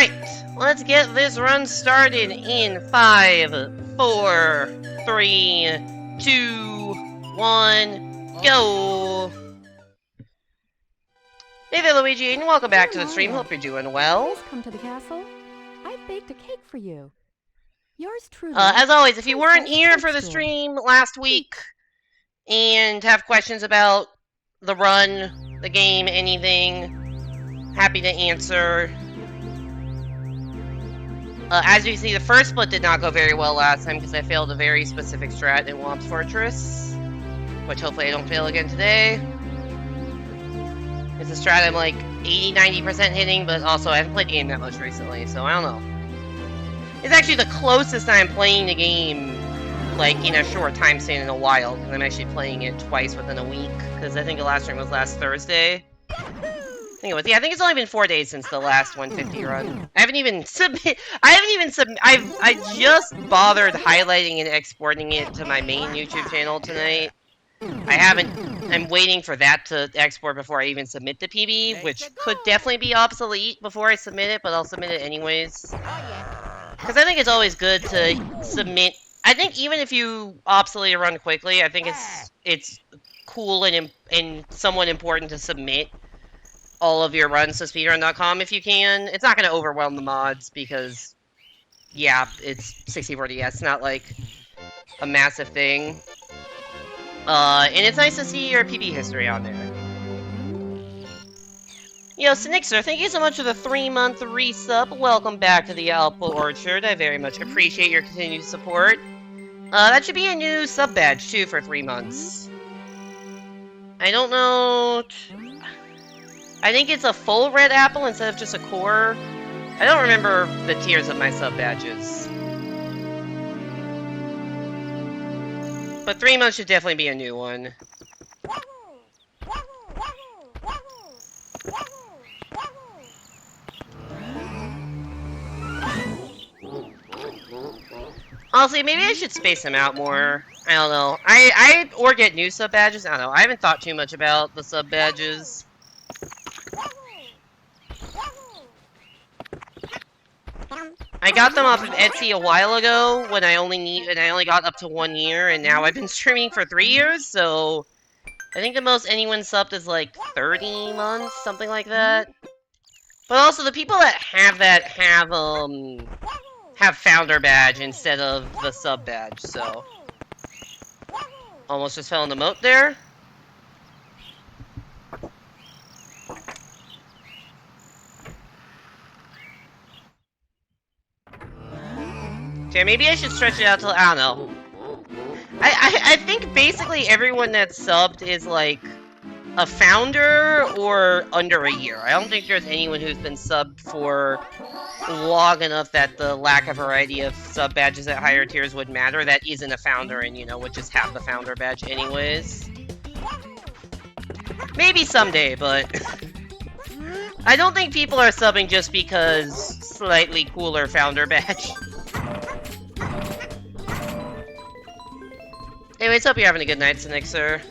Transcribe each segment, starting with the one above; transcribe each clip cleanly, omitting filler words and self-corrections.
Alright, let's get this run started in 5, 4, 3, 2, 1, go! Hey there, Luigi, and welcome back to the stream. Hope you're doing well. Please come to the castle. I baked a cake for you. Yours truly. As always, if you weren't here for the stream last week and have questions about the run, the game, anything, happy to answer. As you see, the first split did not go very well last time because I failed a very specific strat in Womp's Fortress, which hopefully I don't fail again today. It's a strat I'm like 80-90% hitting, but also I haven't played the game that much recently, so I don't know. It's actually the closest I'm playing the game, like, in a short time span in a while, because I'm actually playing it twice within a week, because I think the last stream was last Thursday. I think it's only been 4 days since the last 150 run. I just bothered highlighting and exporting it to my main YouTube channel tonight. I'm waiting for that to export before I even submit the PB, which could definitely be obsolete before I submit it, but I'll submit it anyways. Because I think it's always good to submit. I think even if you obsolete a run quickly, I think it's cool and somewhat important to submit all of your runs to speedrun.com if you can. It's not going to overwhelm the mods because, yeah, it's 60/40. It's not like a massive thing. And it's nice to see your PB history on there. Yo, Snixer, thank you so much for the 3-month resub. Welcome back to the Apple Orchard. I very much appreciate your continued support. That should be a new sub badge, too, for 3 months. I don't know. I think it's a full red apple instead of just a core. I don't remember the tiers of my sub badges. But 3 months should definitely be a new one. Honestly, maybe I should space them out more. I don't know. Or get new sub badges. I don't know. I haven't thought too much about the sub badges. I got them off of Etsy a while ago when I only got up to 1 year, and now I've been streaming for 3 years, so I think the most anyone subbed is like 30 months, something like that. But also the people that have that have founder badge instead of the sub badge, so almost just fell in the moat there. Okay, maybe I should stretch it out till, I don't know. I think basically everyone that's subbed is like a founder or under a year. I don't think there's anyone who's been subbed for long enough that the lack of variety of sub badges at higher tiers would matter. That isn't a founder and, you know, would just have the founder badge anyways. Maybe someday, but I don't think people are subbing just because slightly cooler founder badge. Anyways, hope you're having a good night, Snixer.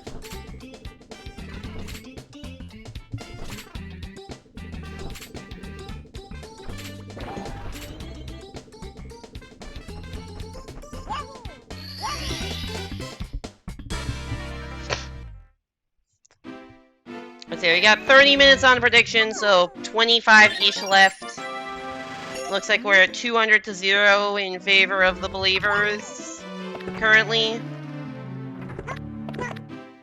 Let's see, we got 30 minutes on prediction, so 25-ish left. Looks like we're at 200-0 in favor of the Believers currently.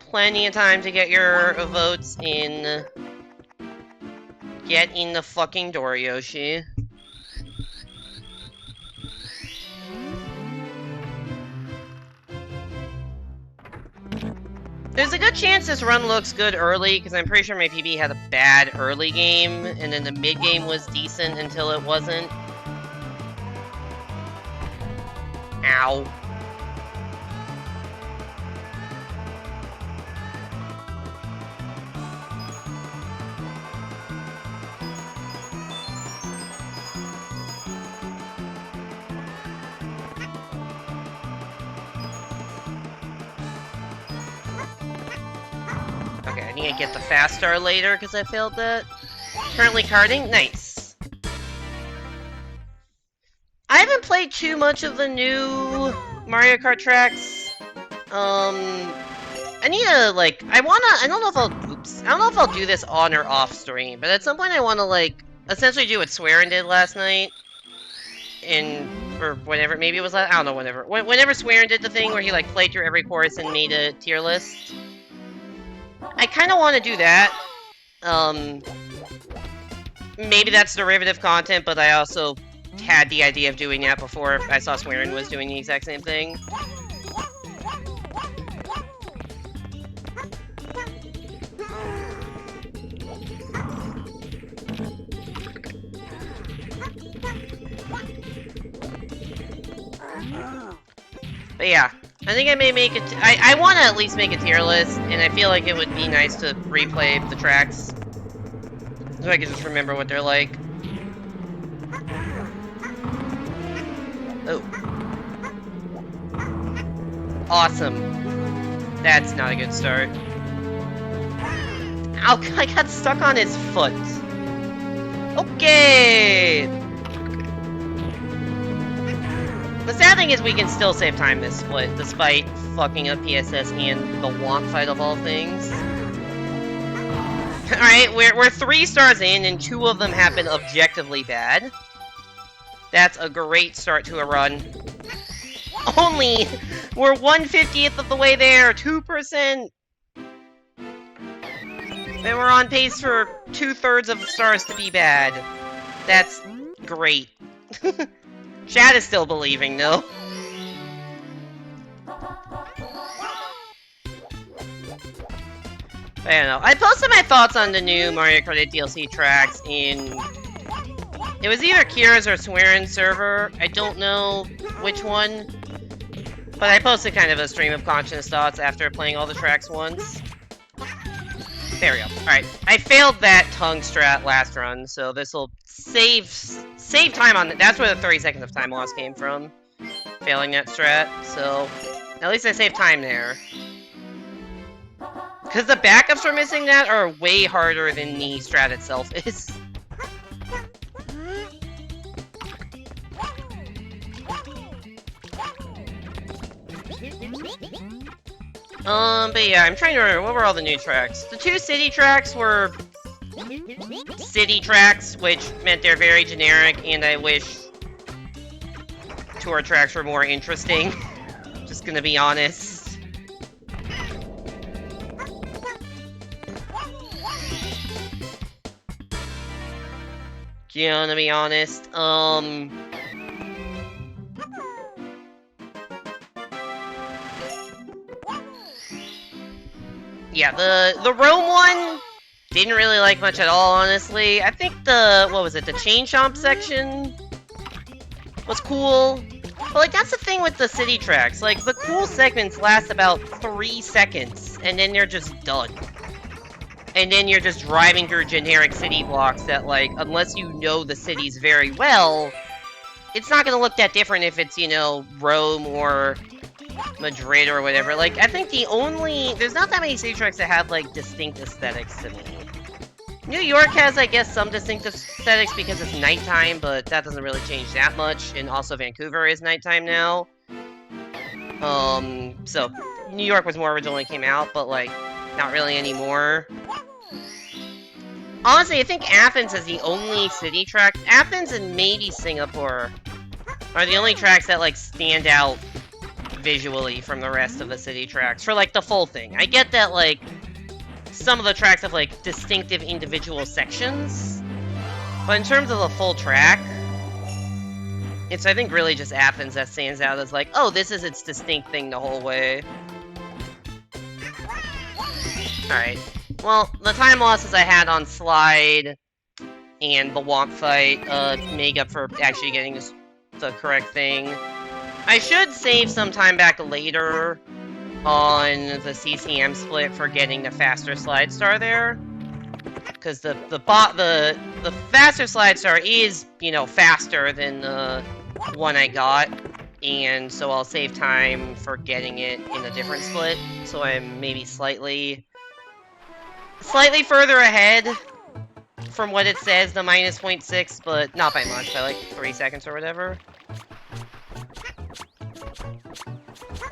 Plenty of time to get your votes in. Get in the fucking door, Yoshi. There's a good chance this run looks good early, because I'm pretty sure my PB had a bad early game, and then the mid game was decent until it wasn't. Ow. Okay, I need to get the fast star later because I failed that. Currently carding, nice. I haven't played too much of the new Mario Kart tracks. I need to, like, I don't know if I don't know if I'll do this on or off stream, but at some point I wanna, like, essentially do what Swearin did last night. Or whenever, maybe it was, I don't know, whenever Swearin did the thing where he, like, played through every course and made a tier list. I kinda wanna do that. Maybe that's derivative content, but I also had the idea of doing that before I saw Swearin was doing the exact same thing. But yeah, I think I may make it. I want to at least make a tier list, and I feel like it would be nice to replay the tracks so I can just remember what they're like. Oh. Awesome. That's not a good start. Ow, I got stuck on his foot. Okay! The sad thing is we can still save time this split, despite fucking up PSS and the Womp fight of all things. Alright, we're 3 stars in, and 2 of them have been objectively bad. That's a great start to a run. Only, we're 1/50th of the way there, 2%! And we're on pace for 2/3 of stars to be bad. That's great. Chad is still believing, though. I don't know. I posted my thoughts on the new Mario Kart 8 DLC tracks in... It was either Kira's or Swearin's server. I don't know which one. But I posted kind of a stream of conscious thoughts after playing all the tracks once. There we go. Alright. I failed that tongue strat last run, so this will save time on... That's where the 30 seconds of time loss came from. Failing that strat, so... At least I saved time there. Because the backups for missing that are way harder than the strat itself is. But yeah, I'm trying to remember, what were all the new tracks? The 2 city tracks were... city tracks, which meant they're very generic, and I wish tour tracks were more interesting. Just gonna be honest. Gonna be honest. Yeah, the Rome one didn't really like much at all, honestly. I think the, what was it, the Chain Chomp section was cool. But, like, that's the thing with the city tracks. Like, the cool segments last about 3 seconds, and then they're just done. And then you're just driving through generic city blocks that, like, unless you know the cities very well, it's not gonna look that different if it's, you know, Rome or Madrid or whatever. Like, I think there's not that many city tracks that have, like, distinct aesthetics to me. New York has, I guess, some distinctive aesthetics because it's nighttime, but that doesn't really change that much, and also Vancouver is nighttime now. So, New York was more originally came out, but, like, not really anymore. Honestly, I think Athens is the only city track. Athens and maybe Singapore are the only tracks that, like, stand out visually from the rest of the city tracks for, like, the full thing. I get that, like, some of the tracks have, like, distinctive individual sections, but in terms of the full track, it's, I think, really just Athens that stands out as, like, oh, this is its distinct thing the whole way. Alright. Well, the time losses I had on Slide and the Womp fight make up for actually getting the correct thing. I should save some time back later on the CCM split for getting the faster Slide Star there. Because the faster Slide Star is, you know, faster than the one I got. And so I'll save time for getting it in a different split. So I'm maybe slightly further ahead. from what it says, the minus 0.6, but not by much, by like 3 seconds or whatever.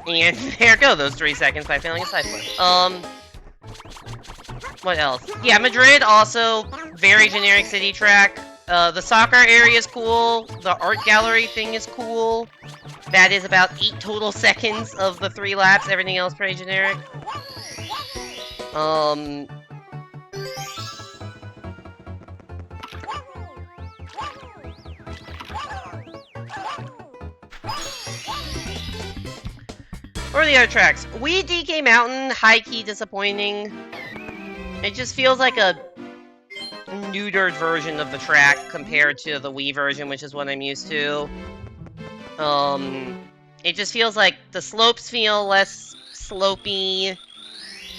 And there go those 3 seconds by failing a side quest. What else? Yeah, Madrid also very generic city track. The soccer area is cool. The art gallery thing is cool. That is about 8 total seconds of the 3 laps. Everything else pretty generic. What are the other tracks? Wii DK Mountain, high-key disappointing. It just feels like a neutered version of the track compared to the Wii version, which is what I'm used to. It just feels like the slopes feel less slopey.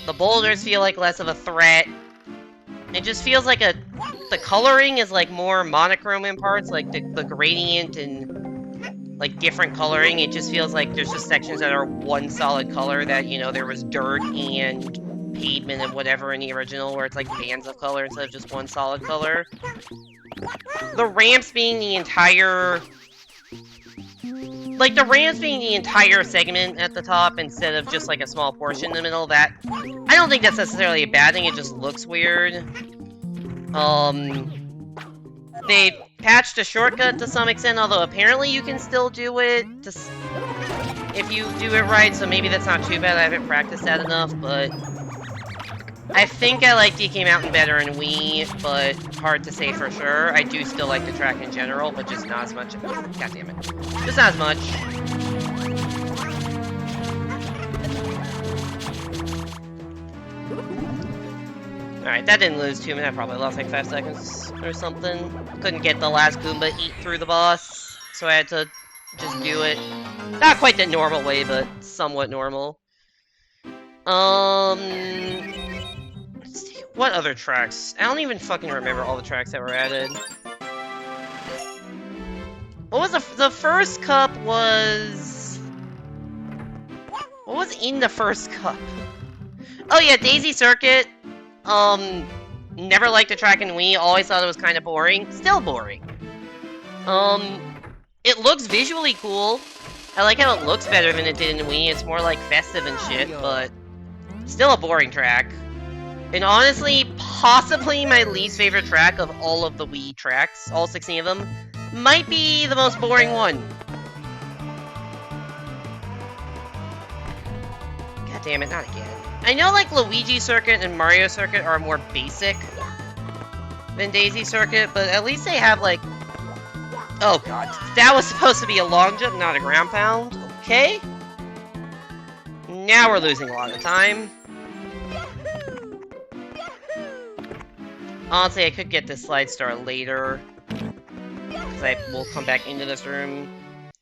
The boulders feel like less of a threat. It just feels like the coloring is like more monochrome in parts, like the gradient and like different coloring. It just feels like there's just sections that are one solid color that, you know, there was dirt and pavement and whatever in the original, where it's like bands of color instead of just one solid color. The ramps being the entire... Like, the ramps being the entire segment at the top instead of just like a small portion in the middle, that... I don't think that's necessarily a bad thing, it just looks weird. They patched a shortcut to some extent, although apparently you can still do it if you do it right, so maybe that's not too bad. I haven't practiced that enough, but I think I like DK Mountain better in Wii, but hard to say for sure. I do still like the track in general, but just not as much. God damn it. Just not as much. Alright, that didn't lose 2 minutes. I probably lost like 5 seconds or something. Couldn't get the last Goomba eat through the boss, so I had to just do it. Not quite the normal way, but somewhat normal. Let's see. What other tracks? I don't even fucking remember all the tracks that were added. What was the first cup was... What was in the first cup? Oh yeah, Daisy Circuit. Never liked the track in Wii, always thought it was kind of boring. Still boring. It looks visually cool. I like how it looks better than it did in Wii. It's more like festive and shit, but still a boring track. And honestly, possibly my least favorite track of all of the Wii tracks, all 16 of them, might be the most boring one. God damn it, not again. I know like Luigi Circuit and Mario Circuit are more basic than Daisy Circuit, but at least they have like... Oh god, that was supposed to be a long jump, not a ground pound. Okay. Now we're losing a lot of time. Honestly, I could get this slide star later, because I will come back into this room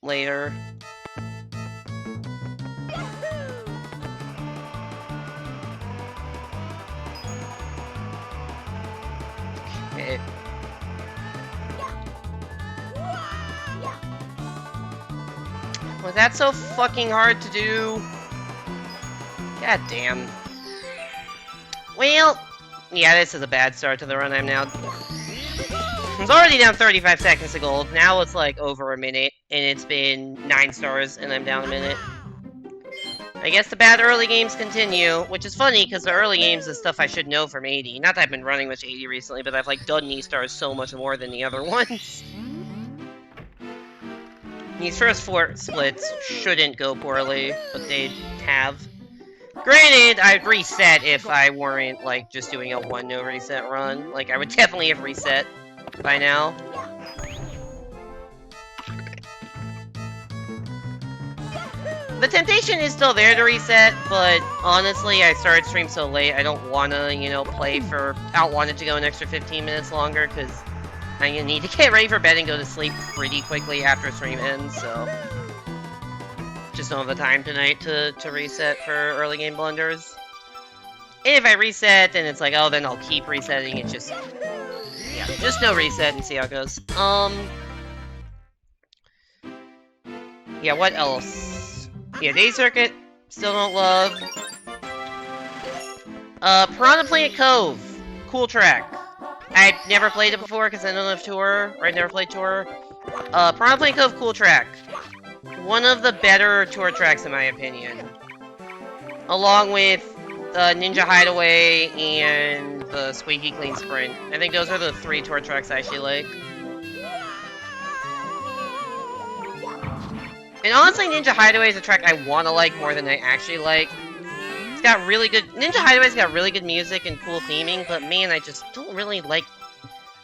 later. Okay. Was that so fucking hard to do? God damn. Well, yeah, this is a bad start to the run. I'm now... I was already down 35 seconds to gold. Now it's like over a minute, and it's been 9 stars, and I'm down a minute. I guess the bad early games continue, which is funny, because the early games is stuff I should know from 80. Not that I've been running much 80 recently, but I've like done these stars so much more than the other ones. These first 4 splits shouldn't go poorly, but they have. Granted, I'd reset if I weren't, like, just doing a 1-no reset run. Like, I would definitely have reset by now. The temptation is still there to reset, but honestly, I started stream so late, I don't wanna, you know, play for... I don't want it to go an extra 15 minutes longer, because I'm gonna need to get ready for bed and go to sleep pretty quickly after stream ends, so... Just don't have the time tonight to reset for early game blunders. And if I reset, then it's like, oh, then I'll keep resetting. It's just... Yeah, just no reset and see how it goes. Yeah, what else? Yeah, Day Circuit, still don't love. Piranha Plant Cove, cool track. I've never played it before because I don't have Tour, or I never played Tour. Piranha Plant Cove, cool track. One of the better Tour tracks in my opinion. Along with Ninja Hideaway and the Squeaky Clean Sprint. I think those are the 3 Tour tracks I actually like. And honestly, Ninja Hideaway is a track I want to like more than I actually like. It's got really good... Ninja Hideaway's got really good music and cool theming, but man, I just don't really like...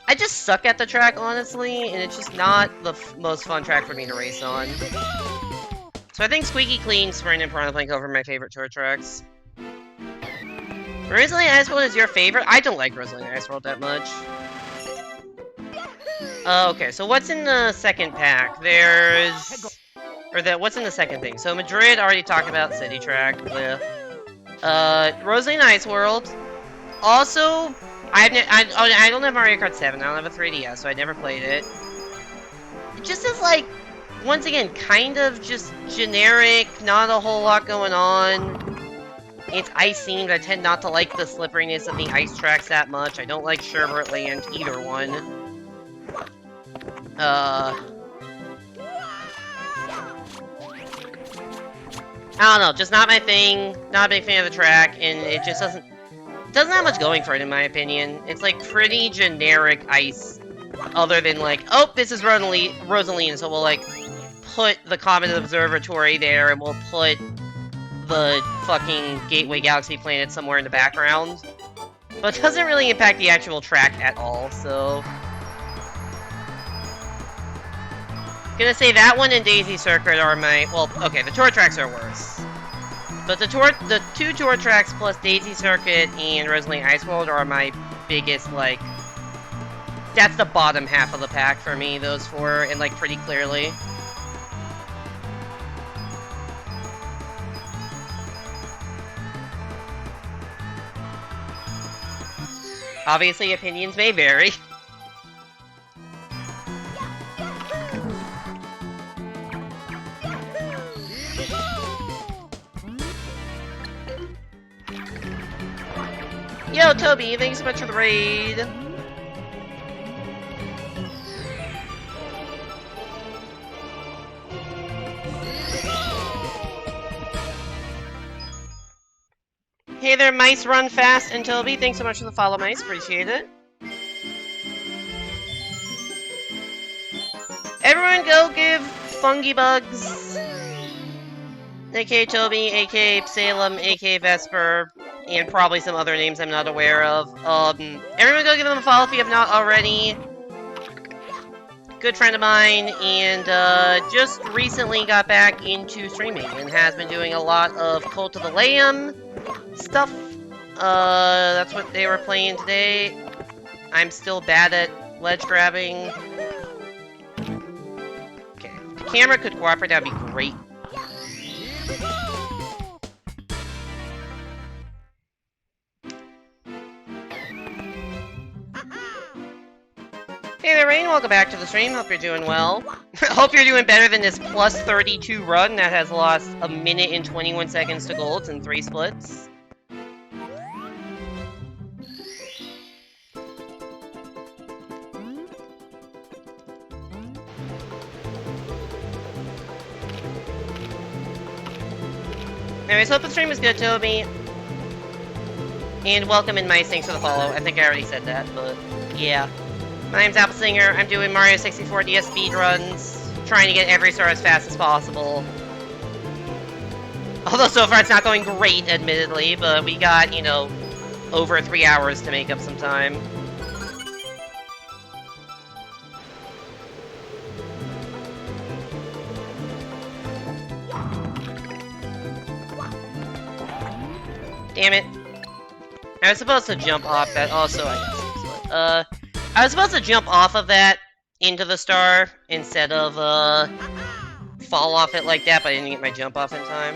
I just suck at the track, honestly, and it's just not the most fun track for me to race on. So I think Squeaky Clean, Sprint, and Piranha Plant Cove are my favorite Tour tracks. Rosalie Ice World is your favorite? I don't like Rosalie Ice World that much. Okay, so what's in the second pack? There's... Or what's in the second thing? So Madrid, already talked about City Track. Rosalie Ice World. Also, I don't have Mario Kart 7. I don't have a 3DS, so I never played it. It just is like, once again, kind of just generic, not a whole lot going on. It's ice themed. I tend not to like the slipperiness of the ice tracks that much. I don't like Sherbert Land, either one. I don't know, just not my thing. Not a big fan of the track, and it just doesn't have much going for it, in my opinion. It's like pretty generic ice, other than like, oh, this is Rosaline, so we'll like put the Comet Observatory there, and we'll put the fucking Gateway Galaxy planet somewhere in the background. But it doesn't really impact the actual track at all, so... Gonna say that one and Daisy Circuit are my... Well, okay, the Tour tracks are worse. But the 2 Tour tracks plus Daisy Circuit and Rosalie Ice World are my biggest, like... That's the bottom half of the pack for me, those 4, and like pretty clearly. Obviously, opinions may vary. Yo, Toby, thanks so much for the raid. Hey there, Mice Run Fast and Toby. Thanks so much for the follow, Mice. Appreciate it. Everyone go give Fungi Bugs, aka Toby, aka Salem, aka Vesper, and probably some other names I'm not aware of. Everyone go give them a follow if you have not already. Good friend of mine, and just recently got back into streaming and has been doing a lot of Cult of the Lamb stuff. That's what they were playing today. I'm still bad at ledge grabbing. Okay, if the camera could cooperate, that'd be great. Hey there, Rain. Welcome back to the stream. Hope you're doing well. Hope you're doing better than this plus 32 run that has lost 1 minute and 21 seconds to golds in 3 splits. Anyways, hope the stream is good, Toby. And welcome in, Mice. Thanks for the follow. I think I already said that, but yeah. My name's Apple Singer. I'm doing Mario 64 DS speedruns, trying to get every star as fast as possible. Although so far it's not going great, admittedly, but we got, you know, over 3 hours to make up some time. Damn it. I was supposed to jump off that. Also, I guess. I was supposed to jump off of that into the star instead of fall off it like that, but I didn't get my jump off in time.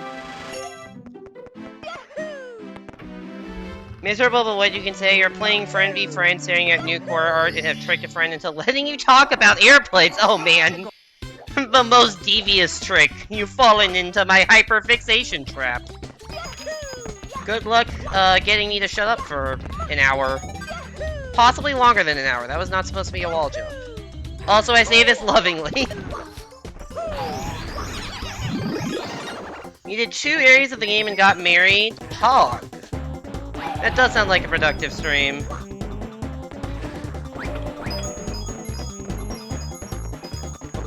Miserable, but what you can say, you're playing friend be friend, staring at new core art, and have tricked a friend into letting you talk about airplanes. Oh man. The most devious trick. You've fallen into my hyperfixation trap. Good luck getting me to shut up for an hour. possibly longer than an hour. That was not supposed to be a wall jump. Also, I say this lovingly. You did 2 areas of the game and got married? Hog. That does sound like a productive stream.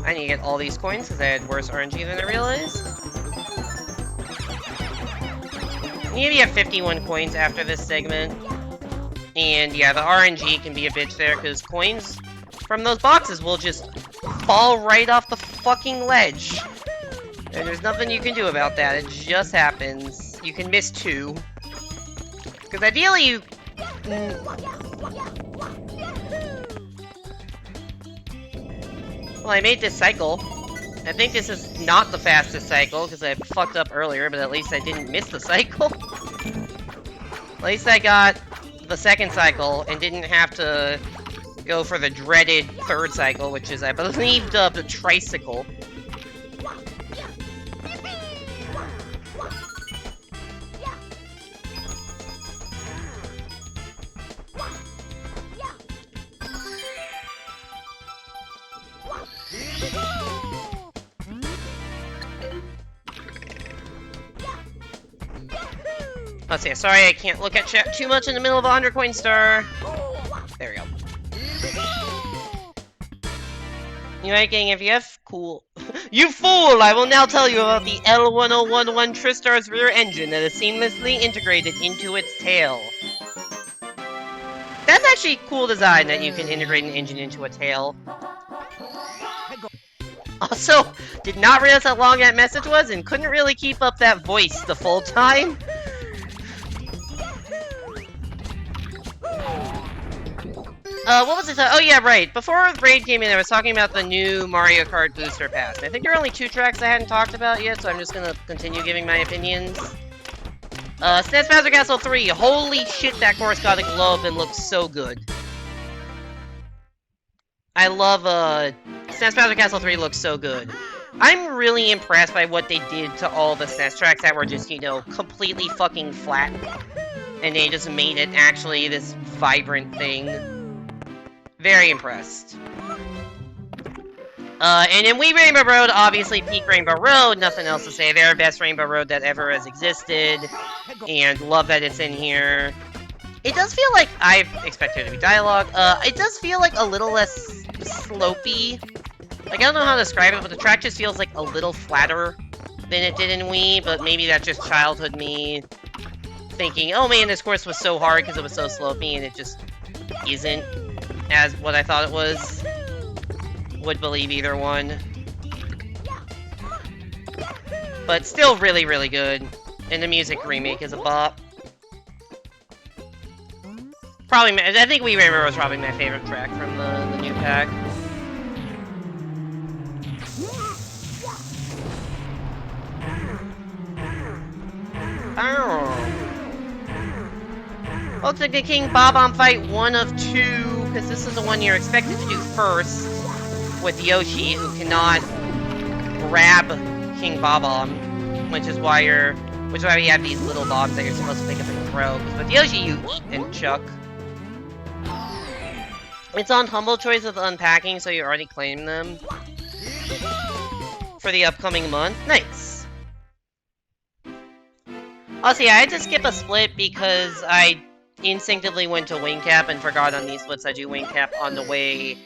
I need to get all these coins because I had worse RNG than I realized. Maybe have 51 coins after this segment. And yeah, the RNG can be a bitch there because coins from those boxes will just fall right off the fucking ledge. And there's nothing you can do about that. It just happens. You can miss 2. Because ideally you... Well, I made this cycle. I think this is not the fastest cycle, because I fucked up earlier, but at least I didn't miss the cycle. At least I got the second cycle, and didn't have to go for the dreaded third cycle, which is, I believe, dubbed a tricycle. Let's see, sorry I can't look at chat too much in the middle of a 100 coin star. There we go. You like getting FEF? Cool. You fool! I will now tell you about the L1011 Tristar's rear engine that is seamlessly integrated into its tail. That's actually cool design that you can integrate an engine into a tail. Also, did not realize how long that message was and couldn't really keep up that voice the full time. What was it? Oh yeah, right. Before Raid came in, I was talking about the new Mario Kart Booster Pass. I think there are only 2 tracks I hadn't talked about yet, so I'm just gonna continue giving my opinions. SNES Bowser Castle 3. Holy shit, that course got a glow up and looks so good. I love, SNES Bowser Castle 3 looks so good. I'm really impressed by what they did to all the SNES tracks that were just, you know, completely fucking flat. And they just made it actually this vibrant thing. Very impressed. And in Wii Rainbow Road, obviously Peak Rainbow Road, nothing else to say there. Best Rainbow Road that ever has existed. And love that it's in here. It does feel like, I expect there to be dialogue, it does feel like a little less slopey. Like, I don't know how to describe it, but the track just feels like a little flatter than it did in Wii, but maybe that's just childhood me thinking, oh man, this course was so hard because it was so slopey, and it just isn't as what I thought it was. Would believe either one. But still really, really good. And the music remake is a bop. Probably, I think Wii Rainbow was probably my favorite track from the new pack. Oh. Ultimate King Bob-omb fight 1 of 2, because this is the one you're expected to do first with Yoshi, who cannot grab King Bob-omb, which is why we have these little bombs that you're supposed to pick up and throw. Because with Yoshi, you eat and chuck. It's on Humble Choice with Unpacking, so you already claimed them for the upcoming month. Nice. Also, yeah, I had to skip a split because I instinctively went to Wing Cap and forgot on these splits I do Wing Cap on the way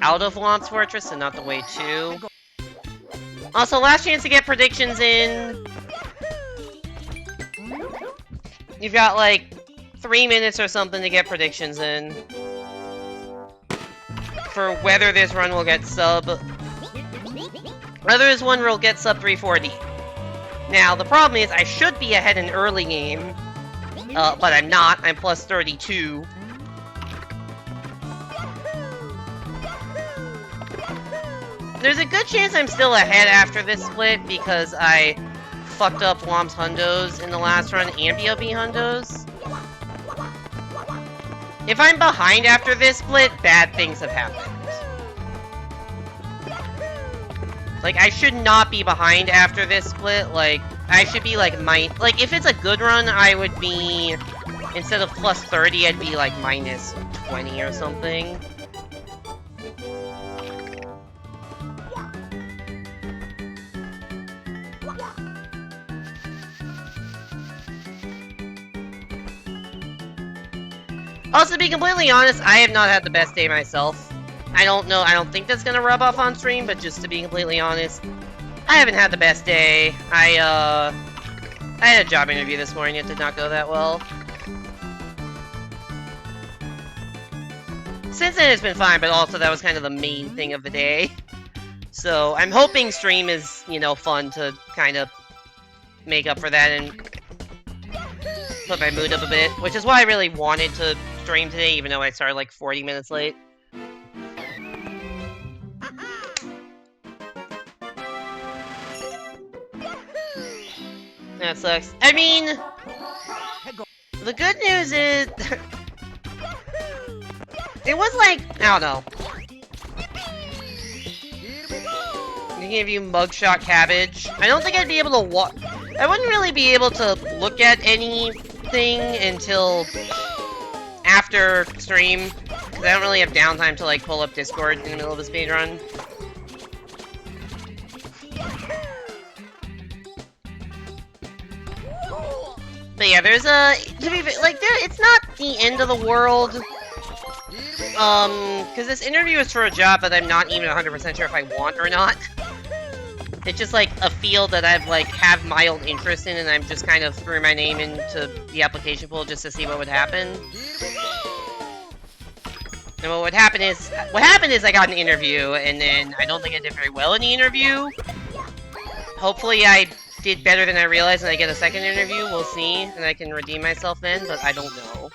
out of Womp's Fortress and not the way to. Also, last chance to get predictions in. You've got like 3 minutes or something to get predictions in for whether this run will get whether this one will get sub 340. Now, the problem is I should be ahead in early game, but I'm not. I'm plus 32. There's a good chance I'm still ahead after this split because I fucked up Womp's Hundos in the last run and BLB Hundos. If I'm behind after this split, bad things have happened. Like, I should not be behind after this split. Like, I should be like if it's a good run, I would be instead of plus 30, I'd be like minus 20 or something. Also, to be completely honest, I have not had the best day myself. I don't know, I don't think that's gonna rub off on stream, but just to be completely honest, I haven't had the best day. I had a job interview this morning, it did not go that well. Since then, it's been fine, but also that was kind of the main thing of the day. So, I'm hoping stream is, you know, fun to kind of make up for that and put my mood up a bit, which is why I really wanted to stream today, even though I started like 40 minutes late. That sucks. I mean, the good news is, it was like, I don't know. They give you mugshot cabbage. I don't think I'd be able to I wouldn't really be able to look at anything until after stream, because I don't really have downtime to like pull up Discord in the middle of a speedrun. But yeah, there's to be like, it's not the end of the world. Because this interview is for a job that I'm not even 100% sure if I want or not. It's just like a field that I've like have mild interest in, and I'm just kind of threw my name into the application pool just to see what would happen. And what happened is I got an interview, and then I don't think I did very well in the interview. Hopefully I did better than I realized and I get a second interview, we'll see, and I can redeem myself then, but I don't know.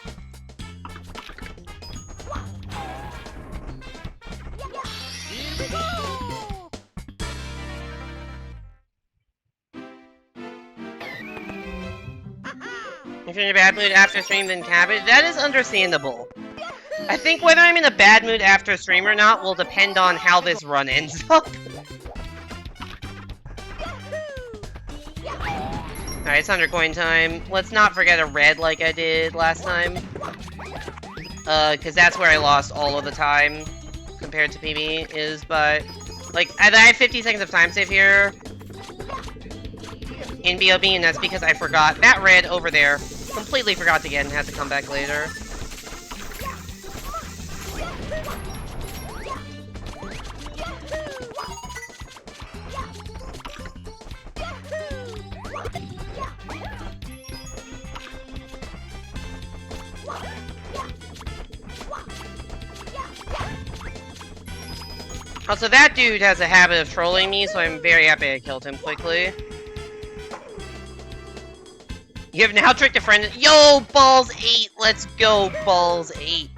If you're in a bad mood after stream, then cabbage. That is understandable. I think whether I'm in a bad mood after stream or not will depend on how this run ends up. Alright, it's 100 coin time. Let's not forget a red like I did last time. Because that's where I lost all of the time compared to PB, is by... Like, I have 50 seconds of time save here in BOB, and that's because I forgot that red over there. Completely forgot to get and had to come back later. Also, that dude has a habit of trolling me, so I'm very happy I killed him quickly. You have now tricked a friend. Yo, Balls 8! Let's go, Balls 8.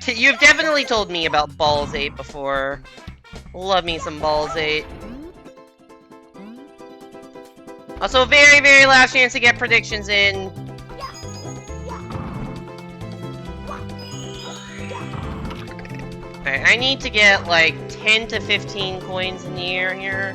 You've definitely told me about Balls 8 before. Love me some Balls 8. Also, very, very last chance to get predictions in. Alright, I need to get like 10 to 15 coins in the air here.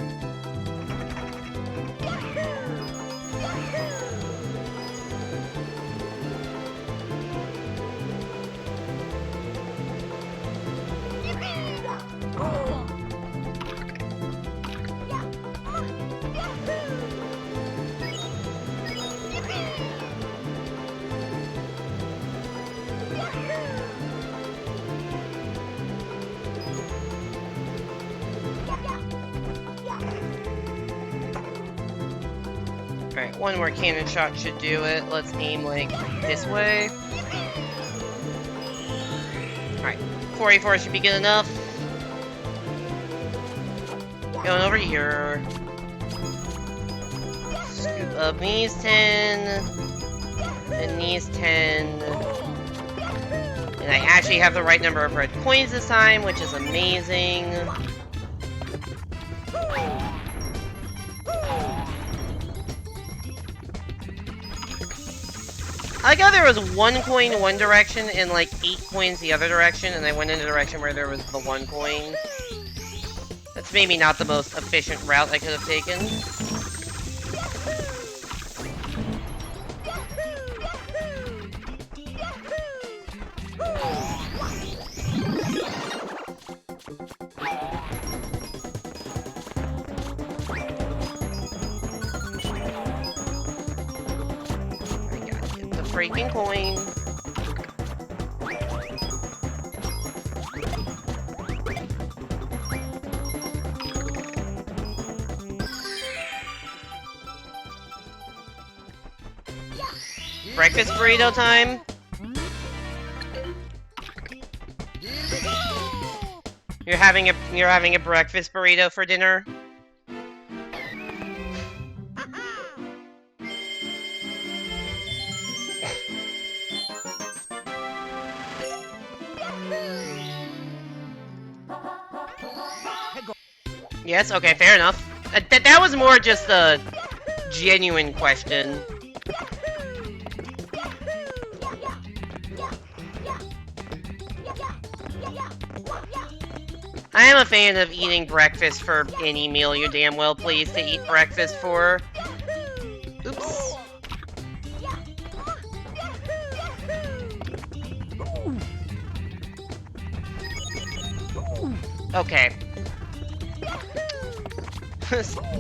Alright, one more cannon shot should do it. Let's aim, like, this way. Alright, 484 should be good enough. Going over here. Scoop up these 10. And these 10. And I actually have the right number of red coins this time, which is amazing. I got there was 1 coin one direction and like 8 coins the other direction, and I went in the direction where there was the 1 coin. That's maybe not the most efficient route I could have taken. freaking coin. Breakfast burrito time. You're having a breakfast burrito for dinner? Yes, okay, fair enough. That was more just a genuine question. I am a fan of eating breakfast for any meal you're damn well pleased to eat breakfast for. Oops. Okay.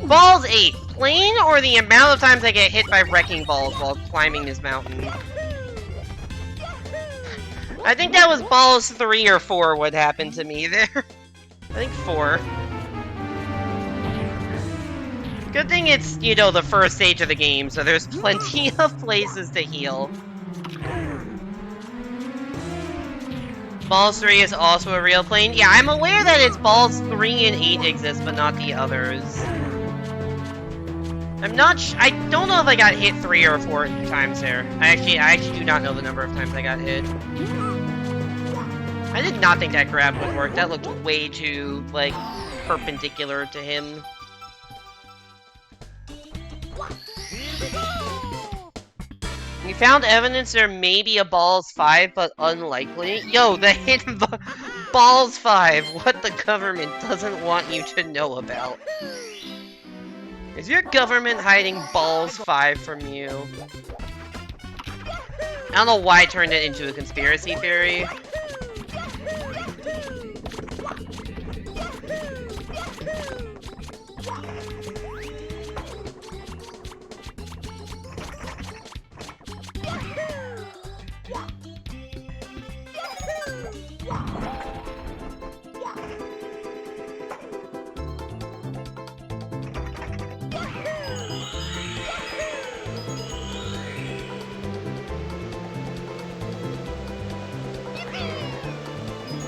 Balls 8. Plain or the amount of times I get hit by wrecking balls while climbing this mountain? I think that was balls 3 or 4 what happened to me there. I think 4. Good thing it's, you know, the first stage of the game, so there's plenty of places to heal. Balls 3 is also a real plane. Yeah, I'm aware that it's balls 3 and 8 exist, but not the others. I'm not I don't know if I got hit 3 or 4 times there. I actually do not know the number of times I got hit. I did not think that grab would work. That looked way too, like, perpendicular to him. We found evidence there may be a balls 5, but unlikely. Yo, the hidden balls 5, what the government doesn't want you to know about. Is your government hiding balls 5 from you? I don't know why I turned it into a conspiracy theory.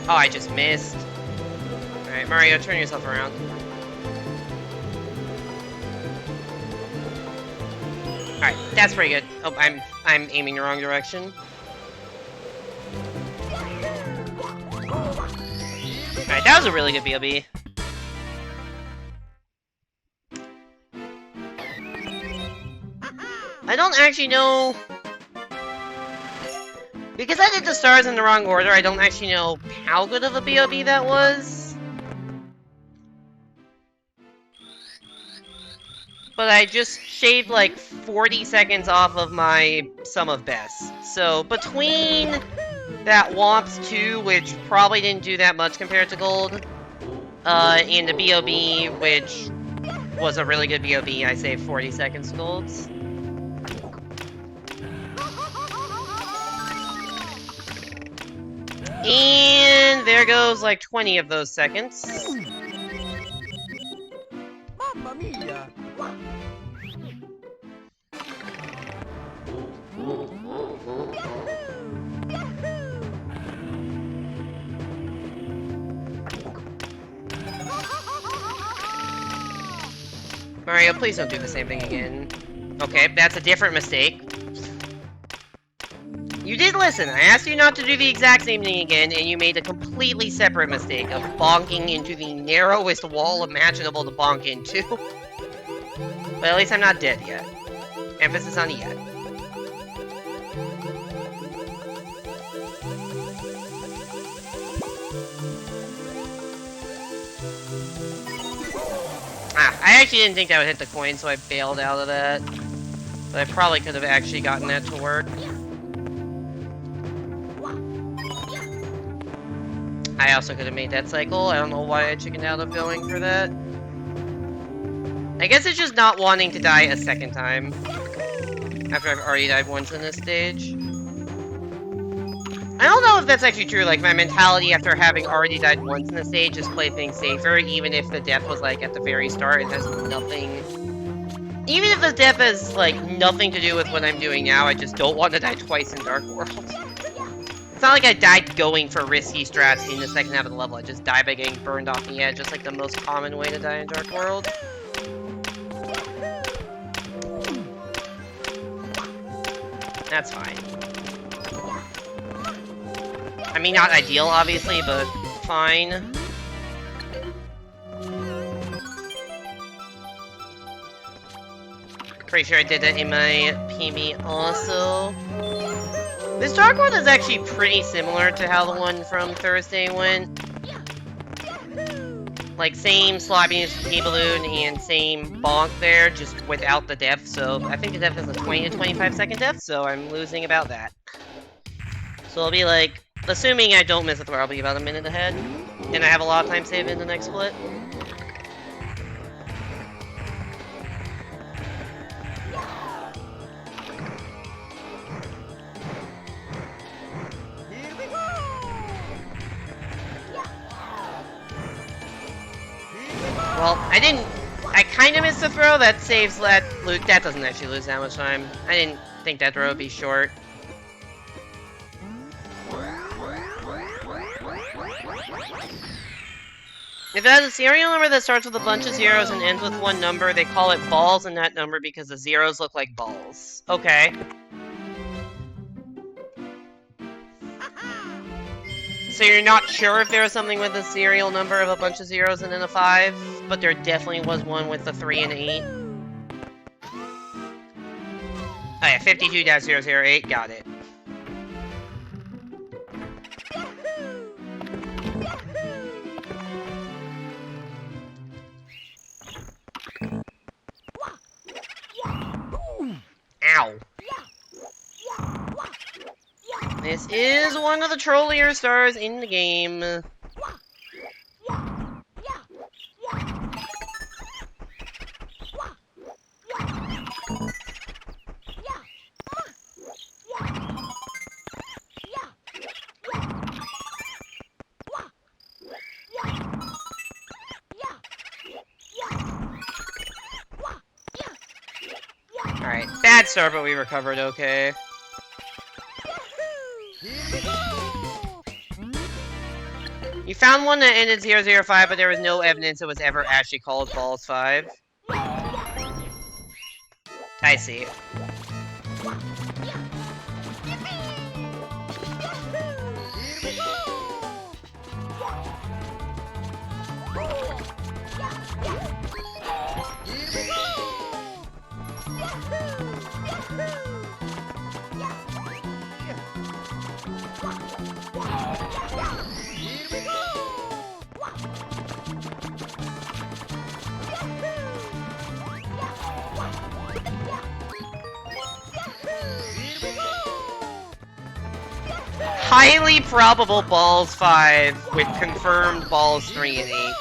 Oh, I just missed. Alright, Mario, turn yourself around. Alright, that's pretty good. Oh, I'm aiming the wrong direction. Alright, that was a really good BOB. I don't actually know... Because I did the stars in the wrong order, I don't actually know how good of a BOB that was. But I just shaved like 40 seconds off of my sum of best. So between that Womps 2, which probably didn't do that much compared to Gold, and the BOB, which was a really good BOB, I saved 40 seconds to Golds. And there goes like 20 of those seconds. Mamma mia! Mario, please don't do the same thing again. Okay, that's a different mistake. You did listen. I asked you not to do the exact same thing again, and you made a completely separate mistake of bonking into the narrowest wall imaginable to bonk into. But at least I'm not dead yet. Emphasis on yet. Ah, I actually didn't think that would hit the coin, so I bailed out of that. But I probably could have actually gotten that to work. I also could have made that cycle. I don't know why I chickened out of going for that. I guess it's just not wanting to die a second time. after I've already died once in this stage. I don't know if that's actually true, like, my mentality after having already died once in the stage is play things safer, even if the death was, like, at the very start and has nothing... Even if the death has, like, nothing to do with what I'm doing now, I just don't want to die twice in Dark World. It's not like I died going for risky strats in the second half of the level, I just died by getting burned off the edge, just like the most common way to die in Dark World. That's fine. I mean, not ideal, obviously, but fine. Pretty sure I did that in my PB also. This Dark World is actually pretty similar to how the one from Thursday went. Like, same sloppiness with T-Balloon and same bonk there, just without the death, so I think the death is a 20 to 25 second death, so I'm losing about that. So I'll be like, assuming I don't miss a throw, I'll be about a minute ahead. And I have a lot of time saved in the next split. Well, I kind of missed the throw, that saves that Luke, that doesn't actually lose that much time. I didn't think that throw would be short. If it has a serial number that starts with a bunch of zeros and ends with one number, they call it balls in that number because the zeros look like balls. Okay. So you're not sure if there was something with a serial number of a bunch of zeros and then a 5, but there definitely was one with a 3 and 8. Oh yeah, 52-008, got it. Ow. This is one of the trollier stars in the game. Alright, bad start, but we recovered okay. You found one that ended 005, but there was no evidence it was ever actually called Balls 5. I see. Highly probable Balls 5 with confirmed Balls 3 and 8.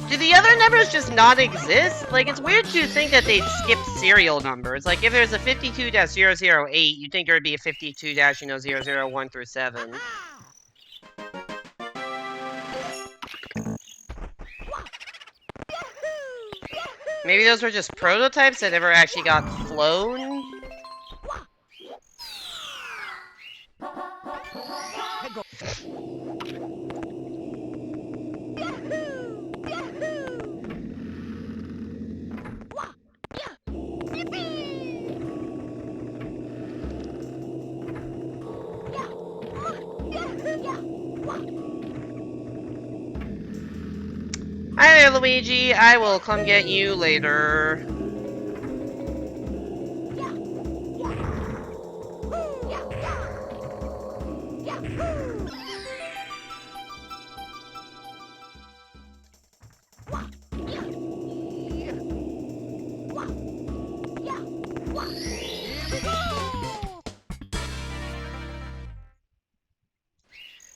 Do the other numbers just not exist? Like, it's weird to think that they'd skip serial numbers. Like, if there's a 52-008, you'd think there would be a 52-001 through 7. Maybe those were just prototypes that never actually got flown? Hi there, Luigi. I will come get you later.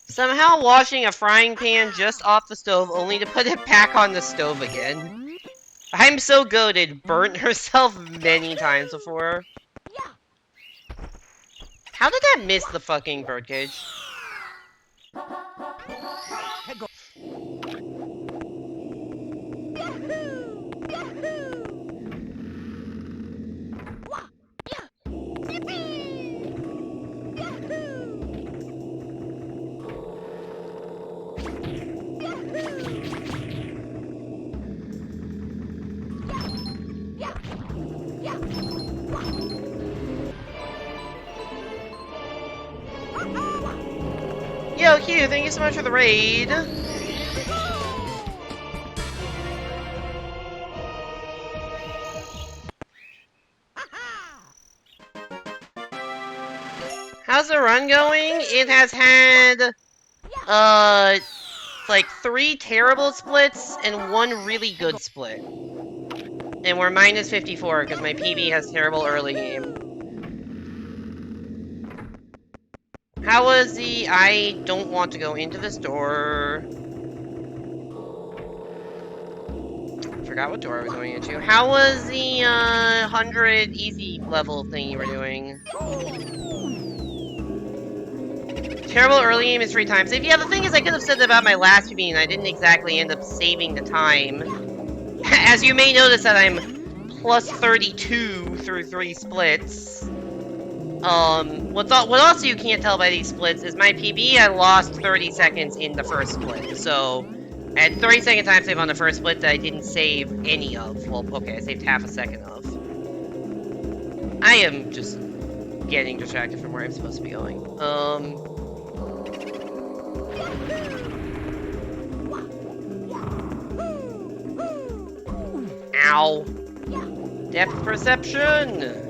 Somehow washing a frying pan just off the stove only to put it back on the stove again. I'm so goated. Burnt herself many times before. How did that miss the fucking birdcage? Yo, Hugh, thank you so much for the raid. How's the run going? It has had, like 3 terrible splits and 1 really good split. And we're minus 54 because my PB has terrible early game. How was the I don't want to go into the store? Forgot what door I was going into. How was the 100 easy level thing you were doing? Terrible early game is 3 times. Yeah, the thing is, I could have said that about my last PB, and I didn't exactly end up saving the time. As you may notice that I'm plus 32 through 3 splits. What also you can't tell by these splits is my PB, I lost 30 seconds in the first split. So, I had 30-second time save on the first split that I didn't save any of. Well, okay, I saved half a second of. I am just getting distracted from where I'm supposed to be going. Ow. Depth perception!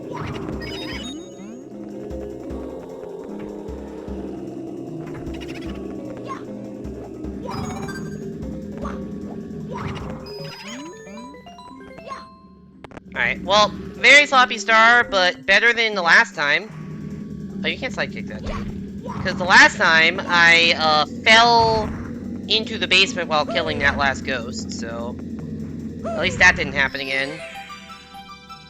Alright, well, very sloppy star, but better than the last time. Oh, you can't sidekick that, dude. Because the last time, I, fell into the basement while killing that last ghost, so... At least that didn't happen again.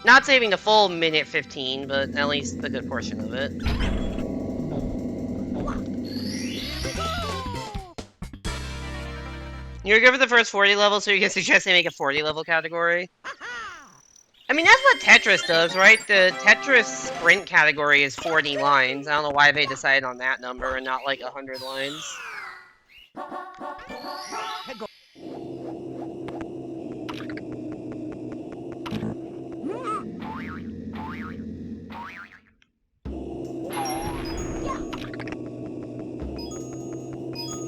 Not saving the full minute 15, but at least a good portion of it. You're good for the first 40 levels, so you can suggest they make a 40 level category? I mean, that's what Tetris does, right? The Tetris sprint category is 40 lines. I don't know why they decided on that number and not like 100 lines.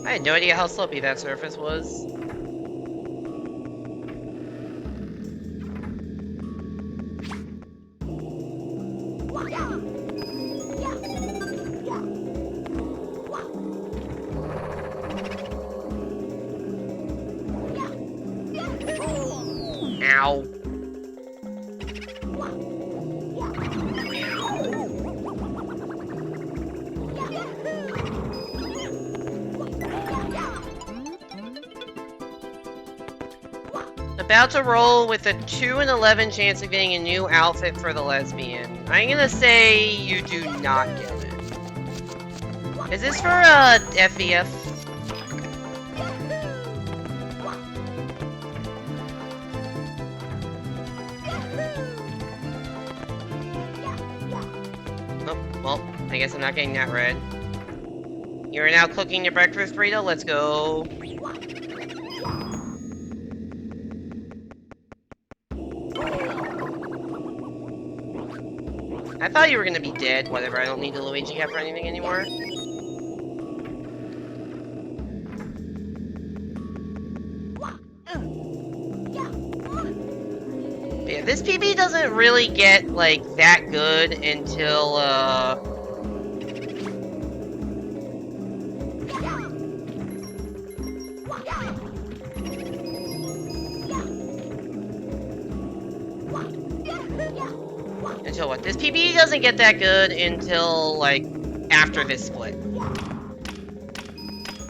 I had no idea how slopey that surface was. Ow. About to roll with a 2 in 11 chance of getting a new outfit for the lesbian. I'm gonna say you do not get it. Is this for, FVF? Oh, well, I guess I'm not getting that red. You're now cooking your breakfast burrito? Let's go. I thought you were gonna be dead. Whatever, I don't need the Luigi hat for anything anymore. But yeah, this PB doesn't really get, like, that good until, Until what? This PB doesn't get that good until, like, after this split.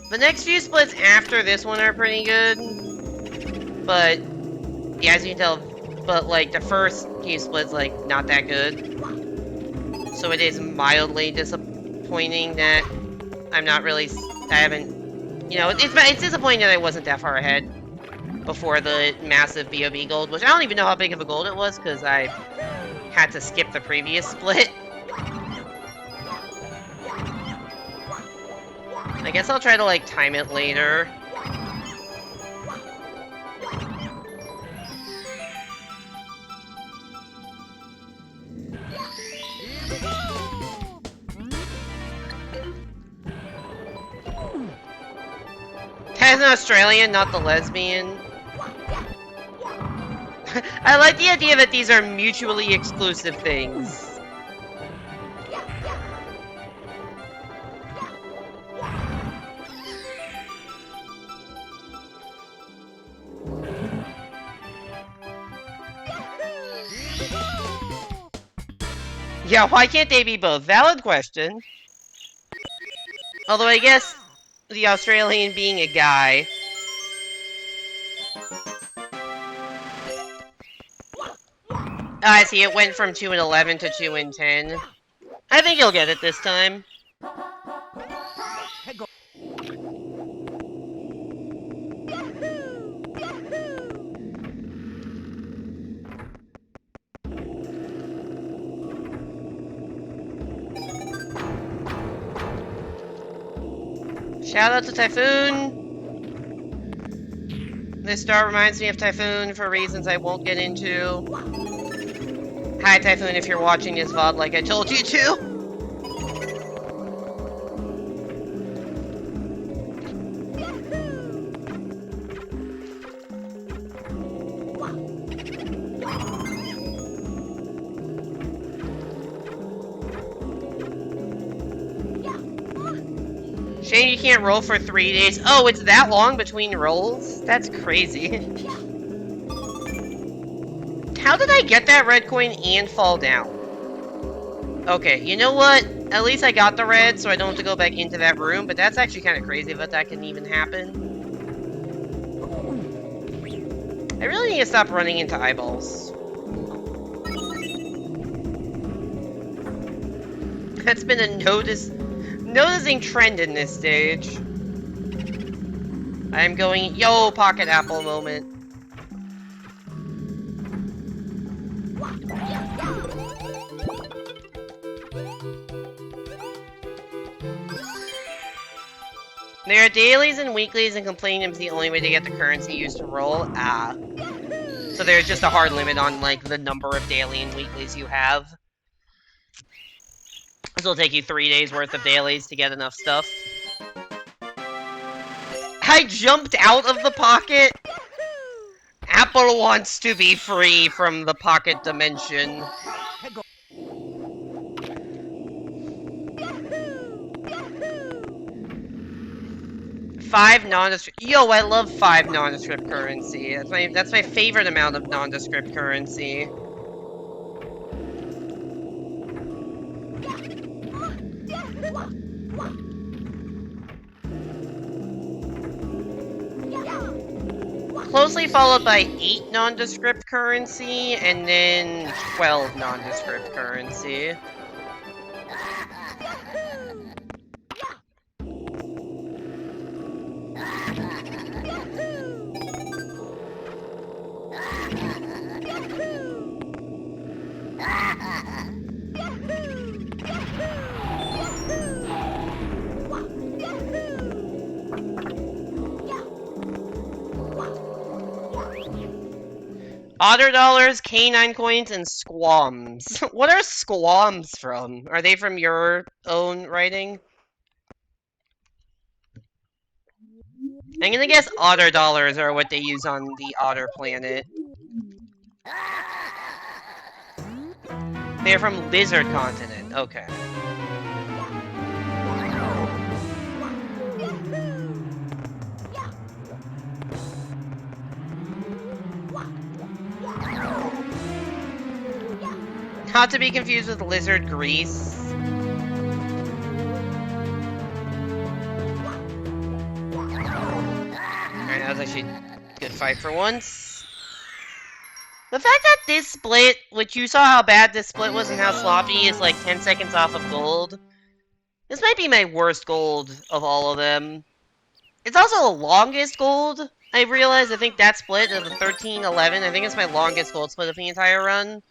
The next few splits after this one are pretty good. But, yeah, as you can tell, but like the first Team Split's like not that good. So it is mildly disappointing that I'm not really, I haven't, you know, it's disappointing that I wasn't that far ahead before the massive BOB gold, which I don't even know how big of a gold it was because I had to skip the previous split. I guess I'll try to like time it later. As an Australian, not the lesbian. I like the idea that these are mutually exclusive things. Yeah, why can't they be both? Valid question. Although I guess the Australian being a guy. I see, it went from 2 and 11 to 2 and 10. I think you'll get it this time. Shout out to Typhoon. This star reminds me of Typhoon for reasons I won't get into. Hi Typhoon, if you're watching this VOD like I told you to. Shame you can't roll for 3 days. Oh, it's that long between rolls? That's crazy. How did I get that red coin and fall down? Okay, you know what? At least I got the red, so I don't have to go back into that room, but that's actually kind of crazy that that can even happen. I really need to stop running into eyeballs. That's been a noticing trend in this stage. I'm going, yo, pocket apple moment. There are dailies and weeklies, and completing is the only way to get the currency used to roll. Ah. So there's just a hard limit on, like, the number of daily and weeklies you have. So it'll take you 3 days worth of dailies to get enough stuff. I jumped out of the pocket! Apple wants to be free from the pocket dimension. Five nondescript. Yo, I love 5 nondescript currency. That's my favorite amount of nondescript currency. Closely followed by 8 nondescript currency, and then 12 nondescript currency. Otter dollars, canine coins, and squams. What are squams from? Are they from your own writing? I'm gonna guess otter dollars are what they use on the otter planet. They're from Lizard Continent. Okay. Not to be confused with Lizard Grease. Alright, that was actually a good fight for once. The fact that this split, which you saw how bad this split was and how sloppy, is like 10 seconds off of gold. This might be my worst gold of all of them. It's also the longest gold. I realized, I think that split of the 13-11, I think it's my longest gold split of the entire run.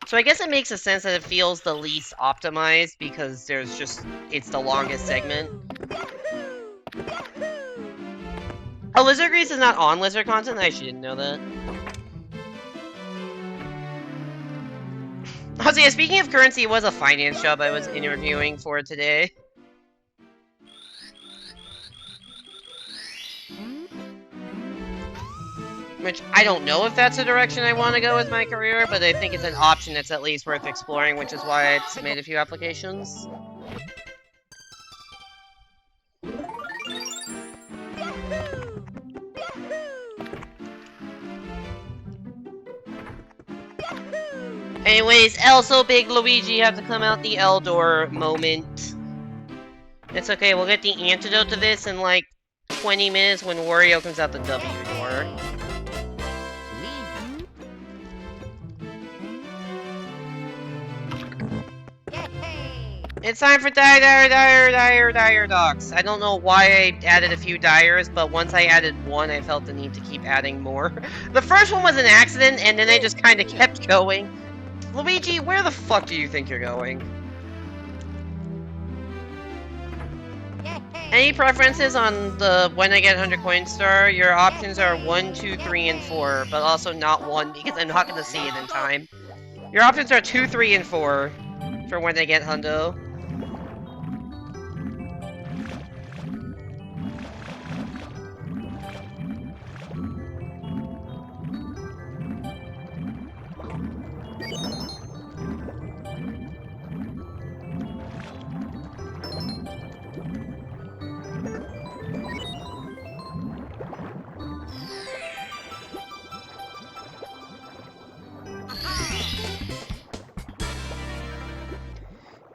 So I guess it makes a sense that it feels the least optimized because it's the longest segment. Oh, Lizard Grease is not on Lizard content? I actually didn't know that. Oh, so yeah, speaking of currency, it was a finance job I was interviewing for today. Which, I don't know if that's the direction I want to go with my career, but I think it's an option that's at least worth exploring, which is why I submitted a few applications. Anyways, also Big Luigi had to come out the L door moment. It's okay, we'll get the antidote to this in like 20 minutes when Wario comes out the W door. It's time for dire docks. I don't know why I added a few dyers, but once I added one, I felt the need to keep adding more. The first one was an accident, and then I just kind of kept going. Luigi, where the fuck do you think you're going? Any preferences on the when I get 100 coin star? Your options are 1, 2, 3, and 4, but also not 1 because I'm not going to see it in time. Your options are 2, 3, and 4 for when I get hundo.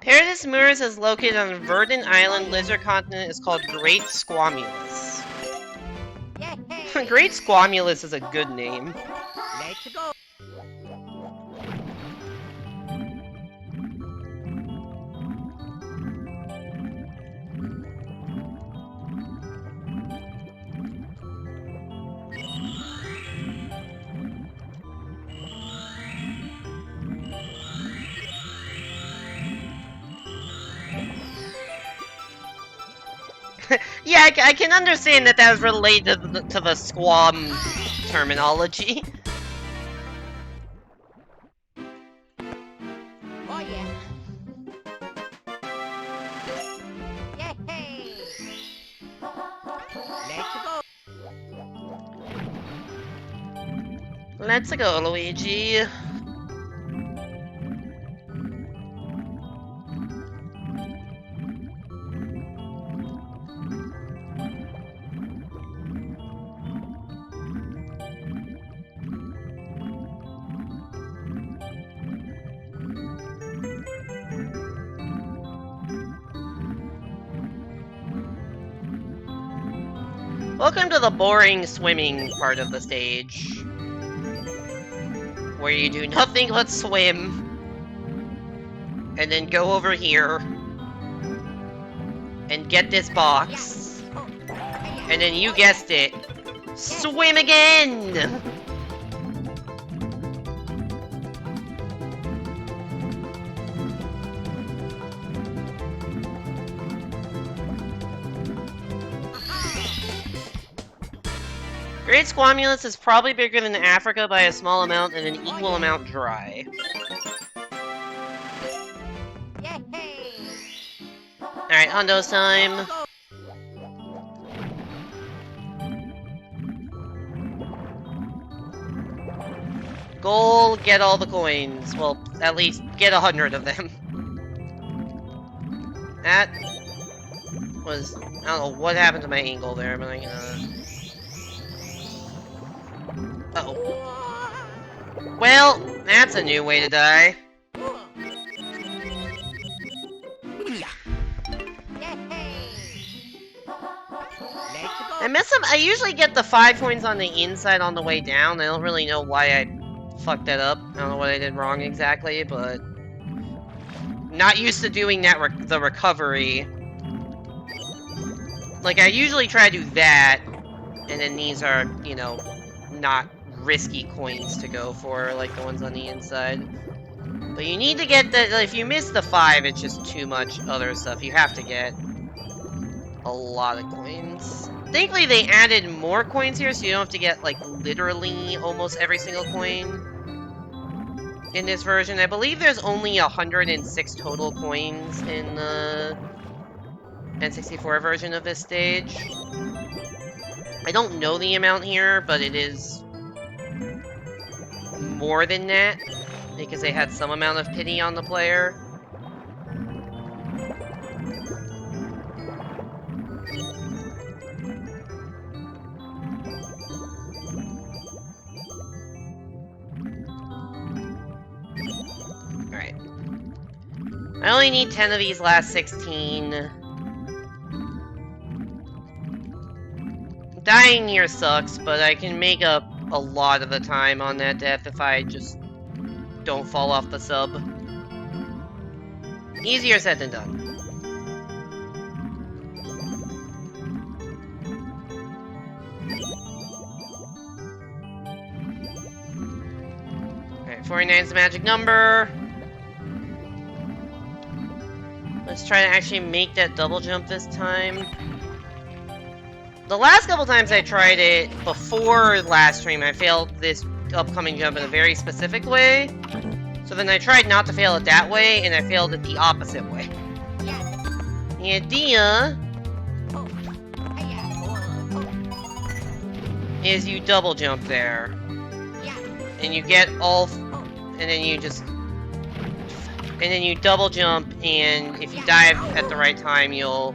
Paradise Moors is located on Verdant Island. Lizard continent is called Great Squamulus. Great Squamulus is a good name. Let's go. Yeah, I can understand that that was related to the squam terminology. Oh yeah. Yay! Let's go. Let's go, Luigi. Welcome to the boring swimming part of the stage, where you do nothing but swim, and then go over here, and get this box, and then you guessed it, swim again! Great Squamulus is probably bigger than Africa by a small amount and an equal amount dry. Alright, Hondo's time. Goal, get all the coins. Well, at least get 100 of them. That was... I don't know what happened to my angle there, but I'm gonna... Uh-oh. Well, that's a new way to die. I usually get the 5 coins on the inside on the way down. I don't really know why I fucked that up. I don't know what I did wrong exactly, but not used to doing that the recovery. Like, I usually try to do that, and then these are, you know, not risky coins to go for, like the ones on the inside. But you need to get the, if you miss the 5, it's just too much other stuff. You have to get a lot of coins. Thankfully, they added more coins here, so you don't have to get, like, literally almost every single coin in this version. I believe there's only 106 total coins in the N64 version of this stage. I don't know the amount here, but it is more than that, because they had some amount of pity on the player. Alright. I only need 10 of these last 16. Dying here sucks, but I can make up a lot of the time on that death if I just don't fall off the sub. Easier said than done. Alright, 49 is the magic number. Let's try to actually make that double jump this time. The last couple times I tried it before last stream, I failed this upcoming jump in a very specific way. So then I tried not to fail it that way, and I failed it the opposite way. The idea is you double jump there. And you get all... and then you just... and then you double jump, and if you dive at the right time, you'll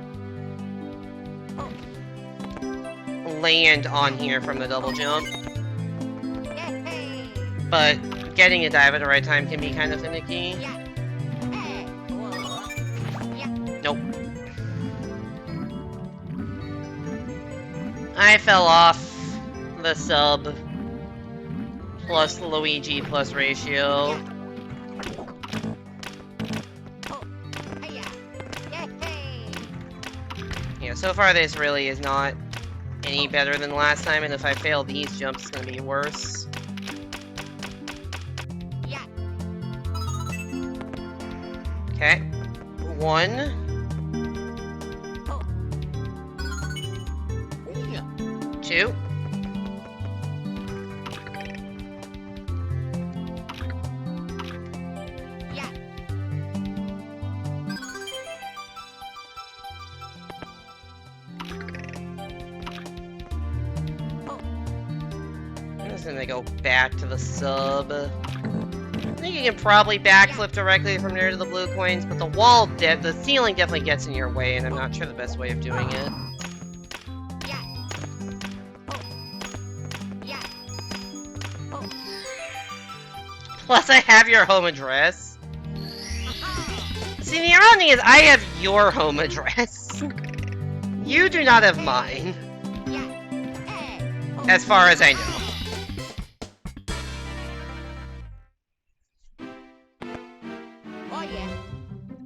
land on here from the double jump. But getting a dive at the right time can be kind of finicky. Nope. I fell off the sub plus Luigi plus ratio. Yeah, so far this really is not any better than last time, and if I fail these jumps, it's gonna be worse. Okay. 1. 2. 'Cause then they go back to the sub. I think you can probably backflip directly from there to the blue coins, but the wall, the ceiling definitely gets in your way, and I'm not sure the best way of doing it. Plus, I have your home address. See, the irony is I have your home address. You do not have mine. As far as I know.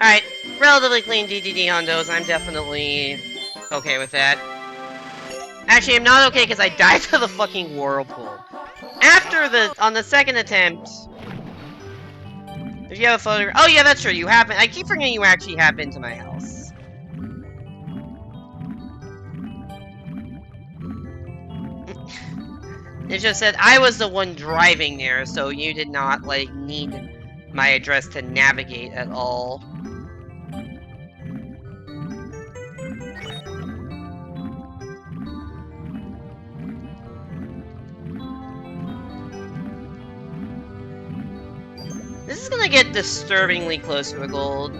Alright, relatively clean DDD on those. I'm definitely okay with that. Actually, I'm not okay because I died to the fucking whirlpool. On the second attempt... If you have a photograph... Oh yeah, that's true, you have been... I keep forgetting you actually have been to my house. It just said I was the one driving there, so you did not, like, need my address to navigate at all. This is gonna get disturbingly close to a gold.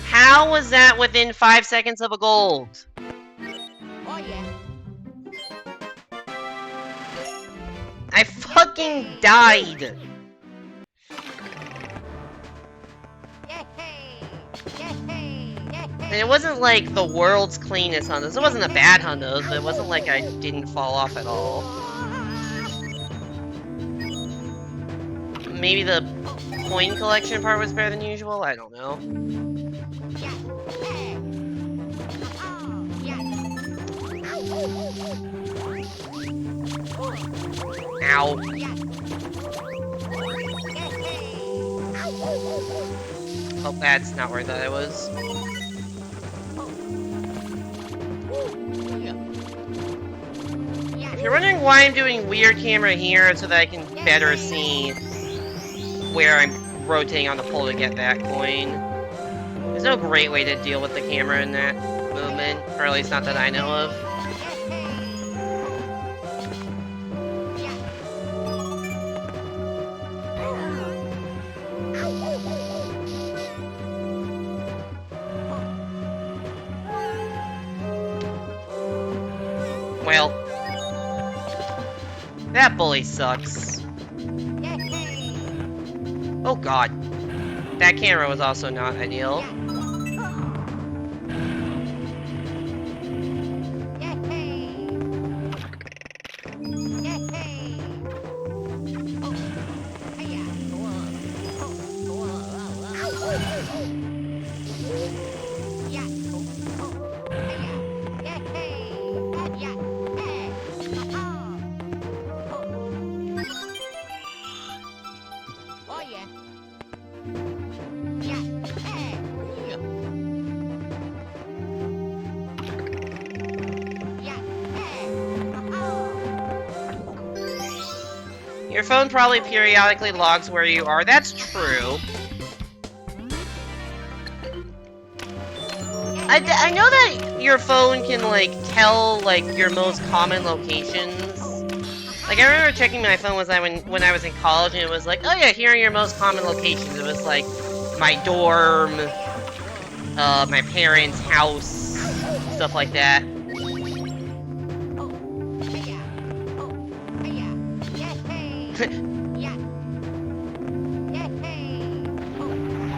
How was that within 5 seconds of a gold? I fucking died And it wasn't like the world's cleanest Hundos. It wasn't a bad Hundos, but it wasn't like I didn't fall off at all. Maybe the coin collection part was better than usual? I don't know. Ow. Oh, that's not where I thought I was. If you're wondering why I'm doing weird camera here, it's so that I can better see where I'm rotating on the pole to get that coin. There's no great way to deal with the camera in that movement, or at least not that I know of. Well, that bully sucks. Oh god. That camera was also not ideal. Your phone probably periodically logs where you are. That's true. I know that your phone can, like, tell, like, your most common locations. Like, I remember checking my phone when I was in college, and it was like, oh yeah, here are your most common locations. It was like, my dorm, my parents' house, stuff like that.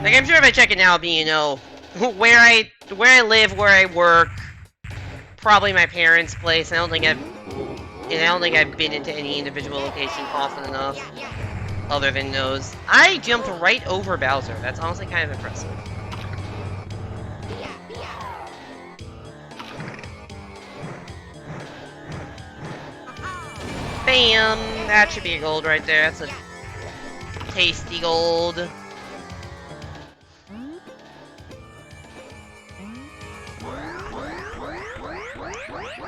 Like, I'm sure if I check it now, it'll be, you know, where I live, where I work, probably my parents' place. I don't think I've been into any individual location often enough, other than those. I jumped right over Bowser. That's honestly kind of impressive. Bam! That should be a gold right there. That's a tasty gold.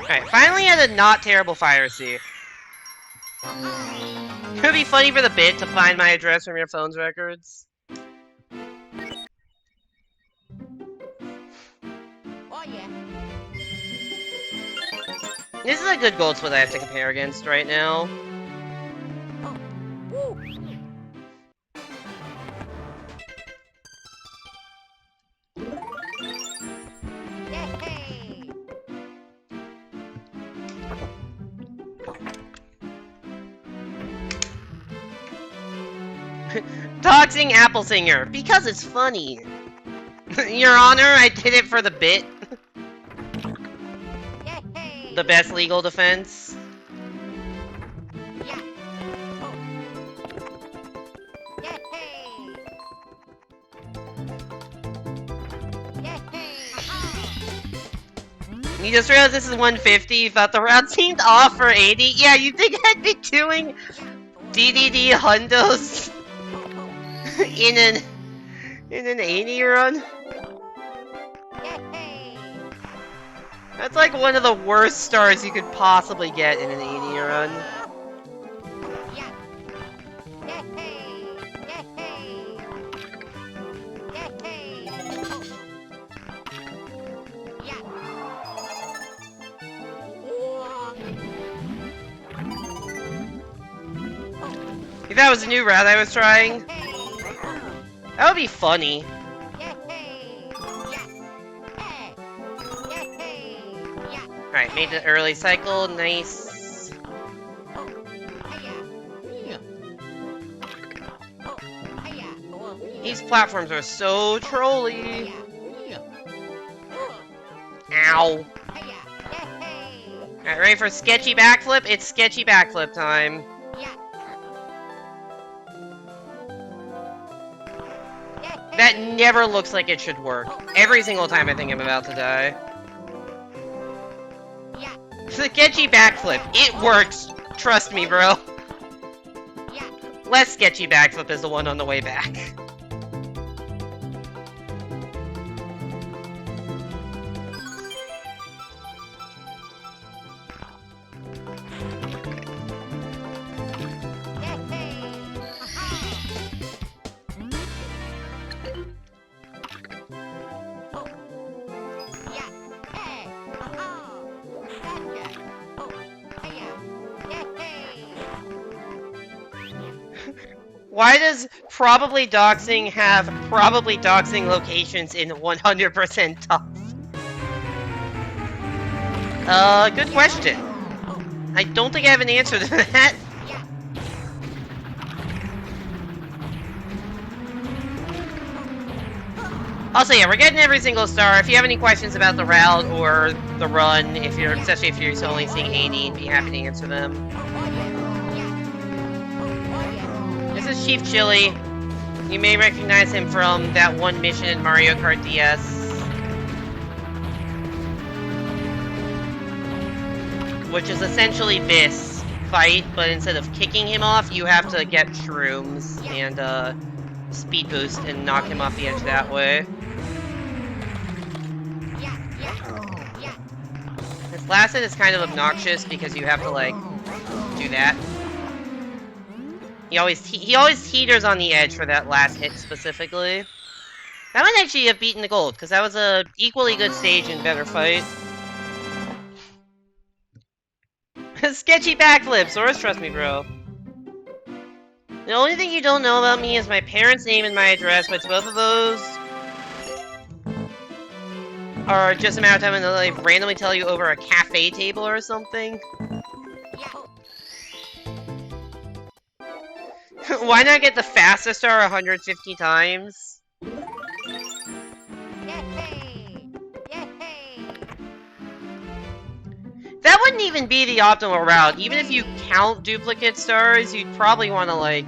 Alright, finally at a not terrible fire sea. It would be funny for the bit to find my address from your phone's records. Oh yeah. This is a good gold split I have to compare against right now. Toxing Apple Singer, because it's funny. Your Honor, I did it for the bit. The best legal defense. You just realized this is 150, you thought the round seemed off for 80? Yeah, you think I'd be doing DDD Hundos in an 80 run? That's like one of the worst stars you could possibly get in an 80 run. If that was a new route I was trying, that would be funny. Alright, made the early cycle, nice. These platforms are so trolly. Ow. Hiya. Yay. Alright, ready for sketchy backflip? It's sketchy backflip time. Yeah. That never looks like it should work. Every single time I think I'm about to die. Yeah. Sketchy backflip. It works. Trust me, bro. Yeah. Less sketchy backflip is the one on the way back. Why does probably doxing have probably doxing locations in 100% tough? Good question. I don't think I have an answer to that. Also, yeah, we're getting every single star. If you have any questions about the route or the run, especially if you're only seeing 80, I'd be happy to answer them. This is Chief Chili. You may recognize him from that one mission in Mario Kart DS. Which is essentially this fight, but instead of kicking him off, you have to get shrooms and speed boost and knock him off the edge that way. This last hit is kind of obnoxious because you have to, like, do that. He always teeters on the edge for that last hit specifically. That might actually have beaten the gold, because that was a equally good stage and better fight. Sketchy backflips, or trust me, bro. The only thing you don't know about me is my parents' name and my address, but both of those are just a matter of time until they randomly tell you over a cafe table or something. Why not get the fastest star 150 times? That wouldn't even be the optimal route. Even if you count duplicate stars, you'd probably want to, like,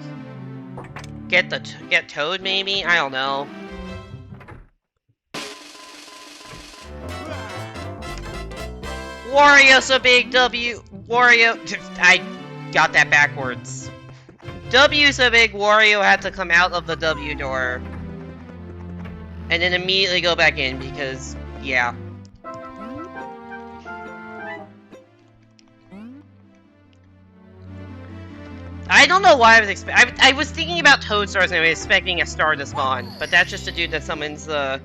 get Toad, maybe? I don't know. Wario so big, W... Wario... I got that backwards. W so big, Wario had to come out of the W door. And then immediately go back in, because, yeah. I don't know why I was I was thinking about Toad stars and I was expecting a star to spawn, but that's just a dude that summons the...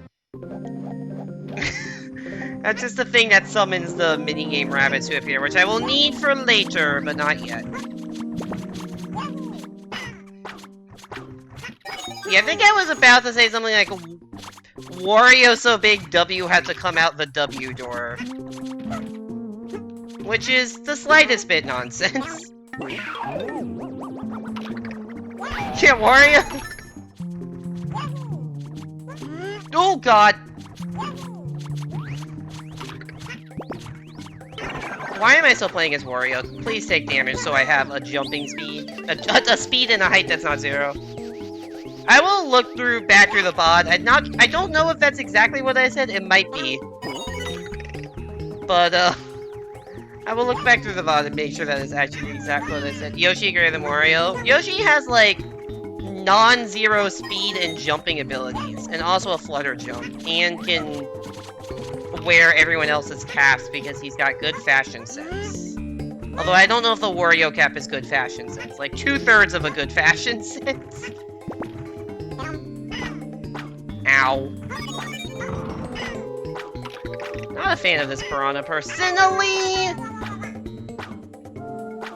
That's just the thing that summons the minigame rabbits to appear, which I will need for later, but not yet. Yeah, I think I was about to say something like, Wario so big, W had to come out the W door. Which is the slightest bit nonsense. Yeah, Wario! Oh god! Why am I still playing as Wario? Please take damage so I have a jumping speed. A speed and a height that's not 0. I will look back through the VOD. I don't know if that's exactly what I said. It might be. But, I will look back through the VOD and make sure that is actually exactly what I said. Yoshi greater than Wario. Yoshi has, like, non-zero speed and jumping abilities. And also a flutter jump. And can wear everyone else's caps because he's got good fashion sense. Although I don't know if the Wario cap is good fashion sense. Like, 2/3 of a good fashion sense. Ow. Not a fan of this piranha personally.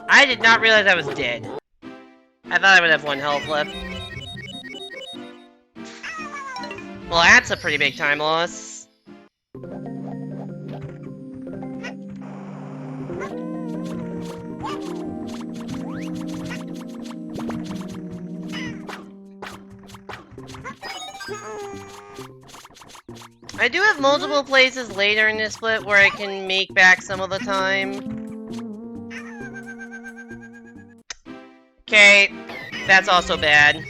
I did not realize I was dead. I thought I would have 1 health left. Well, that's a pretty big time loss. I do have multiple places later in this split where I can make back some of the time. Okay, that's also bad.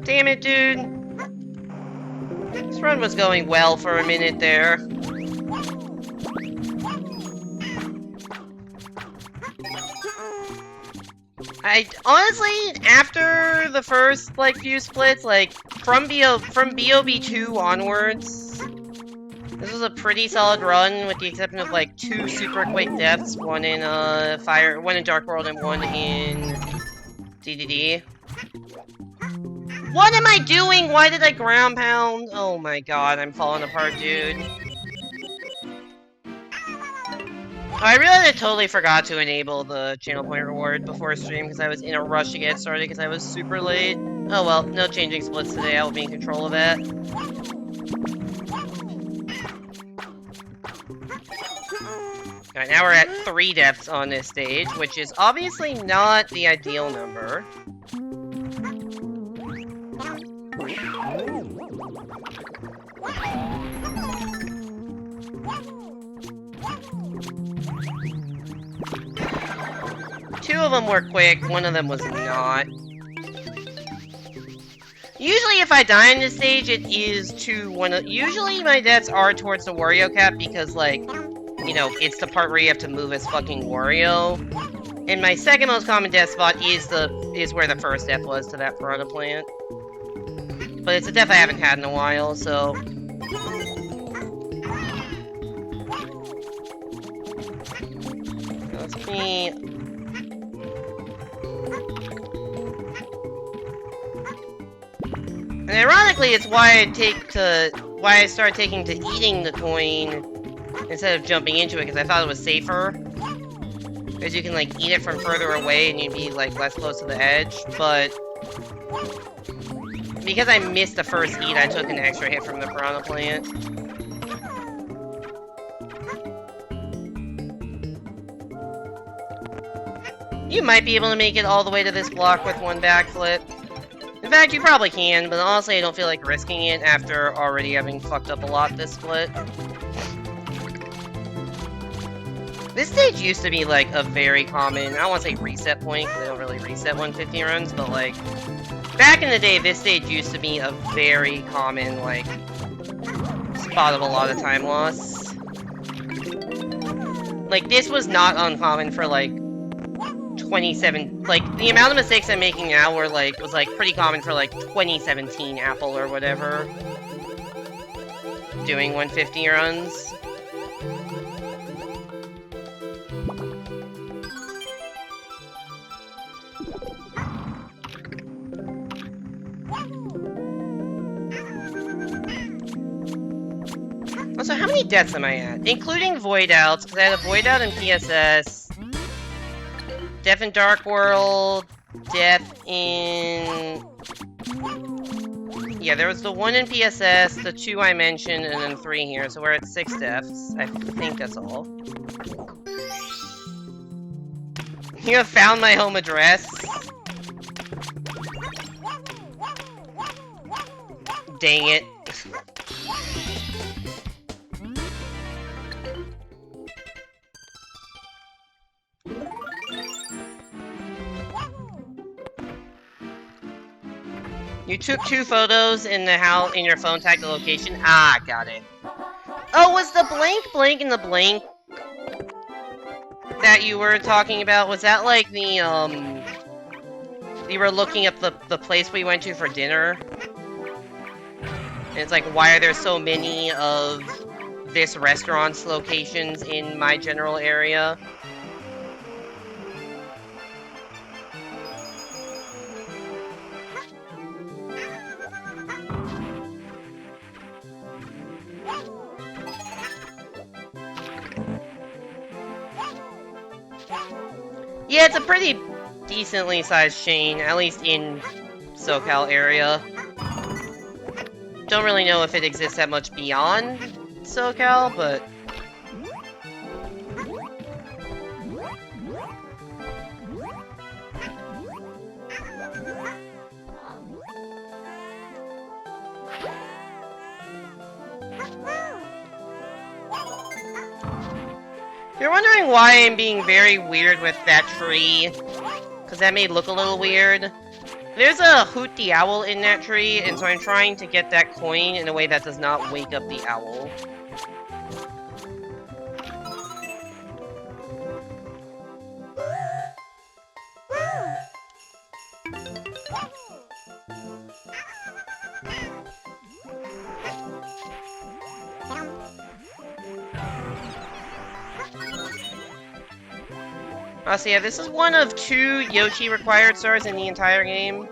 Damn it, dude. This run was going well for a minute there. I honestly, after the first like few splits, like from BOB2 onwards, this was a pretty solid run with the exception of like 2 super quick deaths, one in one in Dark World and one in DDD. What am I doing? Why did I ground pound? Oh my god, I'm falling apart, dude. I realized I totally forgot to enable the channel point reward before stream because I was in a rush to get started because I was super late. Oh well, no changing splits today, I will be in control of that. Alright, now we're at 3 deaths on this stage, which is obviously not the ideal number. Two of them were quick, one of them was not. Usually if I die on this stage, it is to one of... Usually my deaths are towards the Wario cap because, like, you know, it's the part where you have to move as fucking Wario. And my second most common death spot is where the first death was to that piranha plant. But it's a death I haven't had in a while, so... Let's see... And ironically, it's why I started taking to eating the coin instead of jumping into it, because I thought it was safer. Because you can, like, eat it from further away and you'd be, like, less close to the edge, but... Because I missed the first eat, I took an extra hit from the piranha plant. You might be able to make it all the way to this block with one backflip. In fact, you probably can, but honestly I don't feel like risking it after already having fucked up a lot this split. This stage used to be like a very common, I don't want to say reset point, because they don't really reset 150 runs, but like, back in the day, this stage used to be a very common, like, spot of a lot of time loss. Like, this was not uncommon for like, 27, like, the amount of mistakes I'm making now was pretty common for, like, 2017 Apple or whatever. Doing 150 runs. Also, how many deaths am I at? Including void outs, because I had a void out in PSS. Death in Dark World, death in... Yeah, there was the one in PSS, the 2 I mentioned, and then 3 here, so we're at 6 deaths. I think that's all. You have found my home address? Dang it. You took 2 photos in the house in your phone, tagged the location. Ah, got it. Oh, was the blank in the blank that you were talking about? Was that like the you were looking up the place we went to for dinner? And it's like, why are there so many of this restaurant's locations in my general area? Yeah, it's a pretty decently sized chain, at least in SoCal area. Don't really know if it exists that much beyond SoCal, but... you're wondering why I'm being very weird with that tree, because that may look a little weird. There's a Hoot the Owl in that tree, and so I'm trying to get that coin in a way that does not wake up the owl. So yeah, this is one of 2 Yoshi required stars in the entire game.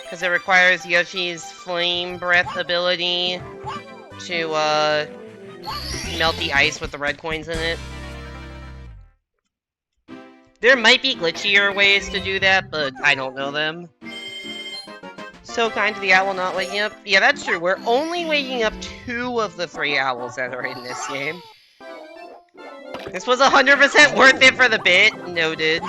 Because it requires Yoshi's Flame Breath ability to, melt the ice with the red coins in it. There might be glitchier ways to do that, but I don't know them. So kind to the owl not waking up. Yeah, that's true. We're only waking up 2 of the 3 owls that are in this game. This was 100% worth it for the bit. Noted.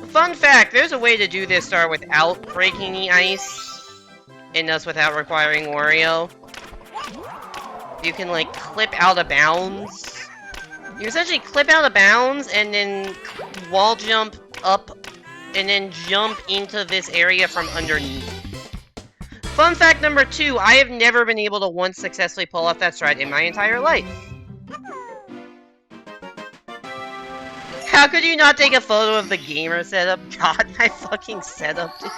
Fun fact, there's a way to do this star without breaking the ice, and thus without requiring Wario. You can, like, clip out of bounds. You essentially clip out of bounds, and then wall jump up, and then jump into this area from underneath. Fun fact number 2, I have never been able to once successfully pull off that stride in my entire life. How could you not take a photo of the gamer setup? God, my fucking setup, dude.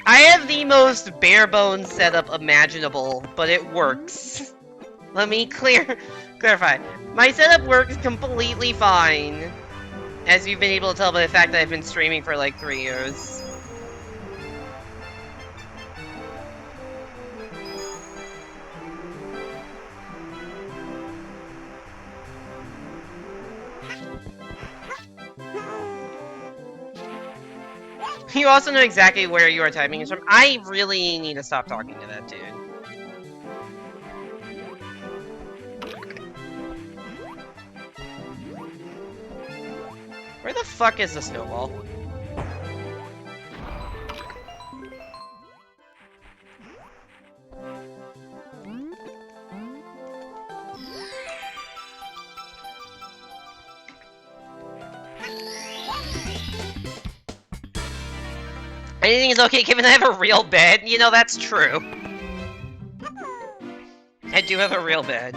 I have the most bare-bones setup imaginable, but it works. Let me clarify. My setup works completely fine, as you've been able to tell by the fact that I've been streaming for like 3 years. You also know exactly where you are typing is from. I really need to stop talking to that dude. Where the fuck is the snowball? Anything is okay given I have a real bed? You know, that's true. I do have a real bed.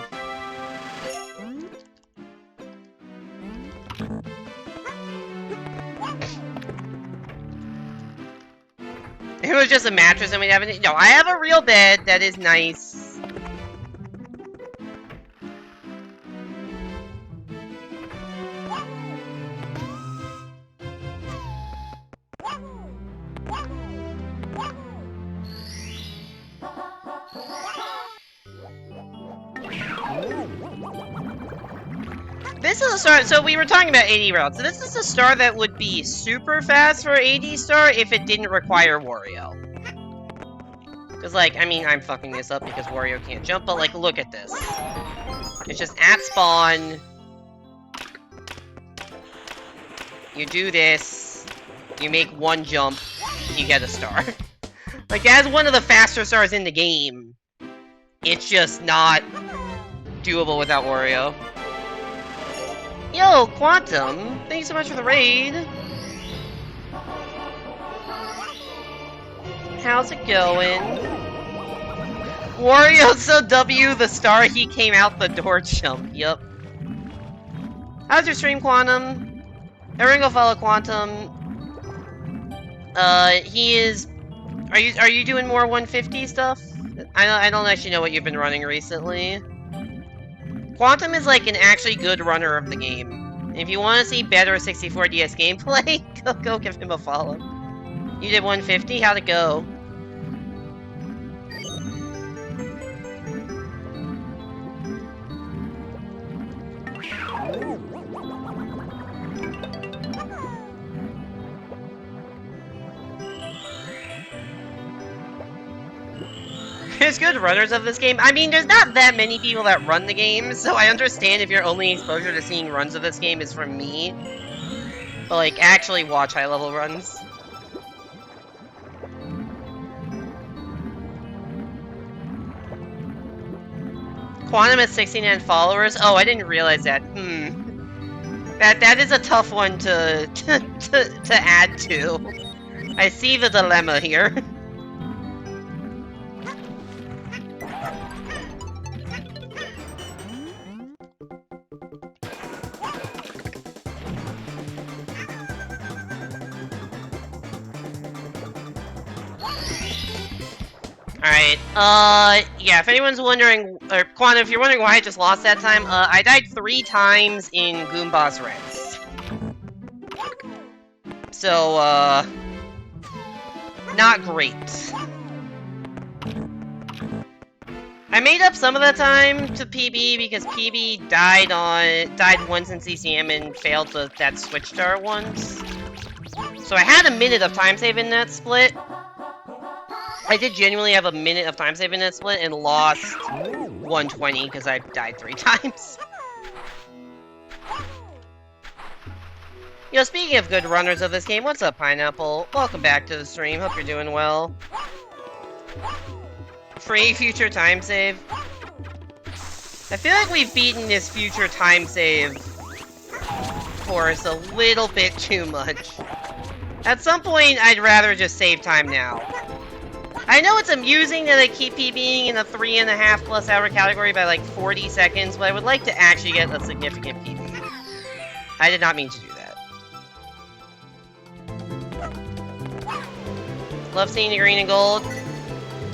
It was just a mattress and we haven't. No, I have a real bed that is nice. This is a star, so we were talking about 80 routes. So this is a star that would be super fast for 80 star if it didn't require Wario. Because, like, I mean, I'm fucking this up because Wario can't jump, but, like, look at this. It's just at spawn. You do this. You make 1 jump. You get a star. Like, that's one of the faster stars in the game. It's just not doable without Wario. Yo, Quantum! Thanks so much for the raid! How's it going? Wario so W the star he came out the door jump, yup. How's your stream, Quantum? Everyone go follow Quantum. He is... Are you doing more 150 stuff? I don't actually know what you've been running recently. Quantum is like an actually good runner of the game. If you want to see better 64 DS gameplay, go give him a follow. You did 150? How'd it go? There's good runners of this game. I mean, there's not that many people that run the game, so I understand if your only exposure to seeing runs of this game is from me. But, like, actually watch high-level runs. Quantum has 69 followers? Oh, I didn't realize that. That is a tough one to add to. I see the dilemma here. Alright, yeah, if anyone's wondering, or Quantum, if you're wondering why I just lost that time, I died 3 times in Goomba's Reds. So, not great. I made up some of the time to PB because PB died once in CCM and failed that switch star once. So I had a minute of time save in that split. I did genuinely have a minute of time save in that split and lost 120 because I died 3 times. Yo, speaking of good runners of this game, what's up, Pineapple? Welcome back to the stream. Hope you're doing well. Free future time save. I feel like we've beaten this future time save course a little bit too much. At some point, I'd rather just save time now. I know it's amusing that I keep PBing in the 3.5 plus hour category by like 40 seconds, but I would like to actually get a significant PB. I did not mean to do that. Love seeing the green and gold.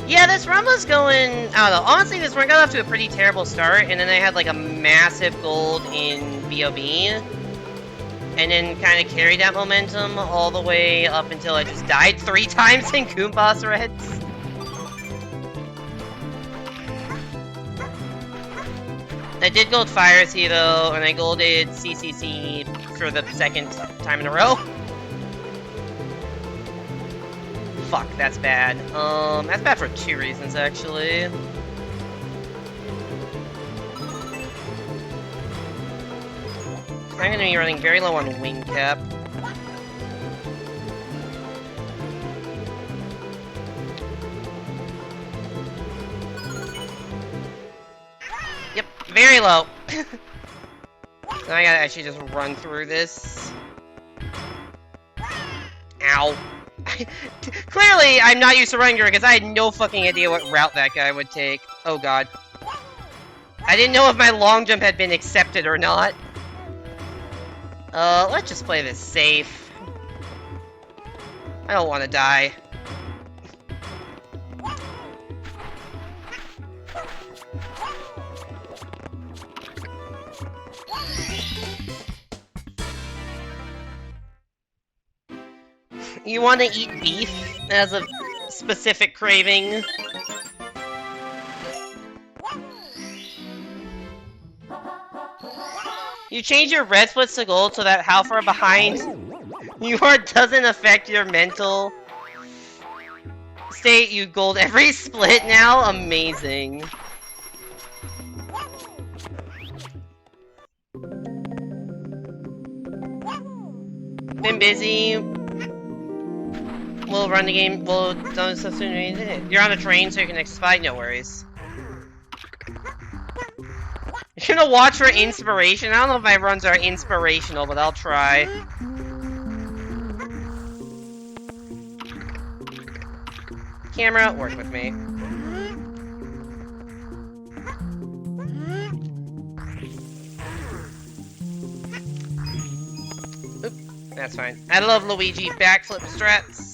Yeah, this run was going... I don't know. Honestly, this run got off to a pretty terrible start, and then I had like a massive gold in BOB. And then kind of carried that momentum all the way up until I just died 3 times in Goomba's Reds. I did gold Fire Sea though, and I golded CCC for the 2nd time in a row. Fuck, that's bad. That's bad for 2 reasons actually. I'm gonna be running very low on wing cap. Yep, very low. Now I gotta actually just run through this. Ow. Clearly, I'm not used to running here because I had no fucking idea what route that guy would take. Oh god. I didn't know if my long jump had been accepted or not. Let's just play this safe. I don't want to die. You want to eat beef as a specific craving? You change your red splits to gold so that how far behind you are doesn't affect your mental state. You gold every split now? Amazing. Been busy. We'll run the game. We'll done so soon. You're on a train so you can expedite. No worries. You're gonna watch for inspiration? I don't know if my runs are inspirational, but I'll try. Camera, work with me. Oop, that's fine. I love Luigi backflip strats.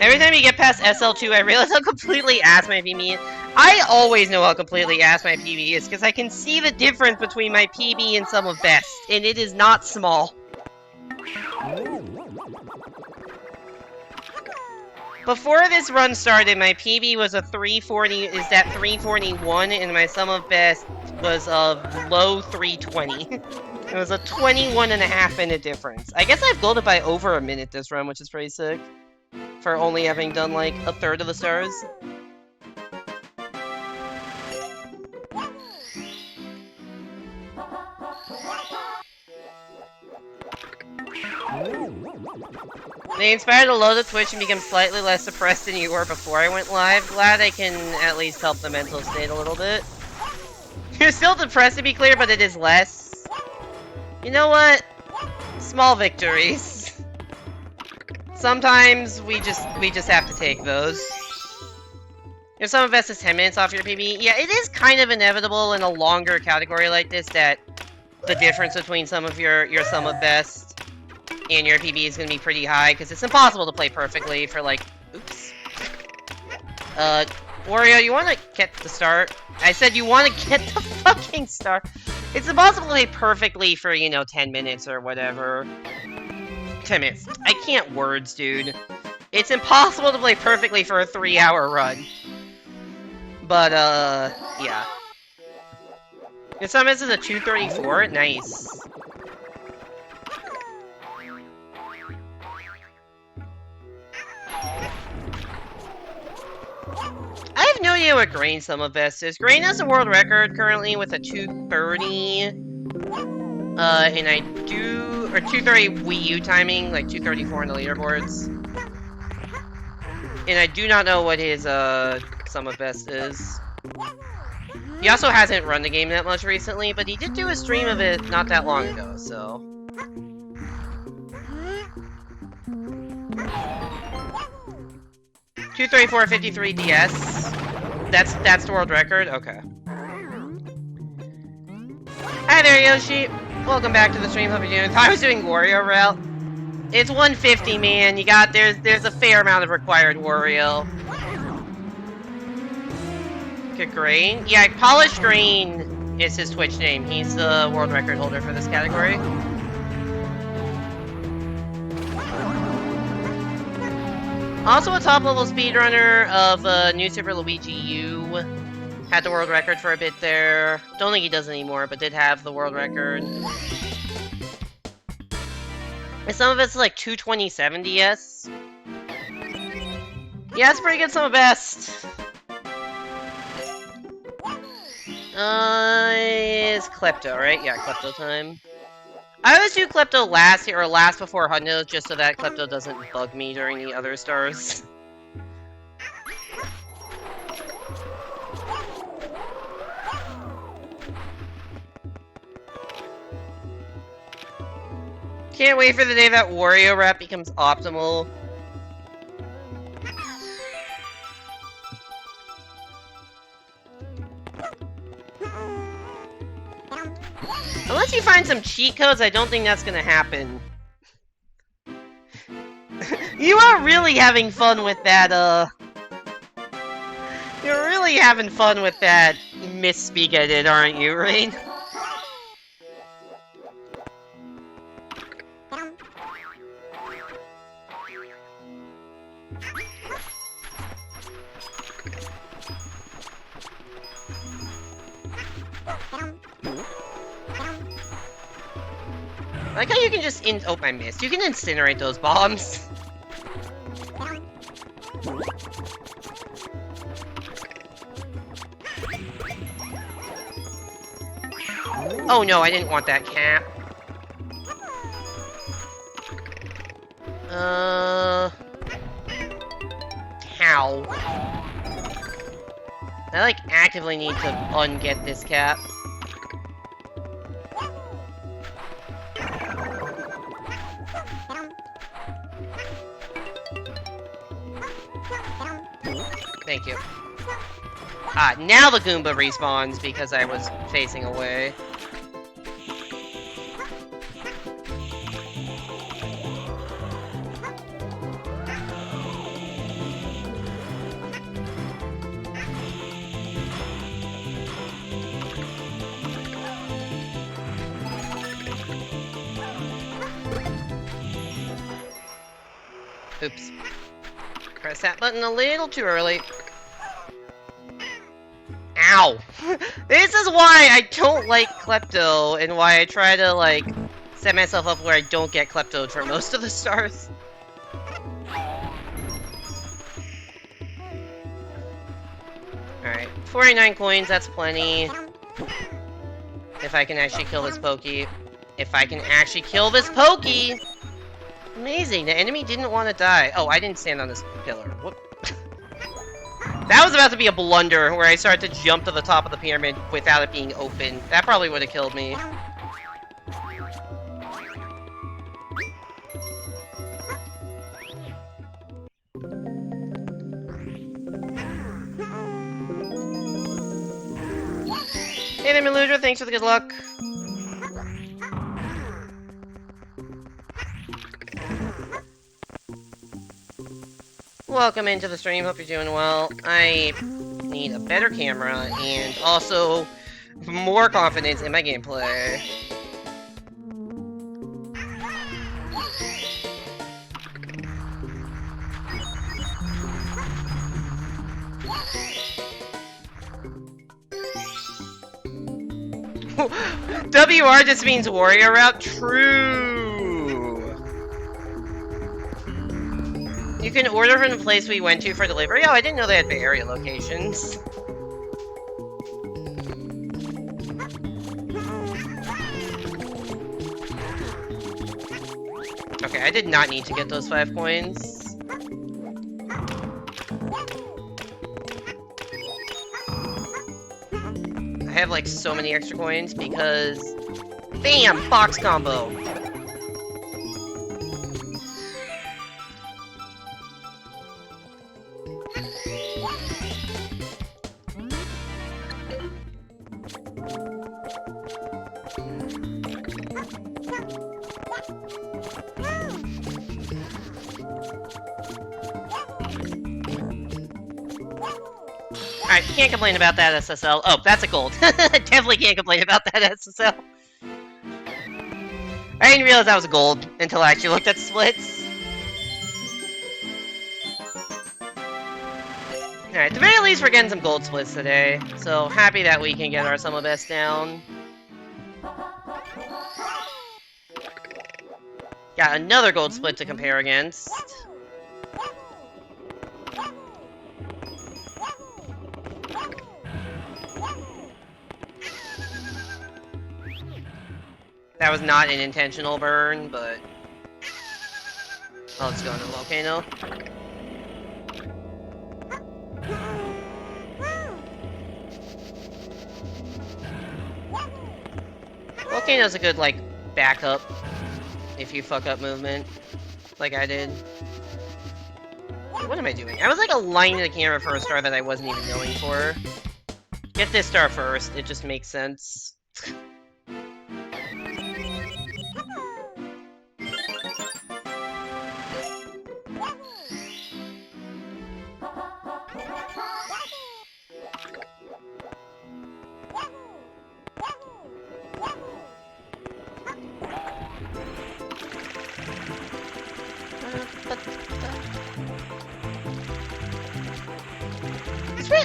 Every time you get past SL2, I realize how completely ass my PB is. I always know how completely ass my PB is, because I can see the difference between my PB and some of best, and it is not small. Before this run started, my PB was a 340, is that 341, and my sum of best was a low 320. It was a 21.5-minute difference. I guess I've golded by over a minute this run, which is pretty sick. For only having done like a third of the stars. They inspired a load of Twitch and become slightly less depressed than you were before I went live. Glad I can at least help the mental state a little bit. You're still depressed to be clear, but it is less. You know what? Small victories. Sometimes we just have to take those. If some invest is 10 minutes off your PB, yeah, it is kind of inevitable in a longer category like this that the difference between some of your sum of best and your PB is going to be pretty high, because it's impossible to play perfectly for, like, oops. Wario, you want to get the start? I said you want to get the fucking start. It's impossible to play perfectly for, you know, 10 minutes or whatever. 10 minutes. I can't words, dude. It's impossible to play perfectly for a 3-hour run. But, yeah. In some instances, a 234? Nice. I have no idea what Grain's sum of best is. Grain has a world record currently with a 230. And I do... or 230 Wii U timing, like 234 on the leaderboards. And I do not know what his, sum of best is. He also hasn't run the game that much recently, but he did do a stream of it not that long ago, so... 234.53 DS. That's the world record? Okay. Hi there, Yoshi! Welcome back to the stream. Hope you're doing. I thought I was doing Wario route. It's 150, man. You got there's a fair amount of required Wario. Good Grain? Yeah, Polished Grain is his Twitch name. He's the world record holder for this category. Also a top-level speedrunner of New Super Luigi U. Had the world record for a bit there. Don't think he does anymore, but did have the world record. And some of it's like 227 DS. Yeah, it's pretty good, some of best. It's Klepto, right? Yeah, Klepto time. I always do Klepto last or last before Hundo, just so that Klepto doesn't bug me during the other stars. Can't wait for the day that Wario Rap becomes optimal. Unless you find some cheat codes, I don't think that's gonna happen. You are really having fun with that, You're really having fun with that misspeak I did, aren't you, Rain? I like how you can just oh, I missed. You can incinerate those bombs. Oh no, I didn't want that cap. How? I like actively need to unget this cap. Thank you. Ah, now the Goomba respawns because I was facing away. Oops. Press that button a little too early. Ow! This is why I don't like Klepto, and why I try to, like, set myself up where I don't get Kleptoed for most of the stars. Alright, 49 coins, that's plenty. If I can actually kill this Pokey. If I can actually kill this Pokey! Amazing, the enemy didn't want to die. Oh, I didn't stand on this pillar. Whoop. That was about to be a blunder, where I started to jump to the top of the pyramid without it being open. That probably would have killed me. Hey there, Meludra, thanks for the good luck. Welcome into the stream, hope you're doing well. I need a better camera, and also more confidence in my gameplay. WR just means warrior route? True! You can order from the place we went to for delivery? Oh, I didn't know they had Bay Area locations. Okay, I did not need to get those 5 coins. I have like so many extra coins because... BAM! Box combo! Alright, can't complain about that SSL. Oh, that's a gold. Definitely can't complain about that SSL. I didn't realize that was a gold until I actually looked at the splits. Alright, at the very least we're getting some gold splits today. So, happy that we can get our Summer Best down. Got another gold split to compare against. That was not an intentional burn, but... Oh, let's go into the volcano. Volcano's a good, like, backup if you fuck up movement, like I did. What am I doing? I was, like, aligning the camera for a star that I wasn't even going for. Get this star first, it just makes sense.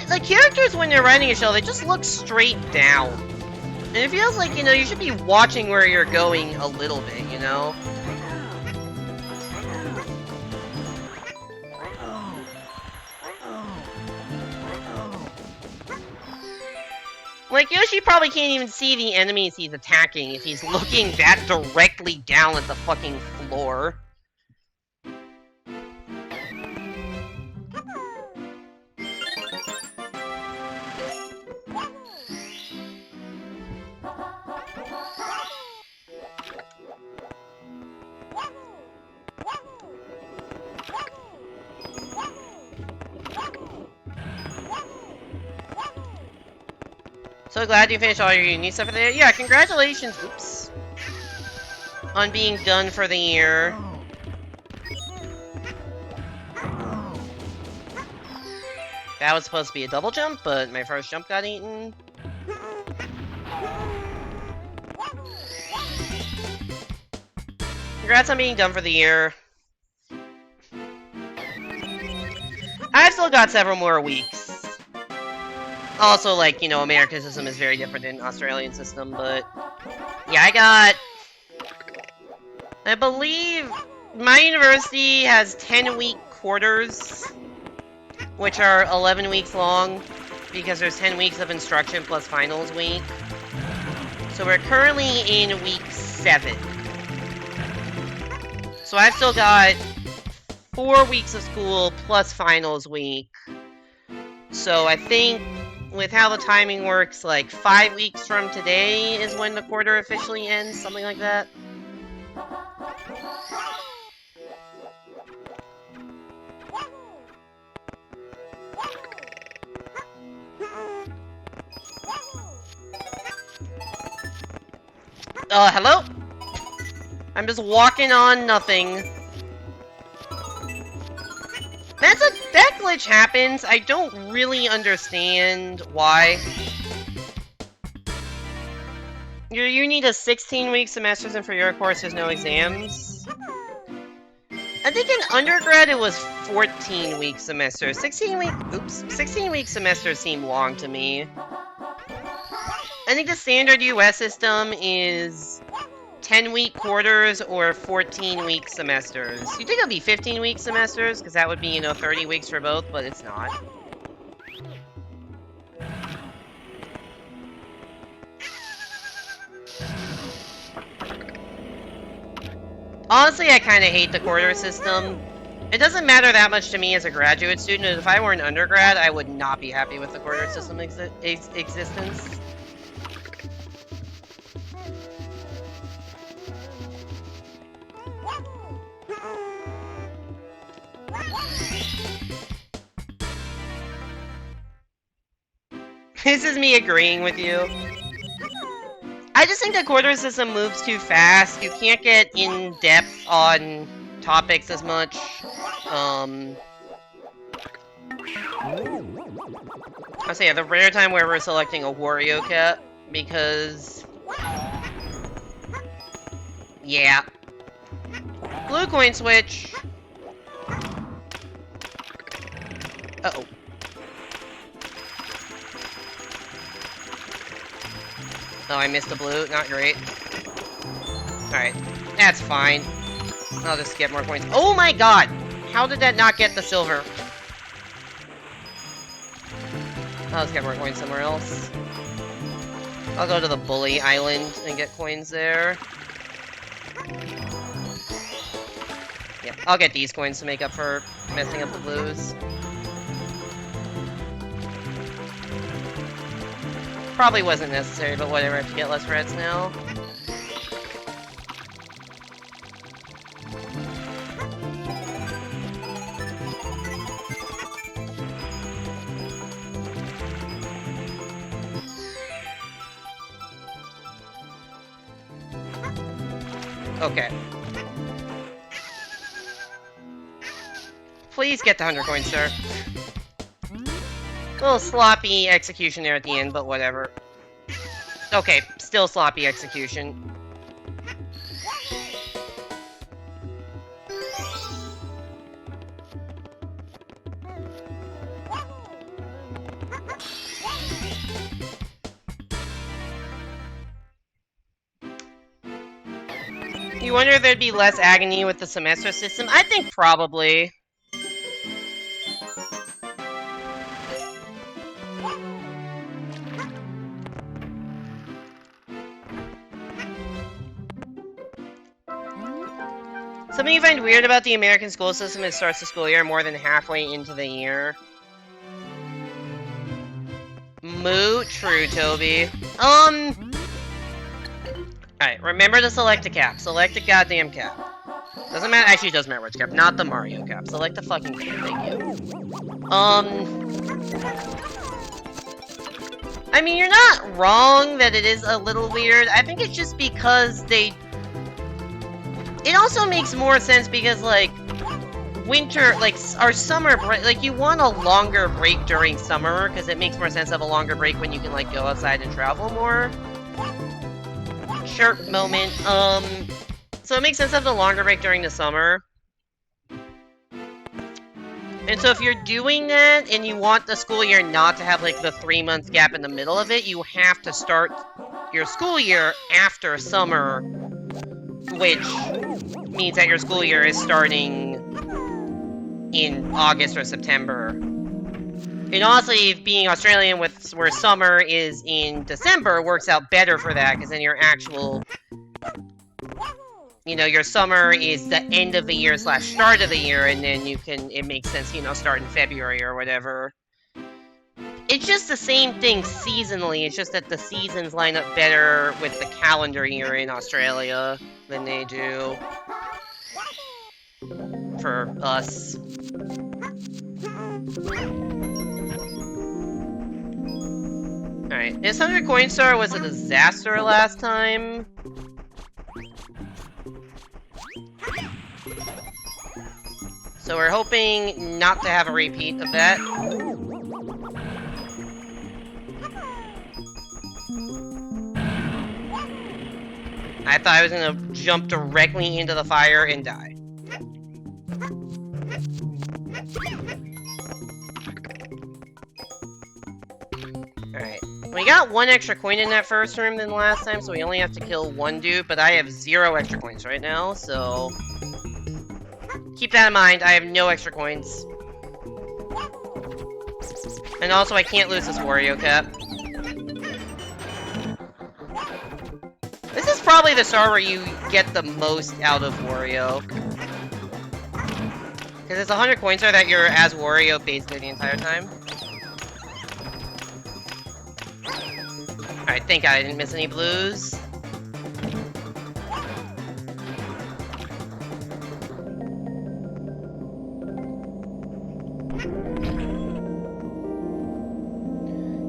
Like, characters, when they're riding a shell, they just look straight down. And it feels like, you know, you should be watching where you're going a little bit, you know? Like, Yoshi probably can't even see the enemies he's attacking if he's looking that directly down at the fucking floor. So glad you finished all your uni stuff for the year. Yeah, congratulations, oops, on being done for the year. That was supposed to be a double jump, but my first jump got eaten. Congrats on being done for the year. I've still got several more weeks Also, like, you know, American system is very different than Australian system, but... Yeah, I got... I believe my university has 10-week quarters, which are 11 weeks long, because there's 10 weeks of instruction plus finals week. So we're currently in week 7. So I've still got 4 weeks of school plus finals week. So I think with how the timing works, like 5 weeks from today is when the quarter officially ends, something like that. Hello? I'm just walking on nothing. That glitch happens. I don't really understand why. Your uni does 16-week semesters, and for your course there's no exams. I think in undergrad it was 14-week semesters. 16-week semesters seem long to me. I think the standard US system is 10-week quarters or 14-week semesters. You'd think it'd be 15-week semesters, because that would be, you know, 30 weeks for both, but it's not. Honestly, I kind of hate the quarter system. It doesn't matter that much to me as a graduate student, and if I were an undergrad, I would not be happy with the quarter system existence. This is me agreeing with you. I just think the quarter system moves too fast. You can't get in depth on topics as much. I'll say the rare time where we're selecting a Wario cat, because... Yeah. Blue coin switch. Uh-oh. Oh, I missed the blue. Not great. Alright. That's fine. I'll just get more coins. Oh my god! How did that not get the silver? I'll just get more coins somewhere else. I'll go to the Bully Island and get coins there. Yep, I'll get these coins to make up for messing up the blues. Probably wasn't necessary, but whatever, I have to get less reds now. Okay. Please get the 100 coins, sir. A little sloppy execution there at the end, but whatever. Okay, still sloppy execution. You wonder if there'd be less agony with the semester system? I think probably. Something you find weird about the American school system is it starts the school year more than halfway into the year. Moo, true, Toby. Alright, remember to select a cap. Select a goddamn cap. Doesn't matter, actually it does matter which cap, not the Mario cap. Select the fucking cap, thank you. I mean, you're not wrong that it is a little weird. I think it's just because they... It also makes more sense because, like, winter, like, our summer break, like, you want a longer break during summer, because it makes more sense to have a longer break when you can, like, go outside and travel more. Chirp moment. So it makes sense to have the longer break during the summer. And so if you're doing that and you want the school year not to have like the 3-month gap in the middle of it, you have to start your school year after summer, which means that your school year is starting in August or September. And honestly, being Australian with where summer is in December works out better for that, because then your actual, you know, your summer is the end of the year / start of the year, and then you can, it makes sense, you know, start in February or whatever. It's just the same thing seasonally, it's just that the seasons line up better with the calendar year in Australia than they do for us. Alright, this 100 coin star was a disaster last time. So we're hoping not to have a repeat of that. I thought I was gonna jump directly into the fire and die. Alright. We got 1 extra coin in that first room than last time, so we only have to kill 1 dude, but I have 0 extra coins right now, so... keep that in mind, I have no extra coins. And also, I can't lose this Wario cap. This is probably the star where you get the most out of Wario. Because it's 100 coin star that you're as Wario basically the entire time. Alright, thank God I didn't miss any blues.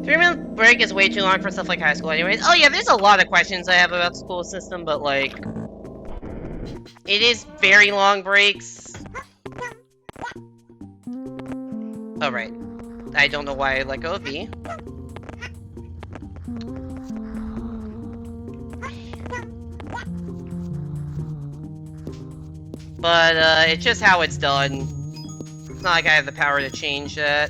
Three-month break is way too long for stuff like high school anyways. Oh yeah, there's a lot of questions I have about the school system, but like... it is very long breaks. Oh right. I don't know why I let go of B. But, it's just how it's done. It's not like I have the power to change that.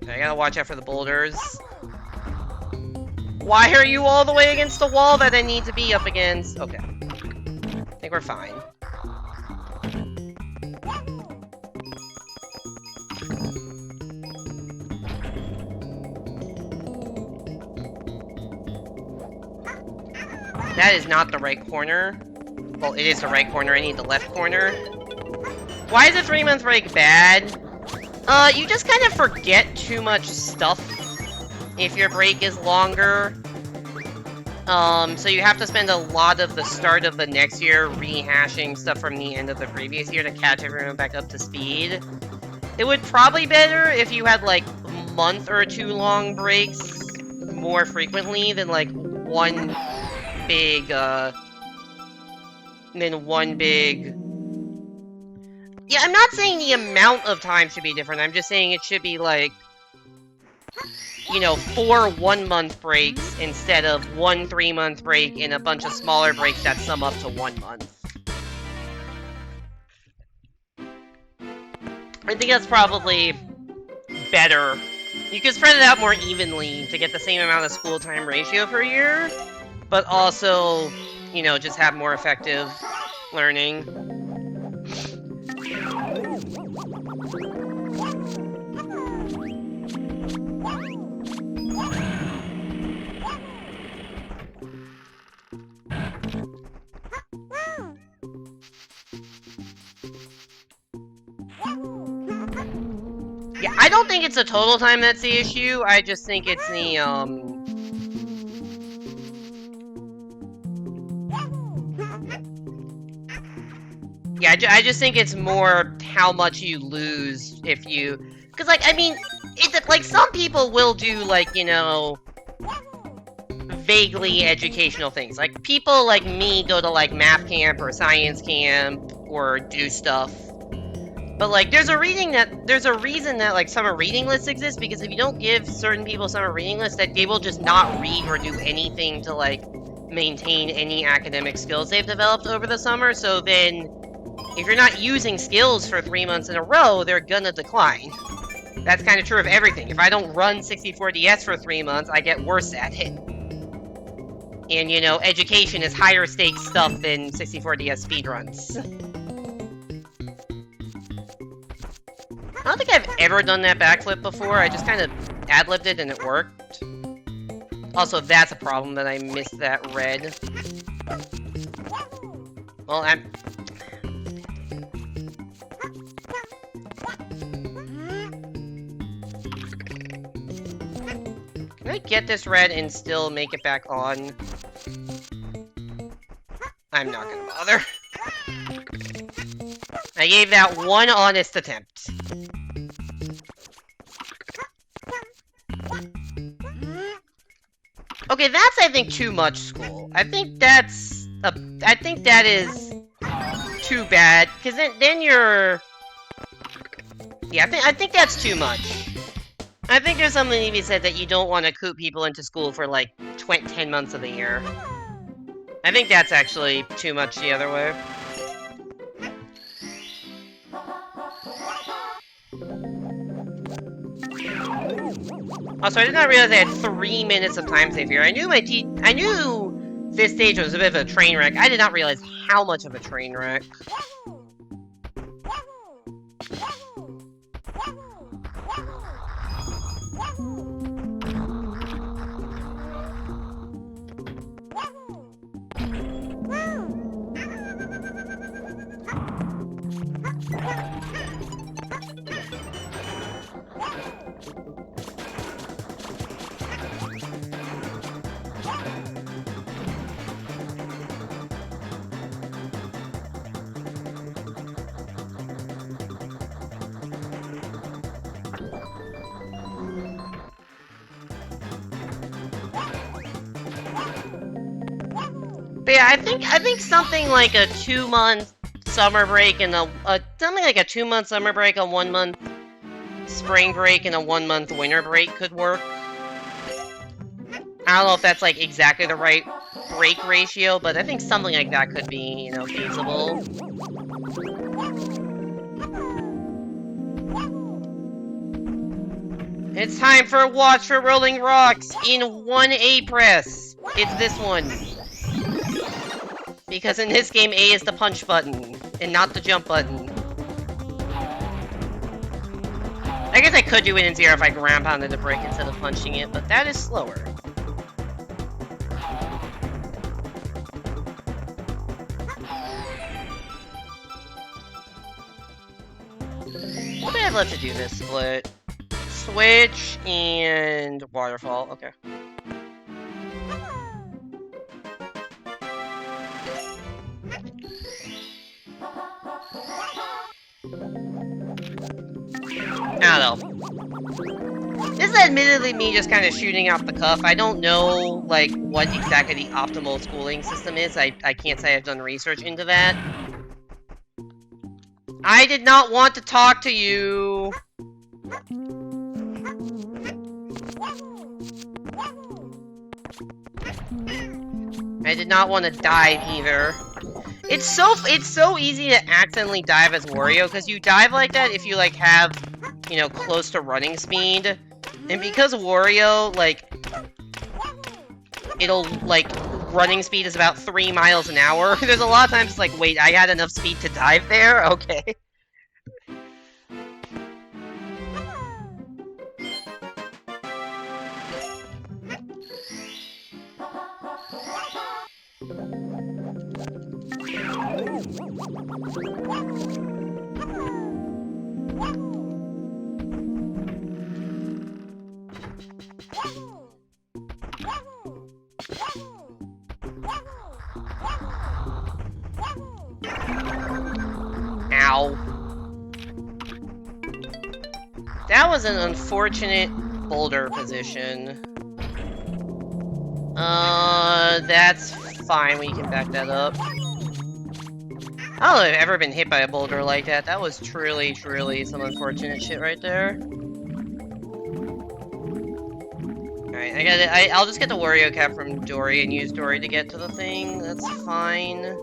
I gotta watch out for the boulders. Why are you all the way against the wall that I need to be up against? Okay. I think we're fine. That is not the right corner. Well, it is the right corner. I need the left corner. Why is a 3-month break bad? You just kind of forget too much stuff if your break is longer. So you have to spend a lot of the start of the next year rehashing stuff from the end of the previous year to catch everyone back up to speed. It would probably be better if you had, like, month or 2 long breaks more frequently than, like, one big, Yeah, I'm not saying the amount of time should be different, I'm just saying it should be, like, you know, 4 1-month breaks instead of 1 3-month break and a bunch of smaller breaks that sum up to 1 month. I think that's probably better. You can spread it out more evenly to get the same amount of school time ratio per year, but also, you know, just have more effective learning. Yeah, I don't think it's the total time that's the issue, I just think it's the, yeah, I just think it's more how much you lose if you... Because, like, I mean, it's, like, some people will do, like, you know, vaguely educational things. Like, people like me go to, like, math camp or science camp or do stuff. But, like, there's a reason that, like, summer reading lists exist, because if you don't give certain people summer reading lists, that they will just not read or do anything to, like, maintain any academic skills they've developed over the summer, so then if you're not using skills for 3 months in a row, they're gonna decline. That's kind of true of everything. If I don't run 64DS for 3 months, I get worse at it. And, you know, education is higher stakes stuff than 64DS speedruns. I don't think I've ever done that backflip before. I just kind of ad-libbed it and it worked. Also, that's a problem that I missed that red. Well, Can I get this red and still make it back on? I'm not gonna bother. I gave that one honest attempt. Okay, that's, I think, too much school. I think that is too bad, because then you're... Yeah, I think that's too much. I think there's something to be said that you don't want to coop people into school for, like, 10 months of the year. I think that's actually too much the other way. Also, I did not realize I had 3 minutes of time save here. I knew this stage was a bit of a train wreck. I did not realize how much of a train wreck. But yeah, I think something like a 2-month summer break and something like a 2-month summer break, a 1-month spring break, and a 1-month winter break could work. I don't know if that's like exactly the right break ratio, but I think something like that could be, you know, feasible. It's time for a watch for Rolling Rocks in 1A press. It's this one. Because in this game, A is the punch button, and not the jump button. I guess I could do it in 0 if I ground pounded the brick instead of punching it, but that is slower. What do I have left to do this split? Switch and waterfall, okay. I don't know. This is admittedly me just kind of shooting off the cuff. I don't know, like, what exactly the optimal schooling system is. I can't say I've done research into that. I did not want to talk to you! I did not want to dive either. It's so easy to accidentally dive as Wario, because you dive like that if you, like, have, you know, close to running speed. And because Wario, like, it'll, like, running speed is about 3 miles an hour, there's a lot of times it's like, wait, I had enough speed to dive there? Okay. Ow. That was an unfortunate boulder position. That's fine, we can back that up. I don't know if I've ever been hit by a boulder like that. That was truly, truly some unfortunate shit right there. Alright, I'll just get the Wario cap from Dory and use Dory to get to the thing. That's fine.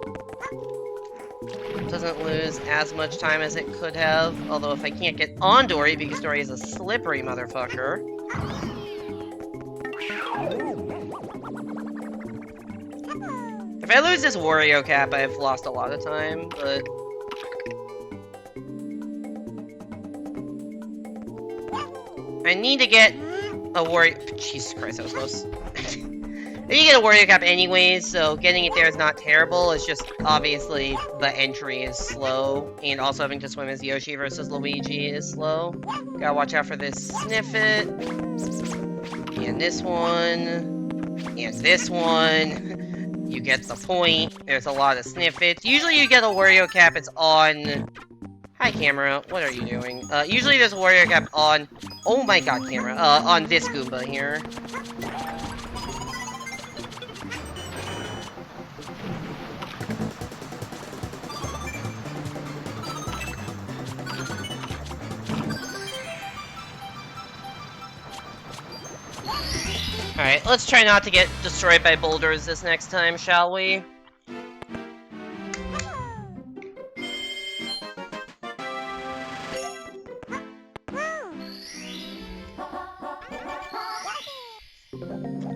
doesn't lose as much time as it could have. Although if I can't get on Dory, because Dory is a slippery motherfucker. If I lose this Wario cap, I've lost a lot of time, but... I need to get a Wario... Jesus Christ, that was close. I need to get a Wario cap anyways, so getting it there is not terrible. It's just, obviously, the entry is slow. And also having to swim as Yoshi versus Luigi is slow. Gotta watch out for this Sniffit. And this one. And this one. You get the point. There's a lot of Sniffits. Usually you get a Wario cap, it's on... Hi, camera. What are you doing? Usually there's a Wario cap on... Oh my god, camera. On this Goomba here. Alright, let's try not to get destroyed by boulders this next time, shall we?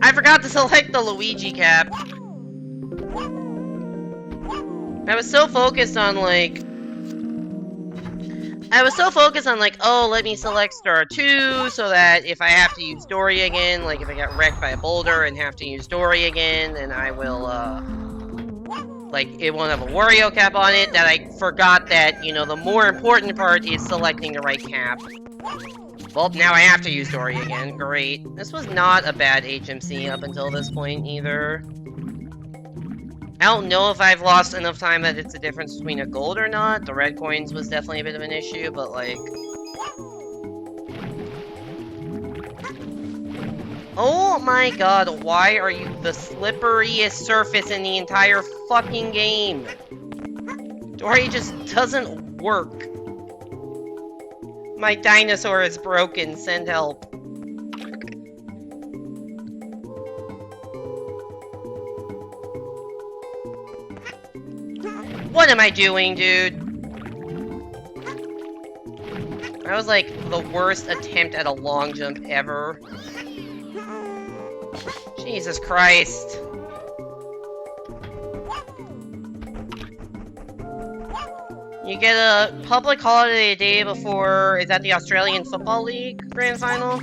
I forgot to select the Luigi cap. I was so focused on, like... oh, let me select Star 2, so that if I have to use Dory again, like if I get wrecked by a boulder and have to use Dory again, then I will, like, it won't have a Wario cap on it, that I forgot that, you know, the more important part is selecting the right cap. Well, now I have to use Dory again. Great. This was not a bad HMC up until this point, either. I don't know if I've lost enough time that it's the difference between a gold or not. The red coins was definitely a bit of an issue, but like... Oh my god, why are you the slipperiest surface in the entire fucking game? Dory just doesn't work. My dinosaur is broken, send help. What am I doing, dude? That was like the worst attempt at a long jump ever. Jesus Christ. You get a public holiday a day before, is that the Australian Football League Grand Final?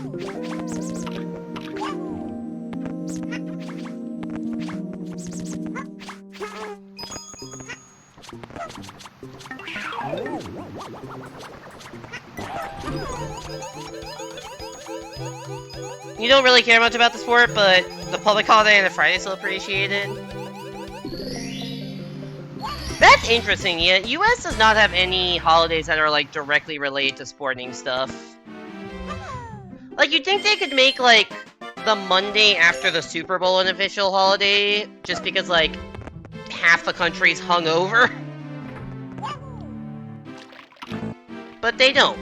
You don't really care much about the sport, but the public holiday and the Friday still appreciated. That's interesting, yeah. US does not have any holidays that are, like, directly related to sporting stuff. Like, you'd think they could make, like, the Monday after the Super Bowl an official holiday, just because, like, half the country's hungover. But they don't.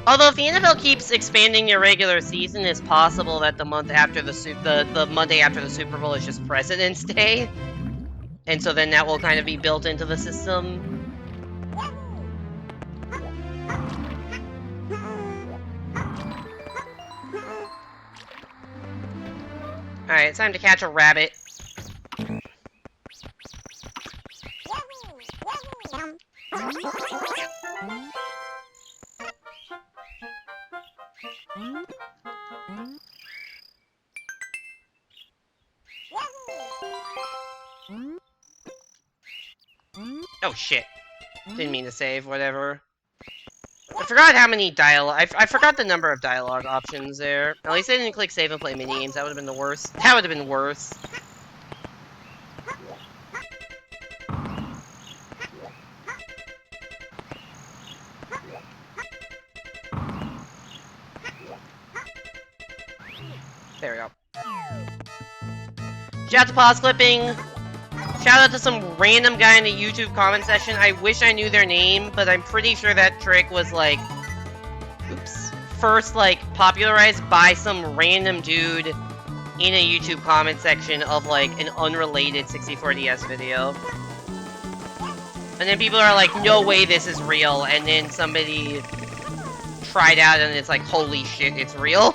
Although, if the NFL keeps expanding their regular season, it's possible that the month after the Monday after the Super Bowl is just President's Day, and so then that will kind of be built into the system. All right, it's time to catch a rabbit. Oh shit. Didn't mean to save, whatever. I forgot how many dialogue. I forgot the number of dialogue options there. At least I didn't click save and play minigames. That would have been the worst. That would have been worse. There we go. Shout out to pause clipping. Shout out to some random guy in the YouTube comment section. I wish I knew their name, but I'm pretty sure that trick was like, oops, first like popularized by some random dude in a YouTube comment section of like an unrelated 64DS video. And then people are like, no way this is real, and then somebody tried out and it's like, holy shit, it's real.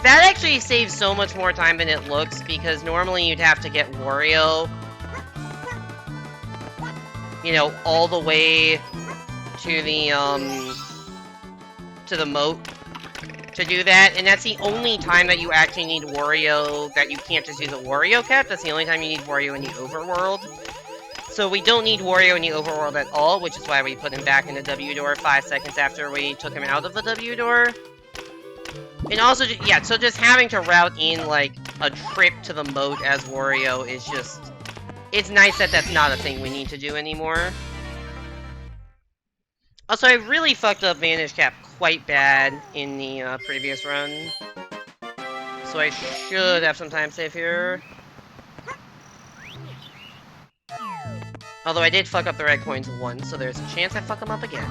That actually saves so much more time than it looks, because normally you'd have to get Wario, you know, all the way to the moat to do that, and that's the only time that you actually need Wario, that you can't just use a Wario cap. That's the only time you need Wario in the overworld. So we don't need Wario in the overworld at all, which is why we put him back in the W door 5 seconds after we took him out of the W door. And also, yeah, so just having to route in, like, a trip to the moat as Wario is just... It's nice that that's not a thing we need to do anymore. Also, I really fucked up Vanish Cap quite bad in the previous run. So I should have some time save here. Although I did fuck up the red coins once, so there's a chance I fuck them up again.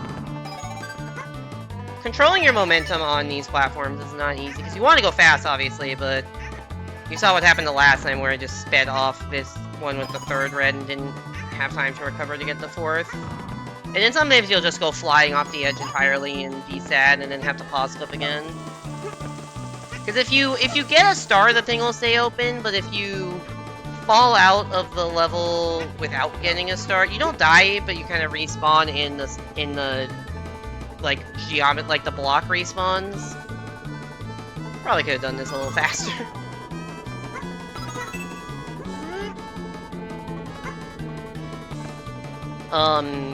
Controlling your momentum on these platforms is not easy, because you want to go fast, obviously, but you saw what happened the last time where I just sped off this one with the third red and didn't have time to recover to get the fourth. And then sometimes you'll just go flying off the edge entirely and be sad and then have to pause clip again. Because if you get a star, the thing will stay open, but if you fall out of the level without getting a star, you don't die, but you kind of respawn in the like like the block respawns. Probably could have done this a little faster.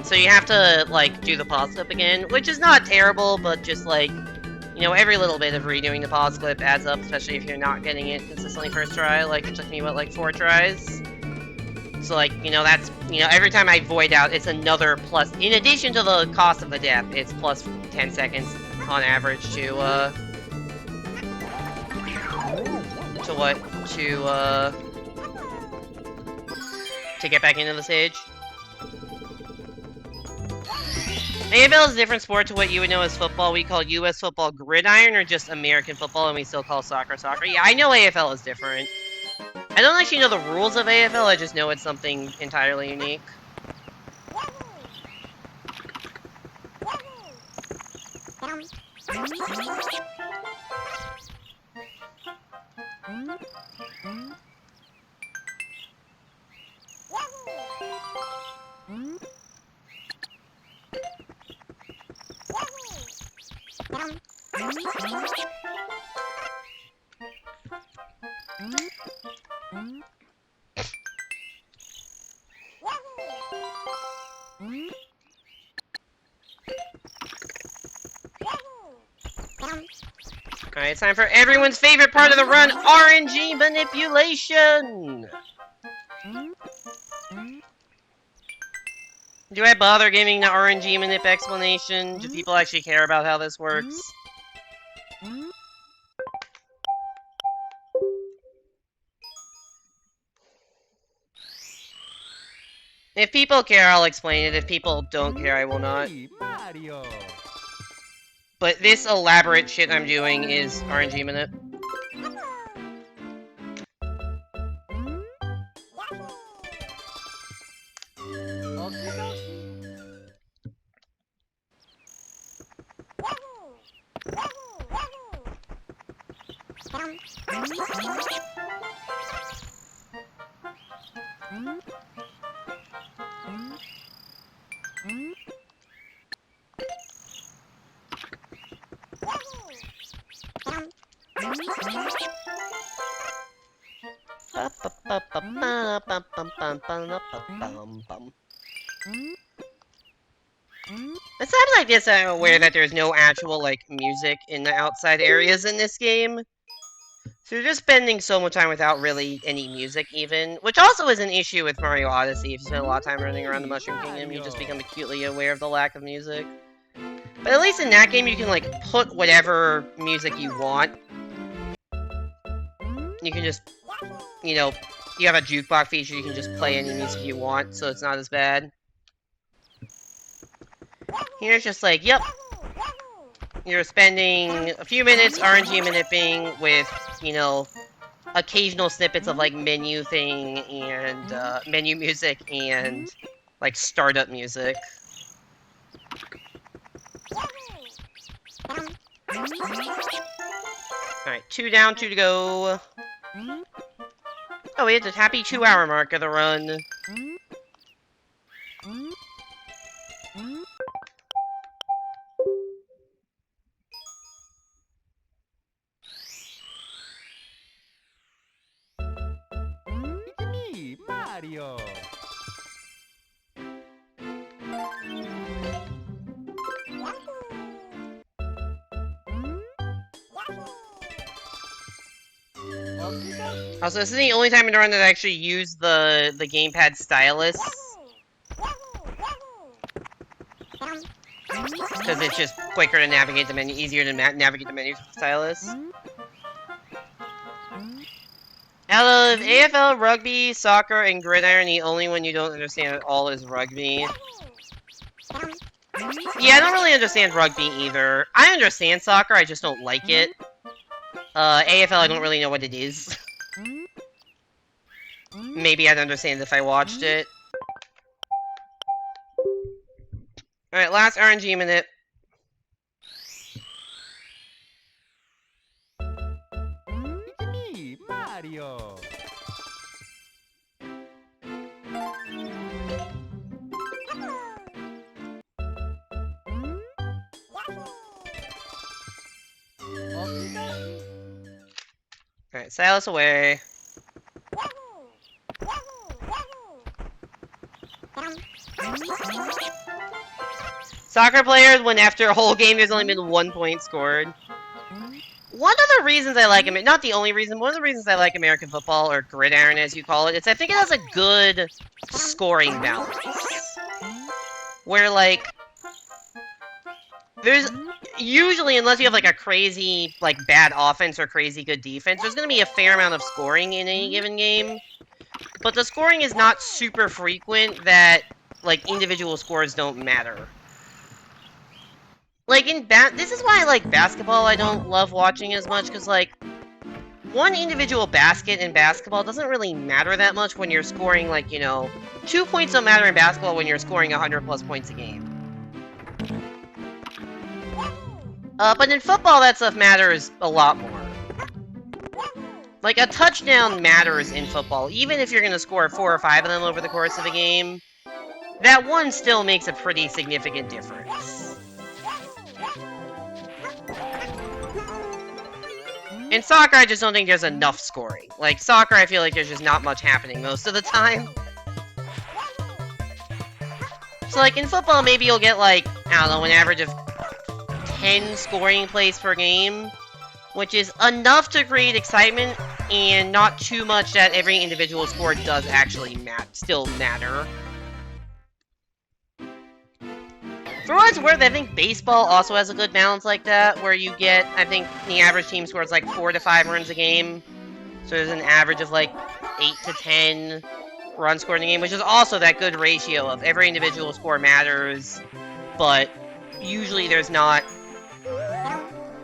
So you have to, like, do the pause clip again, which is not terrible, but just, like, you know, every little bit of redoing the pause clip adds up, especially if you're not getting it consistently first try. Like, it took me, what, like, 4 tries? So, like, you know, that's, you know, every time I void out, it's another plus, in addition to the cost of the death, it's plus 10 seconds on average to get back into the stage. AFL is a different sport to what you would know as football. We call U.S. football gridiron, or just American football, and we still call soccer soccer. Yeah, I know AFL is different. I don't actually know the rules of AFL, I just know it's something entirely unique. Alright, it's time for everyone's favorite part of the run, RNG manipulation! Do I bother giving the RNG manip explanation? Do people actually care about how this works? If people care, I'll explain it. If people don't care, I will not. Mario. But this elaborate shit I'm doing is RNG manip. At times like this, I'm aware that there's no actual, like, music in the outside areas in this game. So you're just spending so much time without really any music, even. Which also is an issue with Mario Odyssey. If you spend a lot of time running around the Mushroom Kingdom, you just become acutely aware of the lack of music. But at least in that game, you can, like, put whatever music you want. You can just, you know, you have a jukebox feature, you can just play any music you want, so it's not as bad. Here it's just like, yep. you're spending a few minutes RNG manipulating with, you know, occasional snippets of like menu thing and menu music and like startup music. Alright, 2 down, 2 to go. Oh, we hit the happy 2-hour mark of the run. It's me, Mario. Also, this is the only time in the run that I actually use the gamepad stylus. Because it's just quicker to navigate the menu, easier to navigate the menus with the stylus. Out of AFL, rugby, soccer, and gridiron, the only one you don't understand at all is rugby. Yeah, I don't really understand rugby either. I understand soccer, I just don't like it. AFL, I don't really know what it is. Maybe I'd understand if I watched it. Alright, last RNG minute. It's me, Mario. Alright, stylus away. Soccer players, when after a whole game there's only been 1 point scored. One of the reasons I like not the only reason, one of the reasons I like American football, or gridiron as you call it, is I think it has a good scoring balance. Where, like, there's usually, unless you have like a crazy, like, bad offense or crazy good defense, there's gonna be a fair amount of scoring in any given game. But the scoring is not super frequent that, like, individual scores don't matter. Like, this is why I like basketball I don't love watching as much, because, like, one individual basket in basketball doesn't really matter that much when you're scoring, like, you know, 2 points don't matter in basketball when you're scoring 100 plus points a game. But in football, that stuff matters a lot more. Like, a touchdown matters in football, even if you're gonna score 4 or 5 of them over the course of a game. That one still makes a pretty significant difference. In soccer, I just don't think there's enough scoring. Like, soccer, I feel like there's just not much happening most of the time. So, like, in football, maybe you'll get, like, I don't know, an average of 10 scoring plays per game, which is enough to create excitement, and not too much that every individual score does actually still matter. For what it's worth, I think baseball also has a good balance like that, where you get, I think the average team scores like 4 to 5 runs a game. So there's an average of like 8 to 10 runs scored in a game, which is also that good ratio of every individual score matters, but usually there's not,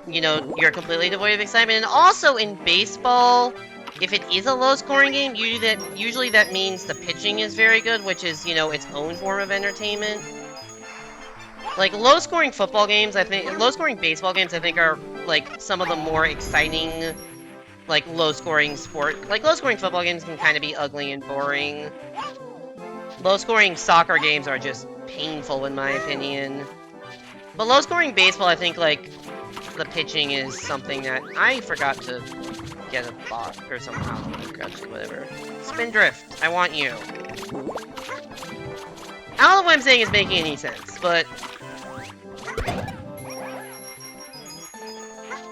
you know, you're completely devoid of excitement. And also in baseball, if it is a low-scoring game, usually that means the pitching is very good, which is, you know, its own form of entertainment. Like, low-scoring football games, low-scoring baseball games, I think, are, like, some of the more exciting, like, low-scoring sport. Like, low-scoring football games can kind of be ugly and boring. Low-scoring soccer games are just painful, in my opinion. But low-scoring baseball, I think, like, the pitching is something that I forgot to get a bot, or somehow, whatever. Spin drift, I want you. I don't know what I'm saying is making any sense, but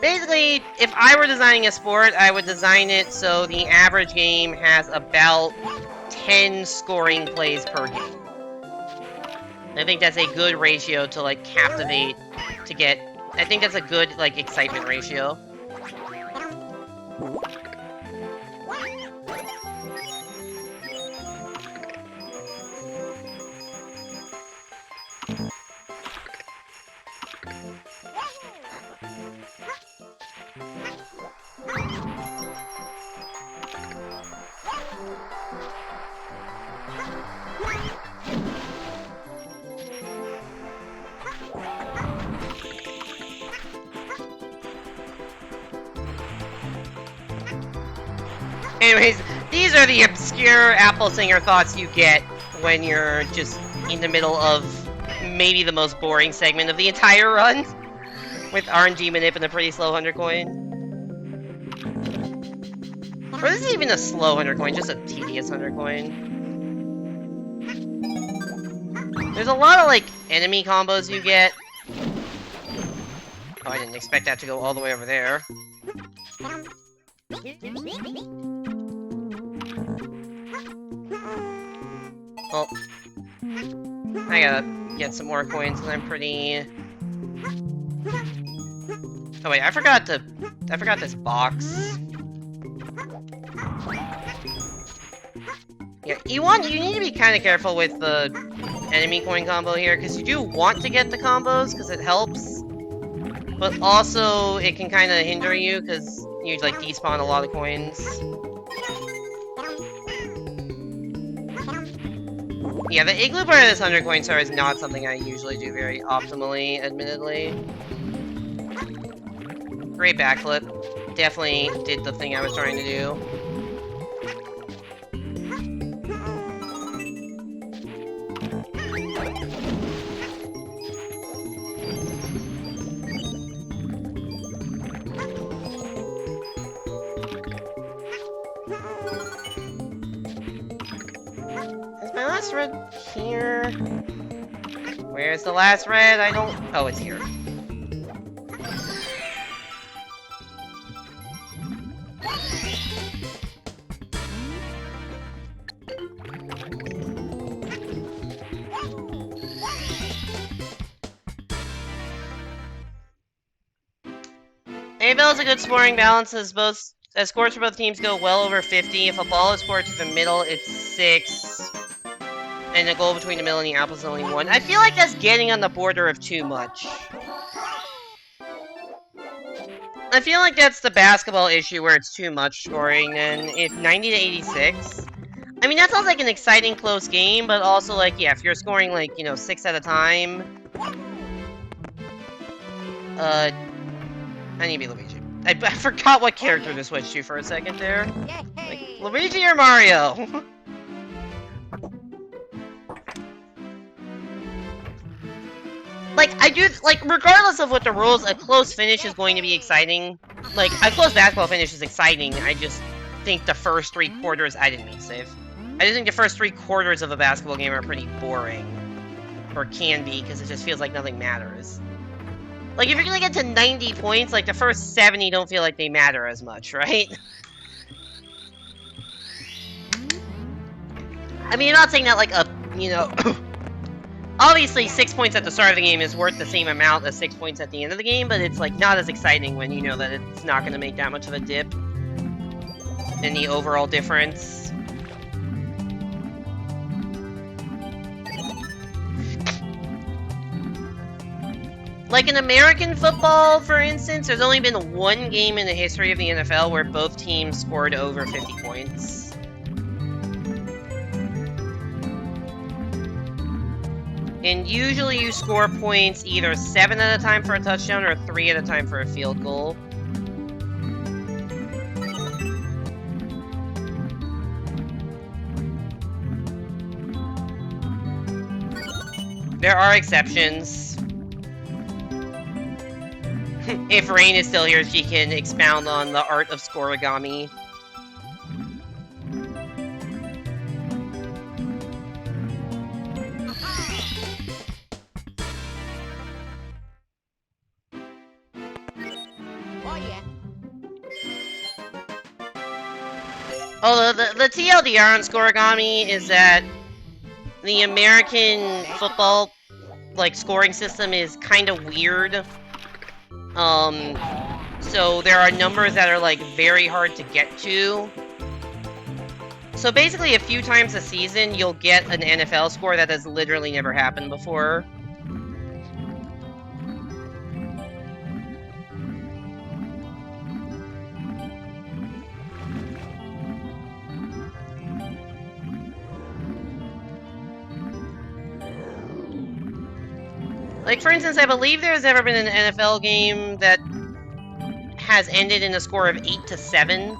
basically, if I were designing a sport, I would design it so the average game has about 10 scoring plays per game. I think that's a good ratio to, like, captivate, to get... I think that's a good, like, excitement ratio. Anyways, these are the obscure Apple Singer thoughts you get when you're just in the middle of maybe the most boring segment of the entire run, with RNG manip and a pretty slow 100 coin. Or this is even a slow 100 coin, just a tedious 100 coin. There's a lot of, like, enemy combos you get. Oh, I didn't expect that to go all the way over there. Oh. I gotta get some more coins, because I'm pretty... Oh wait, I forgot this box. Yeah, you need to be kind of careful with the enemy coin combo here, because you do want to get the combos, because it helps. But also, it can kind of hinder you, because you, like, despawn a lot of coins. Yeah, the igloo part of this 100 coin star is not something I usually do very optimally, admittedly. Great backflip. Definitely did the thing I was trying to do. Is my last red here? Where's the last red? I don't... Oh, it's here. A-Bell is a good scoring balance as scores for both teams go well over 50. If a ball is scored to the middle, it's 6. And the goal between the middle and the apple is only 1. I feel like that's getting on the border of too much. I feel like that's the basketball issue where it's too much scoring, and if 90 to 86... I mean, that sounds like an exciting close game, but also, like, yeah, if you're scoring, like, you know, 6 at a time... I need to be Luigi. I forgot what character to switch to for a second there. Like, Luigi or Mario? Like, I do, like, regardless of what the rules, a close finish is going to be exciting. Like, a close basketball finish is exciting, I just think the first 3 quarters, I didn't mean to save. I just think the first 3 quarters of a basketball game are pretty boring. Or can be, because it just feels like nothing matters. Like, if you're gonna get to 90 points, like, the first 70 don't feel like they matter as much, right? I mean, I'm not saying that, like, you know... Obviously, 6 points at the start of the game is worth the same amount as 6 points at the end of the game, but it's, like, not as exciting when you know that it's not gonna make that much of a dip in the overall difference. Like in American football, for instance, there's only been 1 game in the history of the NFL where both teams scored over 50 points. And usually you score points either 7 at a time for a touchdown or 3 at a time for a field goal. There are exceptions. If Rain is still here, she can expound on the art of scoregami. Oh yeah. Oh, the TLDR on scoregami is that the American football, like, scoring system is kind of weird. So there are numbers that are, like, very hard to get to. So basically, a few times a season, you'll get an NFL score that has literally never happened before. Like, for instance, I believe there's ever been an NFL game that has ended in a score of 8-7.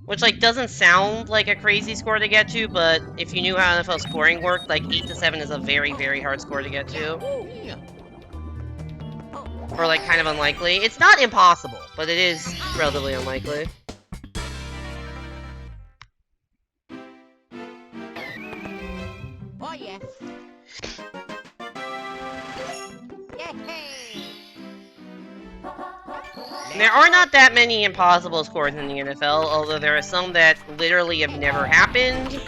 Which, like, doesn't sound like a crazy score to get to, but if you knew how NFL scoring worked, like, 8 to 7 is a very, very hard score to get to. Or, like, kind of unlikely. It's not impossible, but it is relatively unlikely. Oh yeah. Yay! There are not that many impossible scores in the NFL, although there are some that literally have never happened.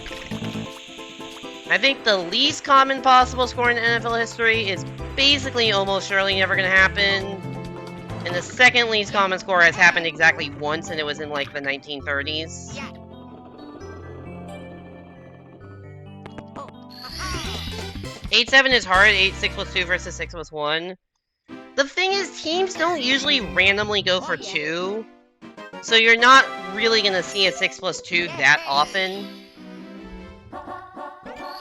I think the least common possible score in NFL history is basically almost surely never going to happen. And the second least common score has happened exactly once, and it was in, like, the 1930s. Yeah. 8-7 is hard, 6 plus 2 versus 6 plus 1. The thing is, teams don't usually randomly go for 2, so you're not really gonna see a 6 plus 2 that often.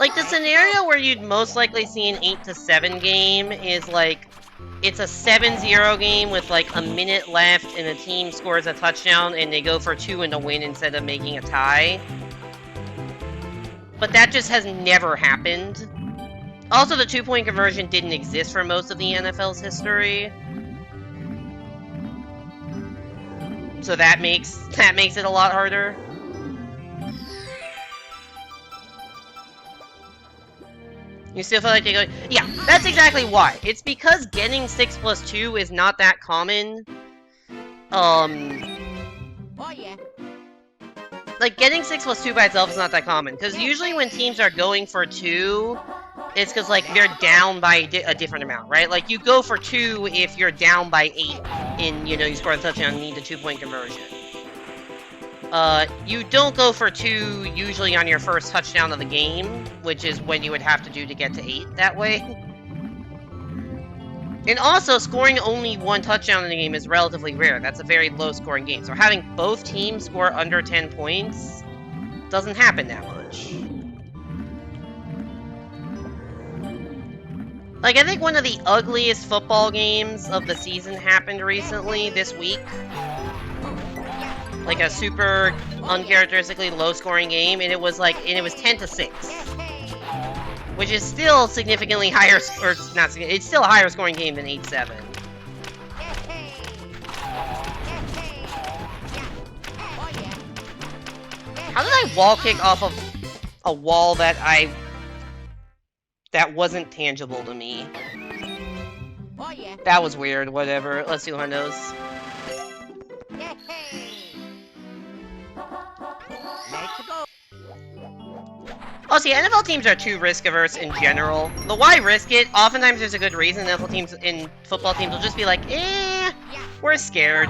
Like, the scenario where you'd most likely see an 8 to 7 game is, like, it's a 7-0 game with, like, a minute left and a team scores a touchdown and they go for 2 in the win instead of making a tie. But that just has never happened. Also, the 2-point conversion didn't exist for most of the NFL's history. So that makes it a lot harder. You still feel like you're going... Yeah, that's exactly why. It's because getting 6 plus 2 is not that common. Oh yeah. Like, getting 6 plus 2 by itself is not that common. Because usually when teams are going for 2... it's because, like, they're down by a different amount, right? Like, you go for 2 if you're down by 8 and, you know, you score a touchdown and need a 2-point conversion. You don't go for 2 usually on your first touchdown of the game, which is when you would have to do to get to 8 that way. And also, scoring only 1 touchdown in the game is relatively rare. That's a very low-scoring game. So having both teams score under 10 points doesn't happen that much. Like, I think one of the ugliest football games of the season happened recently, this week. Like, a super uncharacteristically low-scoring game, and it was, like, 10 to 6. Which is still significantly higher, or not significant, it's still a higher scoring game than 8-7. How did I wall kick off of a wall that wasn't tangible to me? Oh yeah. That was weird, whatever. Let's see what knows. Let's go. Oh, see, NFL teams are too risk-averse in general. The why risk it, oftentimes there's a good reason. NFL teams and football teams will just be like, we're scared.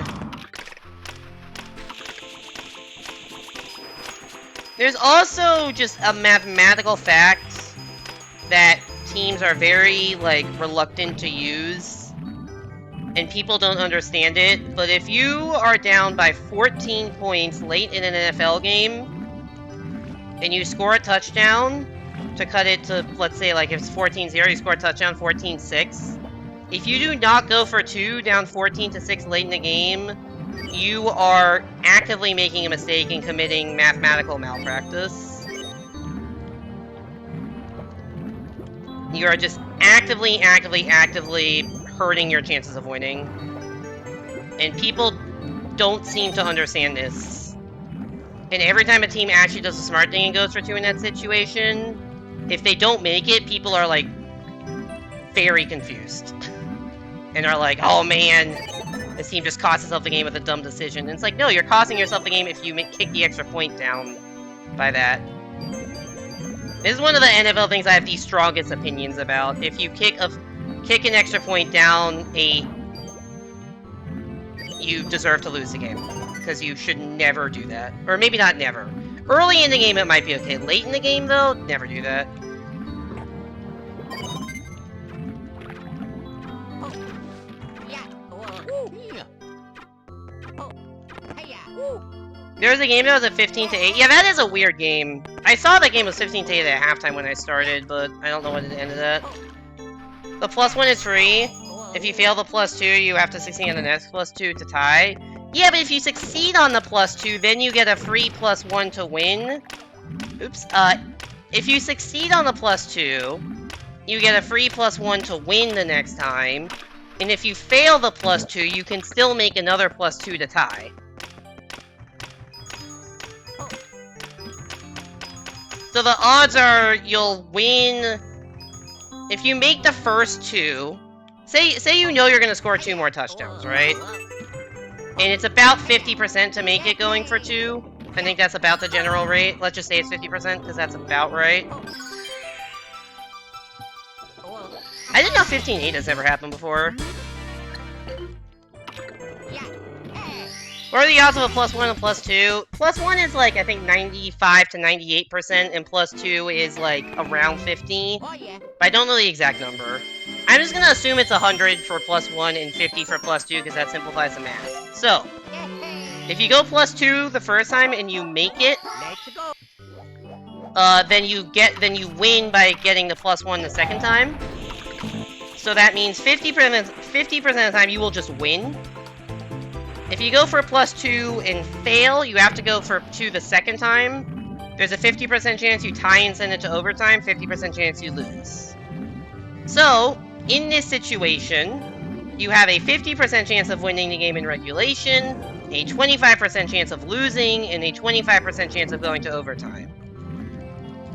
There's also just a mathematical fact that teams are very, like, reluctant to use. And people don't understand it. But if you are down by 14 points late in an NFL game, and you score a touchdown to cut it to, let's say, like, if it's 14-0, you score a touchdown 14-6. If you do not go for 2 down 14-6 late in the game, you are actively making a mistake and committing mathematical malpractice. You are just actively hurting your chances of winning. And people don't seem to understand this. And every time a team actually does a smart thing and goes for 2 in that situation, if they don't make it, people are, like, very confused. And are like, oh man, this team just cost itself the game with a dumb decision. And it's like, no, you're costing yourself the game if you kick the extra point down by that. This is one of the NFL things I have the strongest opinions about. If you kick an extra point down 8, you deserve to lose the game. Because you should never do that. Or maybe not never. Early in the game it might be okay. Late in the game, though, never do that. There was a game that was at 15-8. Yeah, that is a weird game. I saw that game was 15-8 at halftime when I started, but I don't know what it ended at. The +1 is free. If you fail the +2, you have to succeed on the next +2 to tie. Yeah, but if you succeed on the +2, then you get a free +1 to win. Oops. If you succeed on the +2, you get a free +1 to win the next time. And if you fail the +2, you can still make another +2 to tie. So the odds are you'll win if you make the first two. Say you know you're going to score 2 more touchdowns, right? And it's about 50% to make it going for 2. I think that's about the general rate. Let's just say it's 50% because that's about right. I didn't know 15-8 has ever happened before. What are the odds of a +1 and +2? +1 is like, I think 95 to 98%, and +2 is like around 50. Oh yeah. But I don't know the exact number. I'm just gonna assume it's 100 for +1 and 50 for +2 because that simplifies the math. So, if you go +2 the first time and you make it, Let's go. then you win by getting the +1 the second time. So that means 50% of the time you will just win. If you go for a +2 and fail, you have to go for 2 the second time. There's a 50% chance you tie and send it to overtime, 50% chance you lose. So, in this situation, you have a 50% chance of winning the game in regulation, a 25% chance of losing, and a 25% chance of going to overtime.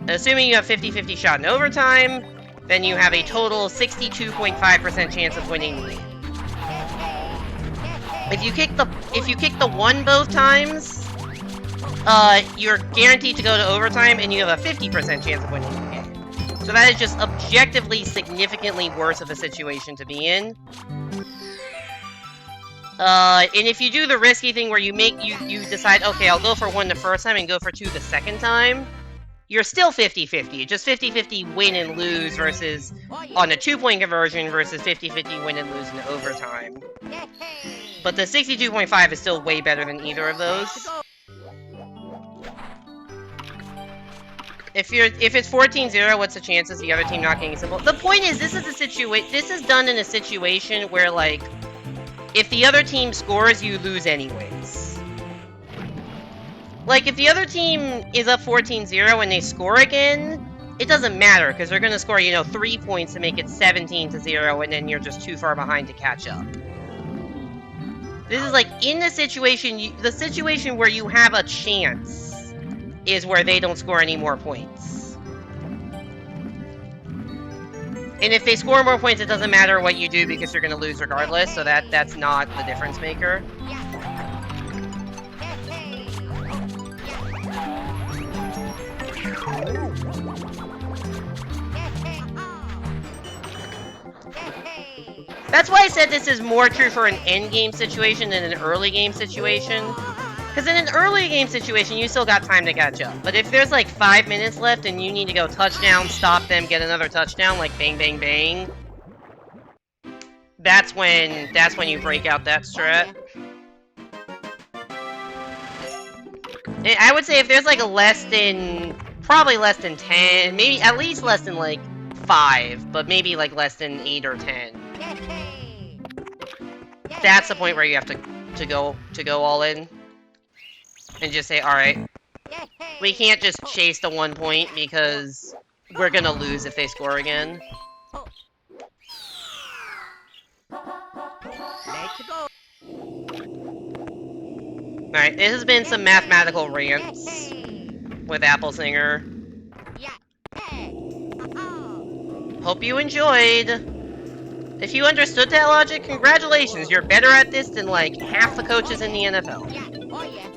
Assuming you have 50-50 shot in overtime, then you have a total 62.5% chance of winning the game. If you kick the 1 both times, you're guaranteed to go to overtime, and you have a 50% chance of winning the game. So that is just objectively significantly worse of a situation to be in. And if you do the risky thing where you decide, okay, I'll go for 1 the first time and go for 2 the second time, you're still 50-50. Just 50-50 win and lose versus on a 2-point conversion versus 50-50 win and lose in overtime. But the 62.5 is still way better than either of those. If it's 14-0, what's the chances of the other team not getting simple? The point is, this is done in a situation where, like, if the other team scores, you lose anyways. Like, if the other team is up 14-0 and they score again, it doesn't matter, because they're going to score, 3 points to make it 17-0, and then you're just too far behind to catch up. This is like, in the situation where you have a chance is where they don't score any more points. And if they score more points, it doesn't matter what you do because you're going to lose regardless, so that's not the difference maker. That's why I said this is more true for an endgame situation than an early game situation. Because in an early game situation, you still got time to catch up. But if there's like 5 minutes left and you need to go touchdown, stop them, get another touchdown, like bang, bang, bang, that's when you break out that strat. And I would say if there's like probably less than 10, maybe at least less than like 5, but maybe like less than 8 or 10. That's the point where you have to go all in. And just say, alright, we can't just chase the 1 point because we're gonna lose if they score again. Let's go. Alright, this has been some mathematical rants with Apple Singer. Hope you enjoyed. If you understood that logic, congratulations, you're better at this than like half the coaches in the NFL. Oh yeah.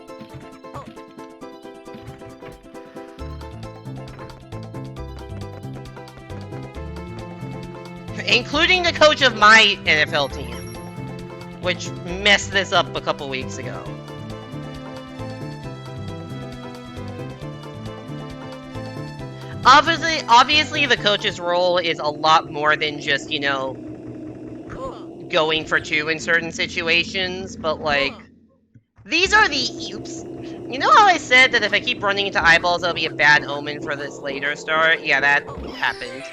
Including the coach of my NFL team, which messed this up a couple weeks ago. Obviously, the coach's role is a lot more than just, going for 2 in certain situations, but, like, these are the... Oops. You know how I said that if I keep running into eyeballs, that'll be a bad omen for this later start? Yeah, that happened.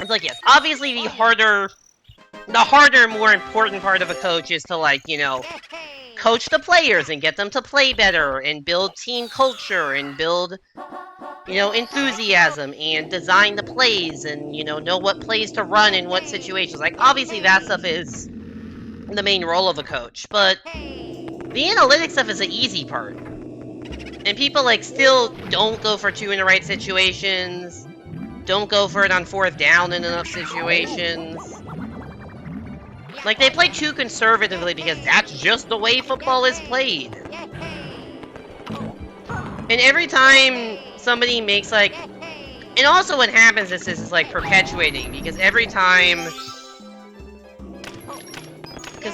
It's like, yes, obviously the harder, more important part of a coach is to, like, you know, coach the players and get them to play better and build team culture and build, you know, enthusiasm and design the plays and, you know what plays to run in what situations. Like, obviously that stuff is the main role of a coach, but the analytics stuff is the easy part. And people, like, still don't go for 2 in the right situations, don't go for it on 4th down in enough situations. Like, they play too conservatively because that's just the way football is played. And every time somebody makes, like... And also what happens is this is, like, perpetuating, because every time... a,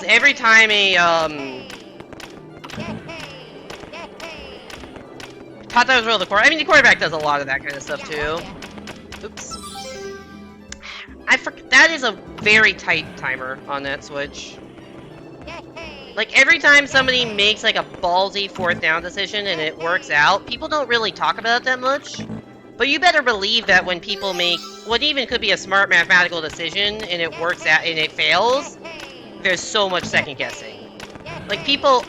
thought that was real the quarterback. I mean, the quarterback does a lot of that kind of stuff, too. Oops. That is a very tight timer on that switch. Like, every time somebody makes, like, a ballsy 4th down decision and it works out, people don't really talk about it that much. But you better believe that when people make what even could be a smart mathematical decision and it works out and it fails, there's so much second guessing. Like, people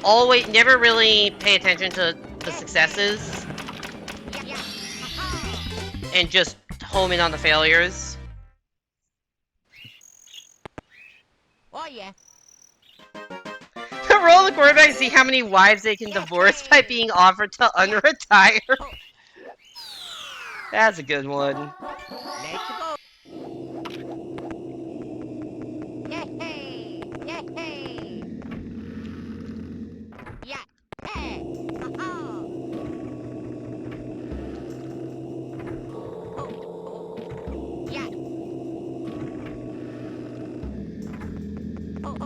never really pay attention to the successes and just home in on the failures. Oh yeah. The role of the quarterback is see how many wives they can divorce by being offered to unretire. That's a good one. Let's go. Yay! Yay! Yeah. Hey. Aha. Oh. Yeah. Oh.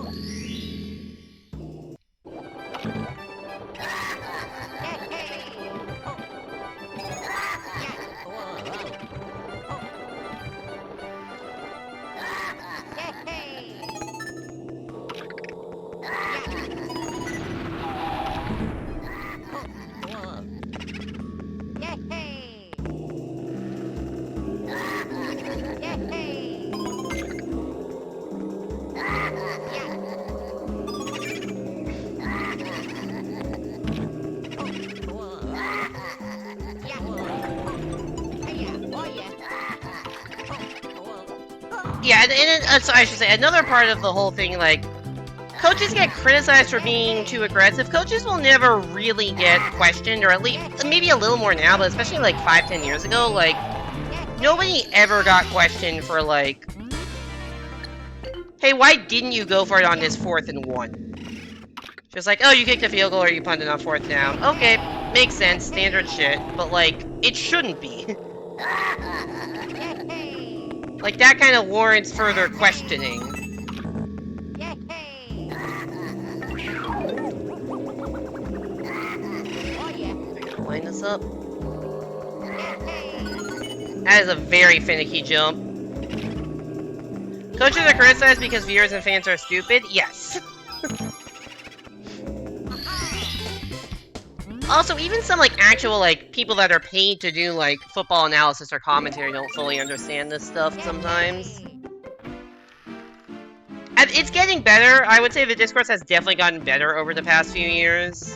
Yeah, so I should say, another part of the whole thing, like, coaches get criticized for being too aggressive. Coaches will never really get questioned, or at least, maybe a little more now, but especially like 5-10 years ago, like, nobody ever got questioned for, like, hey, why didn't you go for it on this 4th and 1? Just like, oh, you kicked a field goal or you punted on 4th down. Okay, makes sense, standard shit, but, like, it shouldn't be. Like, that kind of warrants further questioning. Line this up. That is a very finicky jump. Coaches are criticized because viewers and fans are stupid? Yes. Also, even some, like, actual, like, people that are paid to do, like, football analysis or commentary don't fully understand this stuff sometimes. And it's getting better. I would say the discourse has definitely gotten better over the past few years.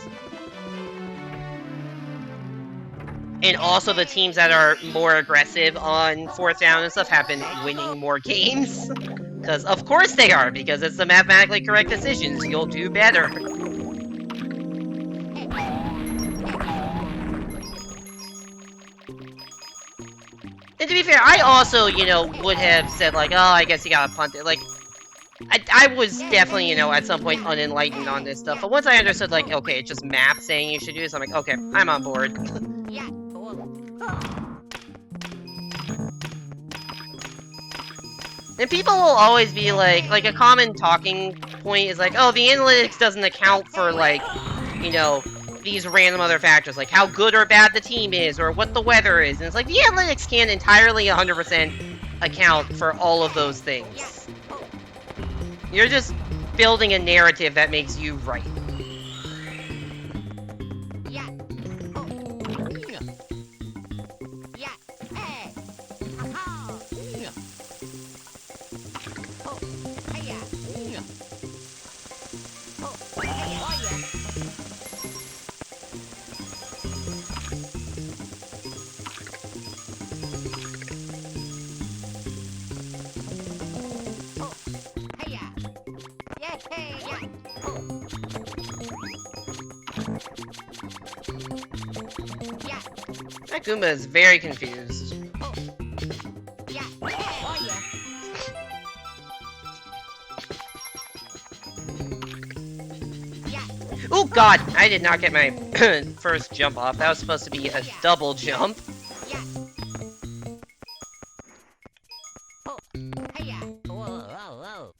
And also the teams that are more aggressive on 4th down and stuff have been winning more games. Because, of course they are, because it's the mathematically correct decisions. You'll do better. And to be fair, I also, would have said, like, oh, I guess you gotta punt it. Like, I was definitely, at some point unenlightened on this stuff. But once I understood, like, okay, it's just math saying you should do this, I'm like, okay, I'm on board. And people will always be like a common talking point is like, oh, the analytics doesn't account for, like, these random other factors, like how good or bad the team is, or what the weather is. And it's like, the analytics can't entirely 100% account for all of those things. You're just building a narrative that makes you right. That Goomba is very confused. Yeah. Oh yeah. Yeah. Oh god! I did not get my first jump off. That was supposed to be a double jump. Yeah. Oh. Hiya. Whoa, whoa, whoa.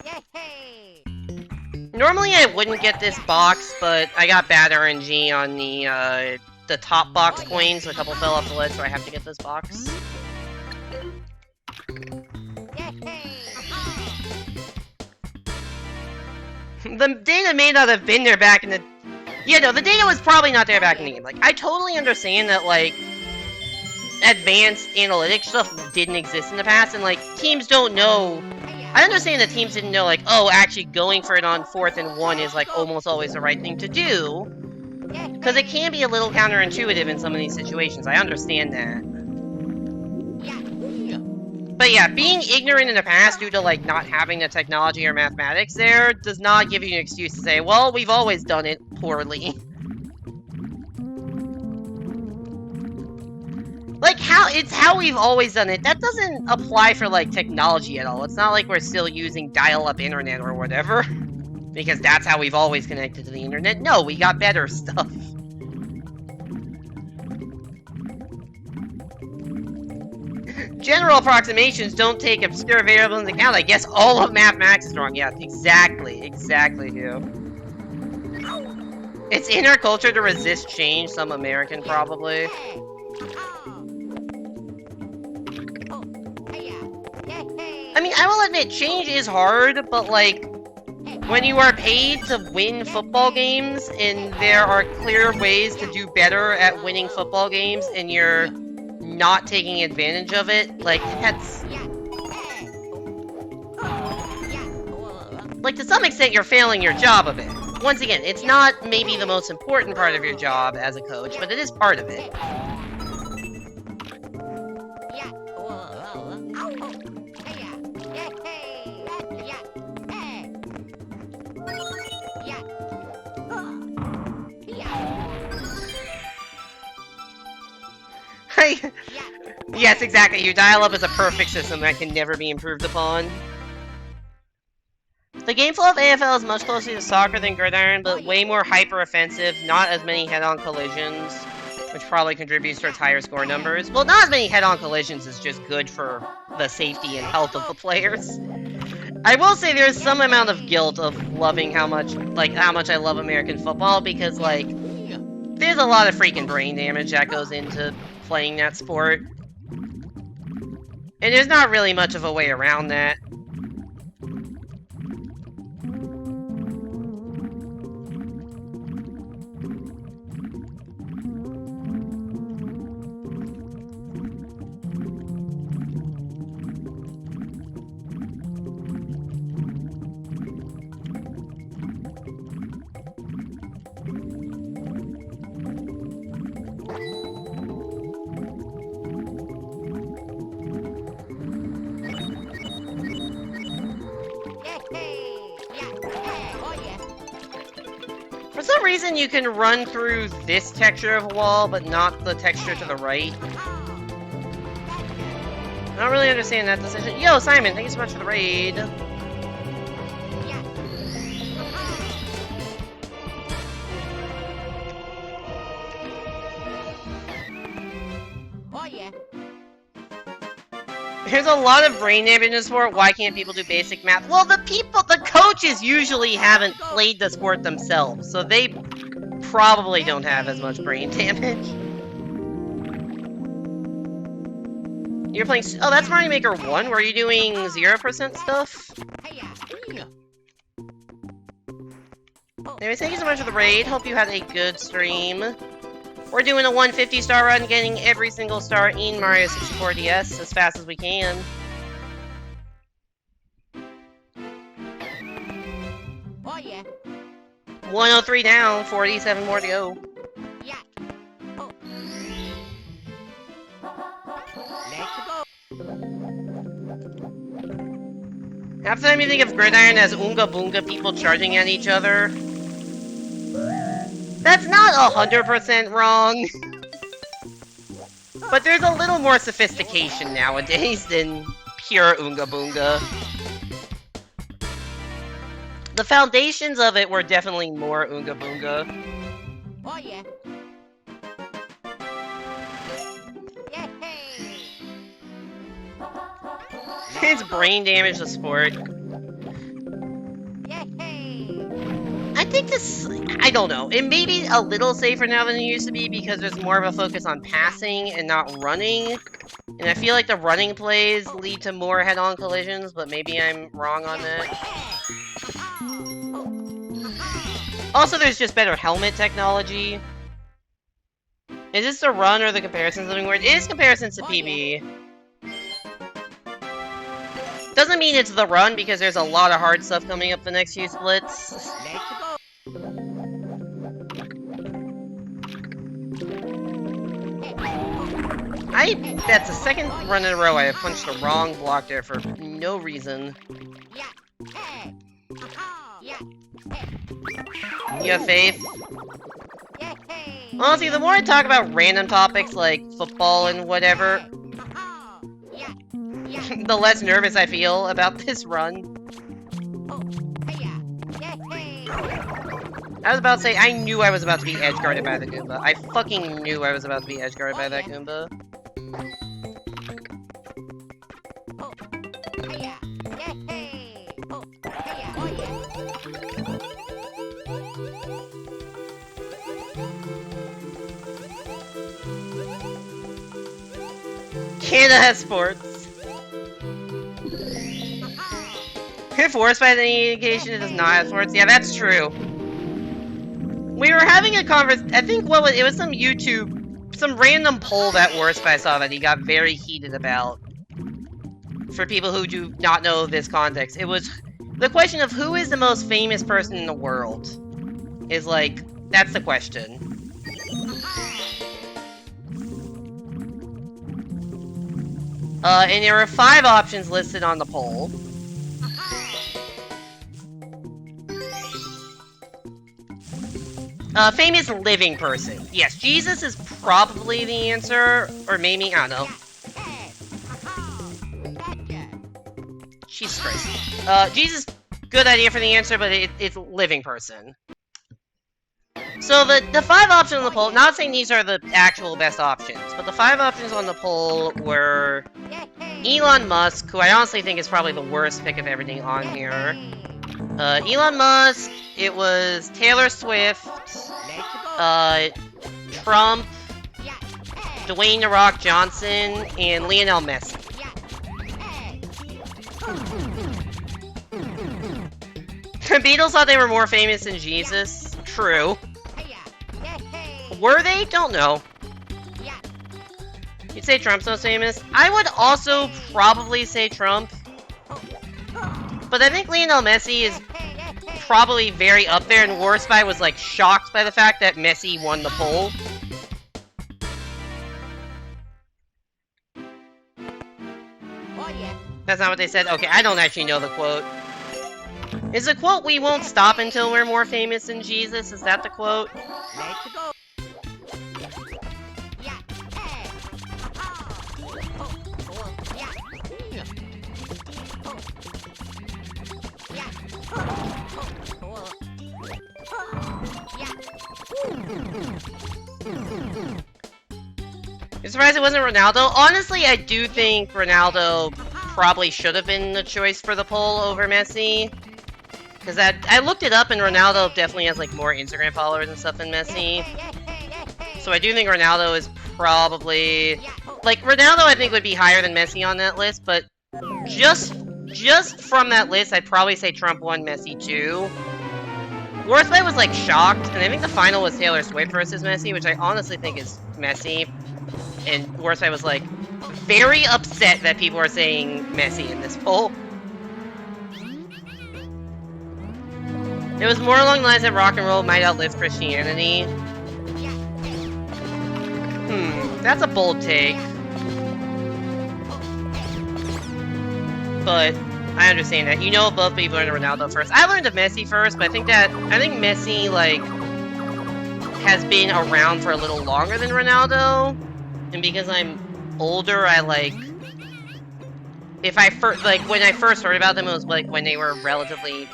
Yay! Normally I wouldn't get this box, but I got bad RNG on the top box coins. A couple fell off the lid, so I have to get this box. Yay! The data may not have been there back in the... Yeah, no, the data was probably not there back in the game. Like, I totally understand that, like, advanced analytics stuff didn't exist in the past, and, like, teams don't know... I understand that teams didn't know, like, oh, actually going for it on 4th and 1 is, like, almost always the right thing to do. Because it can be a little counterintuitive in some of these situations. I understand that. But yeah, being ignorant in the past due to, like, not having the technology or mathematics there does not give you an excuse to say, well, we've always done it poorly. Like, it's how we've always done it. That doesn't apply for, like, technology at all. It's not like we're still using dial-up internet or whatever. Because that's how we've always connected to the internet. No, we got better stuff. General approximations don't take obscure variables into account. I guess all of mathematics is wrong. Yeah, exactly, Hugh. It's in our culture to resist change, some American probably. I mean, I will admit, change is hard, but like, when you are paid to win football games, and there are clear ways to do better at winning football games, and you're not taking advantage of it, like, that's... Like, to some extent, you're failing your job a bit. Once again, it's not maybe the most important part of your job as a coach, but it is part of it. Yes, exactly. Your dial-up is a perfect system that can never be improved upon. The game flow of AFL is much closer to soccer than gridiron, but way more hyper-offensive, not as many head-on collisions, which probably contributes to its higher score numbers. Well, not as many head-on collisions is just good for the safety and health of the players. I will say there's some amount of guilt of loving how much I love American football, because, like, there's a lot of freaking brain damage that goes into playing that sport. And there's not really much of a way around that. For some reason, you can run through this texture of a wall, but not the texture to the right. I don't really understand that decision. Yo, Simon, thank you so much for the raid. There's a lot of brain damage in this sport. Why can't people do basic math? Well, the coaches usually haven't played the sport themselves, so they probably don't have as much brain damage. You're playing... Oh, that's Mario Maker 1? Were you doing 0% stuff? Anyways, thank you so much for the raid. Hope you had a good stream. We're doing a 150-star run, getting every single star in Mario 64 DS as fast as we can. Oh yeah. 103 down, 47 more to go. Yeah. Oh. Let's go. Half the time you think of Gridiron as Oonga Boonga people charging at each other. That's not 100% wrong. But there's a little more sophistication nowadays than pure Oonga Boonga. The foundations of it were definitely more Oonga Boonga. Oh yeah. Yay! It's brain damage to sport. Yay! I think this, I don't know, it may be a little safer now than it used to be because there's more of a focus on passing and not running. And I feel like the running plays lead to more head-on collisions, but maybe I'm wrong on that. Also, there's just better helmet technology. Is this the run or the comparison something weird? It is comparisons to PB. Doesn't mean it's the run because there's a lot of hard stuff coming up the next few splits. Let's go. That's the second run in a row I have punched the wrong block there for no reason. Yeah. Hey. Yeah. You have faith? Yay! Honestly, the more I talk about random topics like football and whatever, Yeah. the less nervous I feel about this run. Oh. Hey-ya. Yay! I was about to say, I knew I was about to be edge-guarded by the Goomba. I fucking knew I was about to be edge-guarded by that Goomba. Oh. Hey-ya. Yay! Oh. Hey-ya. Oh yeah. Canada has sports. If Force by any indication, it does not have sports. Yeah, that's true. We were having a conversation. I think it was some YouTube, some random poll that Worst I saw that he got very heated about. For people who do not know this context, it was the question of who is the most famous person in the world. Is like, that's the question. And there were 5 options listed on the poll. Famous living person. Yes, Jesus is probably the answer, or maybe, I don't know. Jesus Christ. Jesus, good idea for the answer, but it's living person. So the 5 options on the poll, not saying these are the actual best options, but the 5 options on the poll were Elon Musk, who I honestly think is probably the worst pick of everything on here. Elon Musk, it was Taylor Swift, Trump, Dwayne "The Rock" Johnson, and Lionel Messi. The Beatles thought they were more famous than Jesus. True. Were they? Don't know. You'd say Trump's most famous? I would also probably say Trump. But I think Lionel Messi is probably very up there, and Warspy was like shocked by the fact that Messi won the poll. That's not what they said? Okay, I don't actually know the quote. Is the quote, "We won't stop until we're more famous than Jesus"? Is that the quote? Let's go. I'm surprised it wasn't Ronaldo. Honestly, I do think Ronaldo probably should have been the choice for the poll over Messi. Because I looked it up, and Ronaldo definitely has like more Instagram followers and stuff than Messi. So I do think Ronaldo is probably... Like, Ronaldo I think would be higher than Messi on that list, but just from that list, I'd probably say Trump won, Messi 2. Warspy was like shocked, and I think the final was Taylor Swift versus Messi, which I honestly think is Messi. And Warspy was like very upset that people are saying Messi in this poll. It was more along the lines that rock and roll might outlive Christianity. That's a bold take. But I understand that. You know both people learned of Ronaldo first. I learned of Messi first, but I think Messi, like... has been around for a little longer than Ronaldo, and because I'm older, I like. If I first when I first heard about them, it was like when they were relatively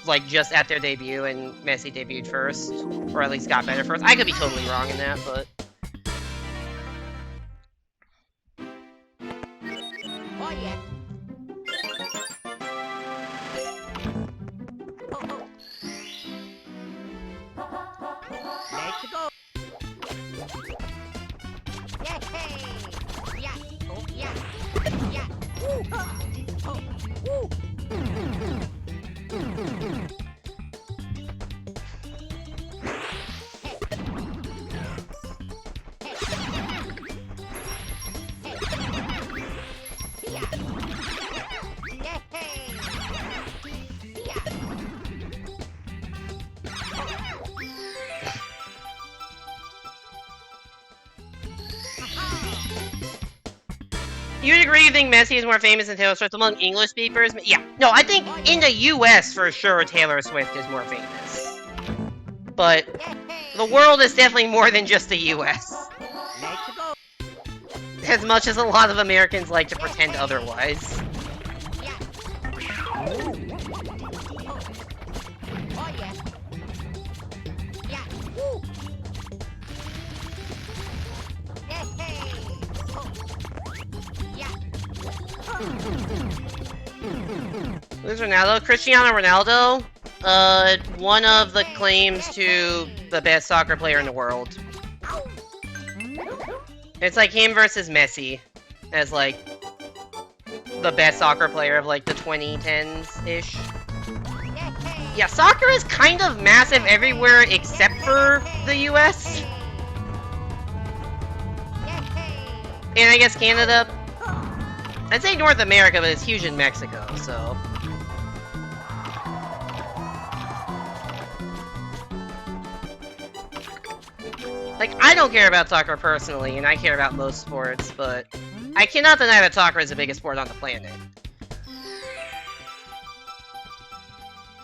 like just at their debut, and Messi debuted first, or at least got better first. I could be totally wrong in that, but. Oh yeah. Let's go. Yay! Yeah. Oh yeah. Yeah. Woo. Oh. Woo. You would agree you think Messi is more famous than Taylor Swift among English speakers? Yeah. No, I think in the US, for sure, Taylor Swift is more famous. But the world is definitely more than just the US. Let's go. As much as a lot of Americans like to pretend otherwise. Yeah. Oh yeah. Yeah. Woo. Yay! Oh. Yeah. Who's Ronaldo? Cristiano Ronaldo? One of the claims to the best soccer player in the world. It's like him versus Messi as like the best soccer player of like the 2010s-ish. Yeah, soccer is kind of massive everywhere except for the US. And I guess Canada. I'd say North America, but it's huge in Mexico, so. Like, I don't care about soccer personally, and I care about most sports, but I cannot deny that soccer is the biggest sport on the planet.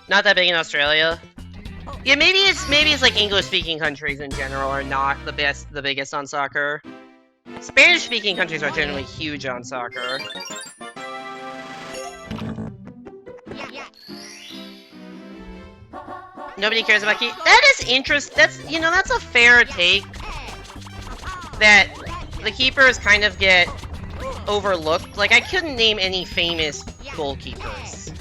Not that big in Australia. Yeah, maybe it's like English-speaking countries in general are not the biggest on soccer. Spanish-speaking countries are generally huge on soccer. Nobody cares about keep. That is interesting. That's a fair take. That the keepers kind of get overlooked. Like, I couldn't name any famous goalkeepers.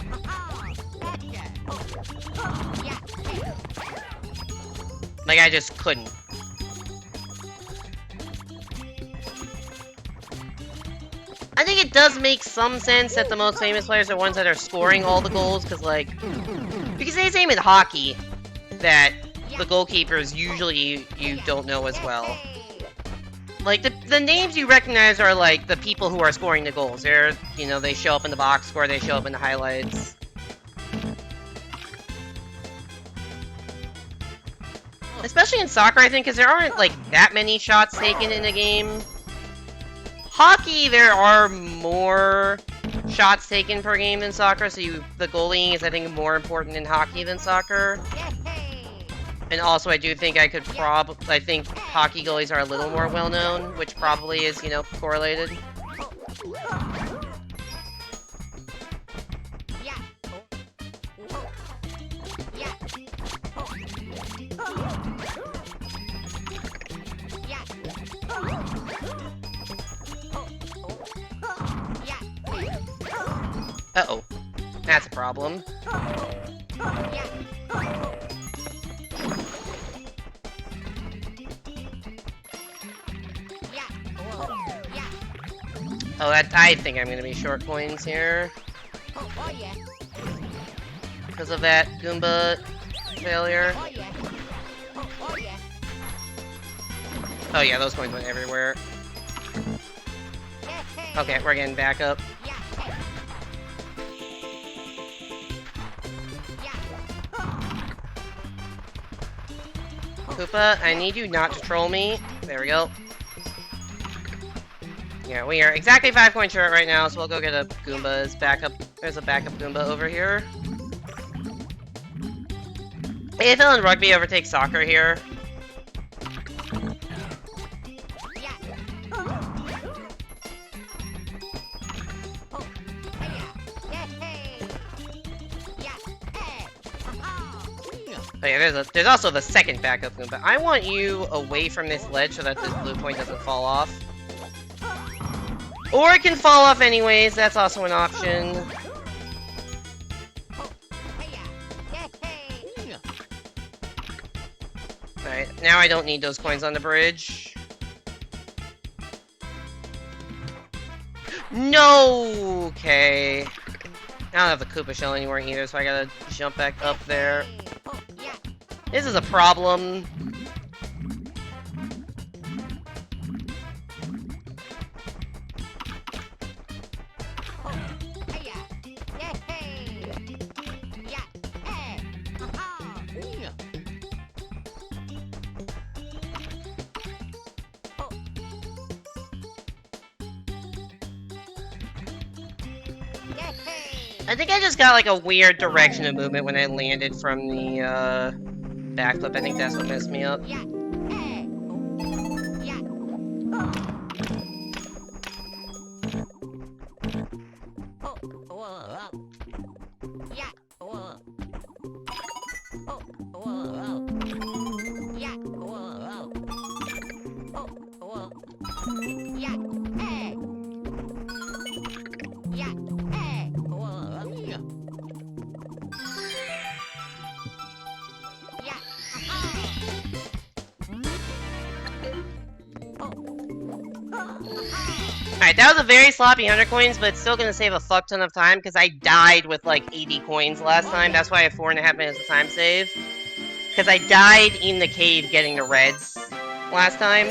Like, I just couldn't. I think it does make some sense that the most famous players are ones that are scoring all the goals, because, like, you can say the same in hockey, that the goalkeepers usually you don't know as well. Like, the names you recognize are, like, the people who are scoring the goals. They're, they show up in the box score, they show up in the highlights. Especially in soccer, I think, because there aren't, like, that many shots taken in a game. Hockey, there are more shots taken per game than soccer, so the goalie is, I think, more important in hockey than soccer. And also, I do think I think hockey goalies are a little more well-known, which probably is, correlated. Uh-oh. That's a problem. Oh, I think I'm gonna be short coins here. Because of that Goomba failure. Oh yeah, those coins went everywhere. Okay, we're getting back up. Koopa, I need you not to troll me. There we go. Yeah, we are exactly 5 coins short right now, so we'll go get a Goomba's backup. There's a backup Goomba over here. AFL and rugby overtake soccer here. Oh yeah, there's also the second backup Goomba. But I want you away from this ledge so that this blue point doesn't fall off. Or it can fall off anyways, that's also an option. Alright, now I don't need those coins on the bridge. No! Okay. I don't have the Koopa shell anywhere either, so I gotta jump back up there. This is a problem. I think I just got like a weird direction of movement when I landed from the backflip. I think that's what messed me up. Alright, that was a very sloppy 100 coins, but it's still gonna save a fuck ton of time, because I died with like 80 coins last time. That's why I have 4.5 minutes of time save. Because I died in the cave getting the reds last time.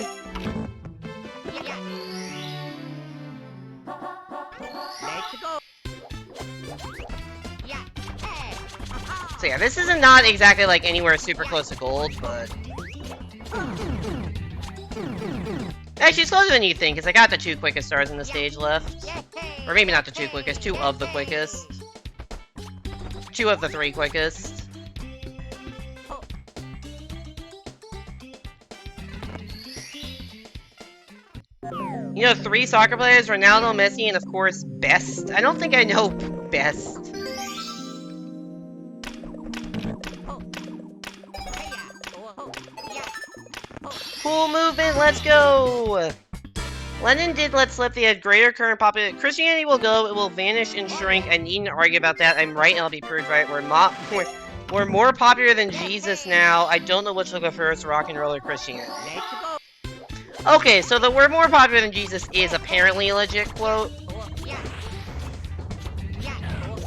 So yeah, this is not exactly like anywhere super close to gold, but... Actually, it's closer than you think, because I got the 2 quickest stars in the stage left. Or maybe not the 2 quickest, 2 of the quickest. 2 of the 3 quickest. You know, 3 soccer players, Ronaldo, Messi, and of course, Best. I don't think I know Best. Cool movement, let's go! Lenin did let slip they had greater current popularity. Christianity will go, it will vanish and shrink. I needn't argue about that. I'm right and I'll be proved right. We're more popular than Jesus now. I don't know which will go first, rock and roll or Christianity. Okay, so the we're more popular than Jesus is apparently a legit quote.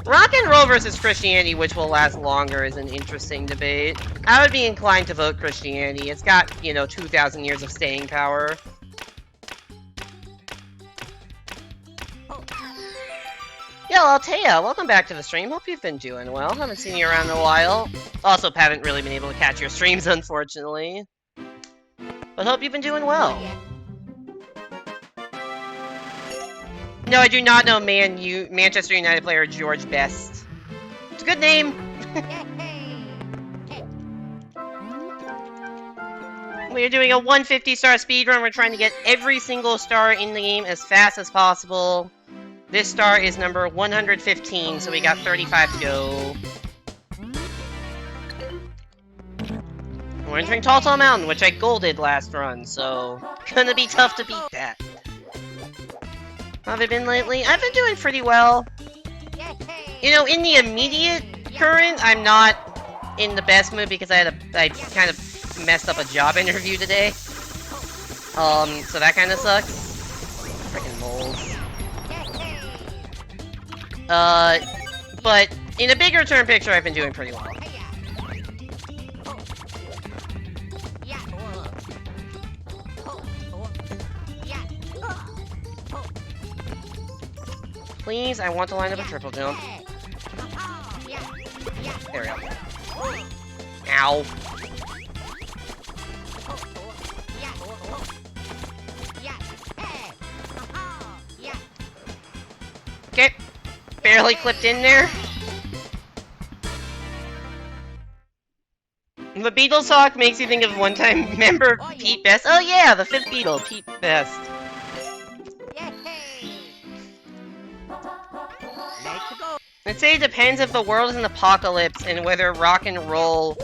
Rock and roll versus Christianity, which will last longer, is an interesting debate. I would be inclined to vote Christianity. It's got, you know, 2,000 years of staying power. Yo, Altea, welcome back to the stream. Hope you've been doing well. Haven't seen you around in a while. Also, haven't really been able to catch your streams, unfortunately. But hope you've been doing well. No, I do not know Manchester United player George Best. It's a good name. We're doing a 150-star speedrun. We're trying to get every single star in the game as fast as possible. This star is number 115, so we got 35 to go. We're entering Tall Tall Mountain, which I golded last run, so gonna be tough to beat that. How have I been lately? I've been doing pretty well. You know, in the immediate current, I'm not in the best mood because I kind of messed up a job interview today. So that kind of sucks. Freaking moles. But in a bigger term picture, I've been doing pretty well. Please, I want to line up a triple jump. There we go. Ow. Okay. Barely clipped in there. The Beatles talk makes you think of one-time member Pete Best. Oh yeah, the 5th Beatle, Pete Best. I'd say it depends if the world is an apocalypse and whether rock and roll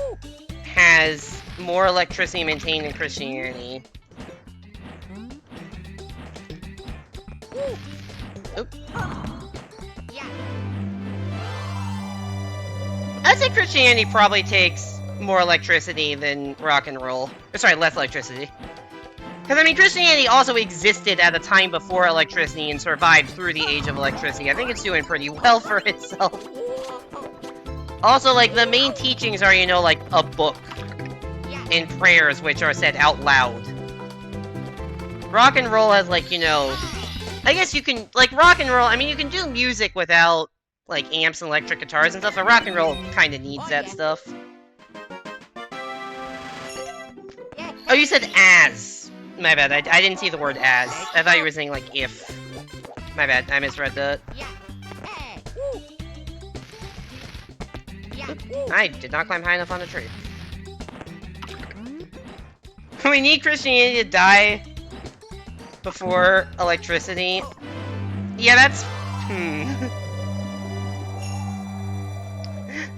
has more electricity maintained than Christianity. Oop. Yeah. I'd say Christianity probably takes more electricity than rock and roll. Or, sorry, less electricity. Because, I mean, Christianity also existed at a time before electricity and survived through the age of electricity. I think it's doing pretty well for itself. Also, like, the main teachings are, you know, like, a book and prayers, which are said out loud. Rock and roll has, like, you know... I guess you can, like, rock and roll, I mean, you can do music without, like, amps and electric guitars and stuff, but rock and roll kind of needs that stuff. Oh, you said as. My bad, I didn't see the word as. I thought you were saying, like, if. My bad, I misread that. Oop, I did not climb high enough on a tree. We need Christianity to die before electricity. Yeah, that's...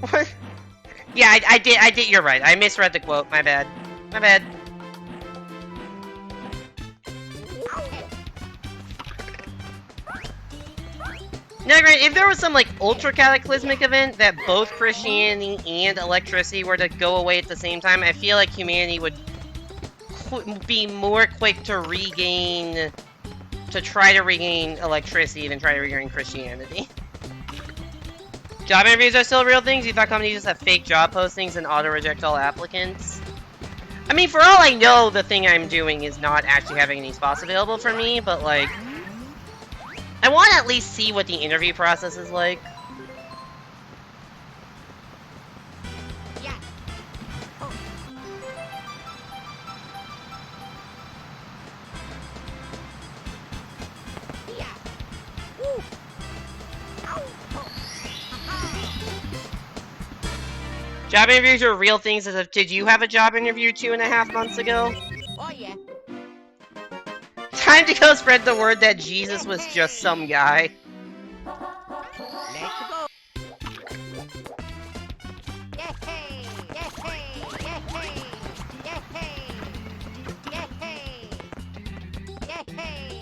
What? Yeah, I did, you're right. I misread the quote, my bad. My bad. Now, granted, if there was some, like, ultra-cataclysmic event that both Christianity and electricity were to go away at the same time, I feel like humanity would be more quick to try to regain electricity than try to regain Christianity. Job interviews are still real things? You thought companies just have fake job postings and auto-reject all applicants? I mean, for all I know, the thing I'm doing is not actually having any spots available for me, but, like... I want to at least see what the interview process is like. Job interviews are real things. As if, did you have a job interview 2.5 months ago? Oh yeah. Time to go spread the word that Jesus was just some guy. Let's go.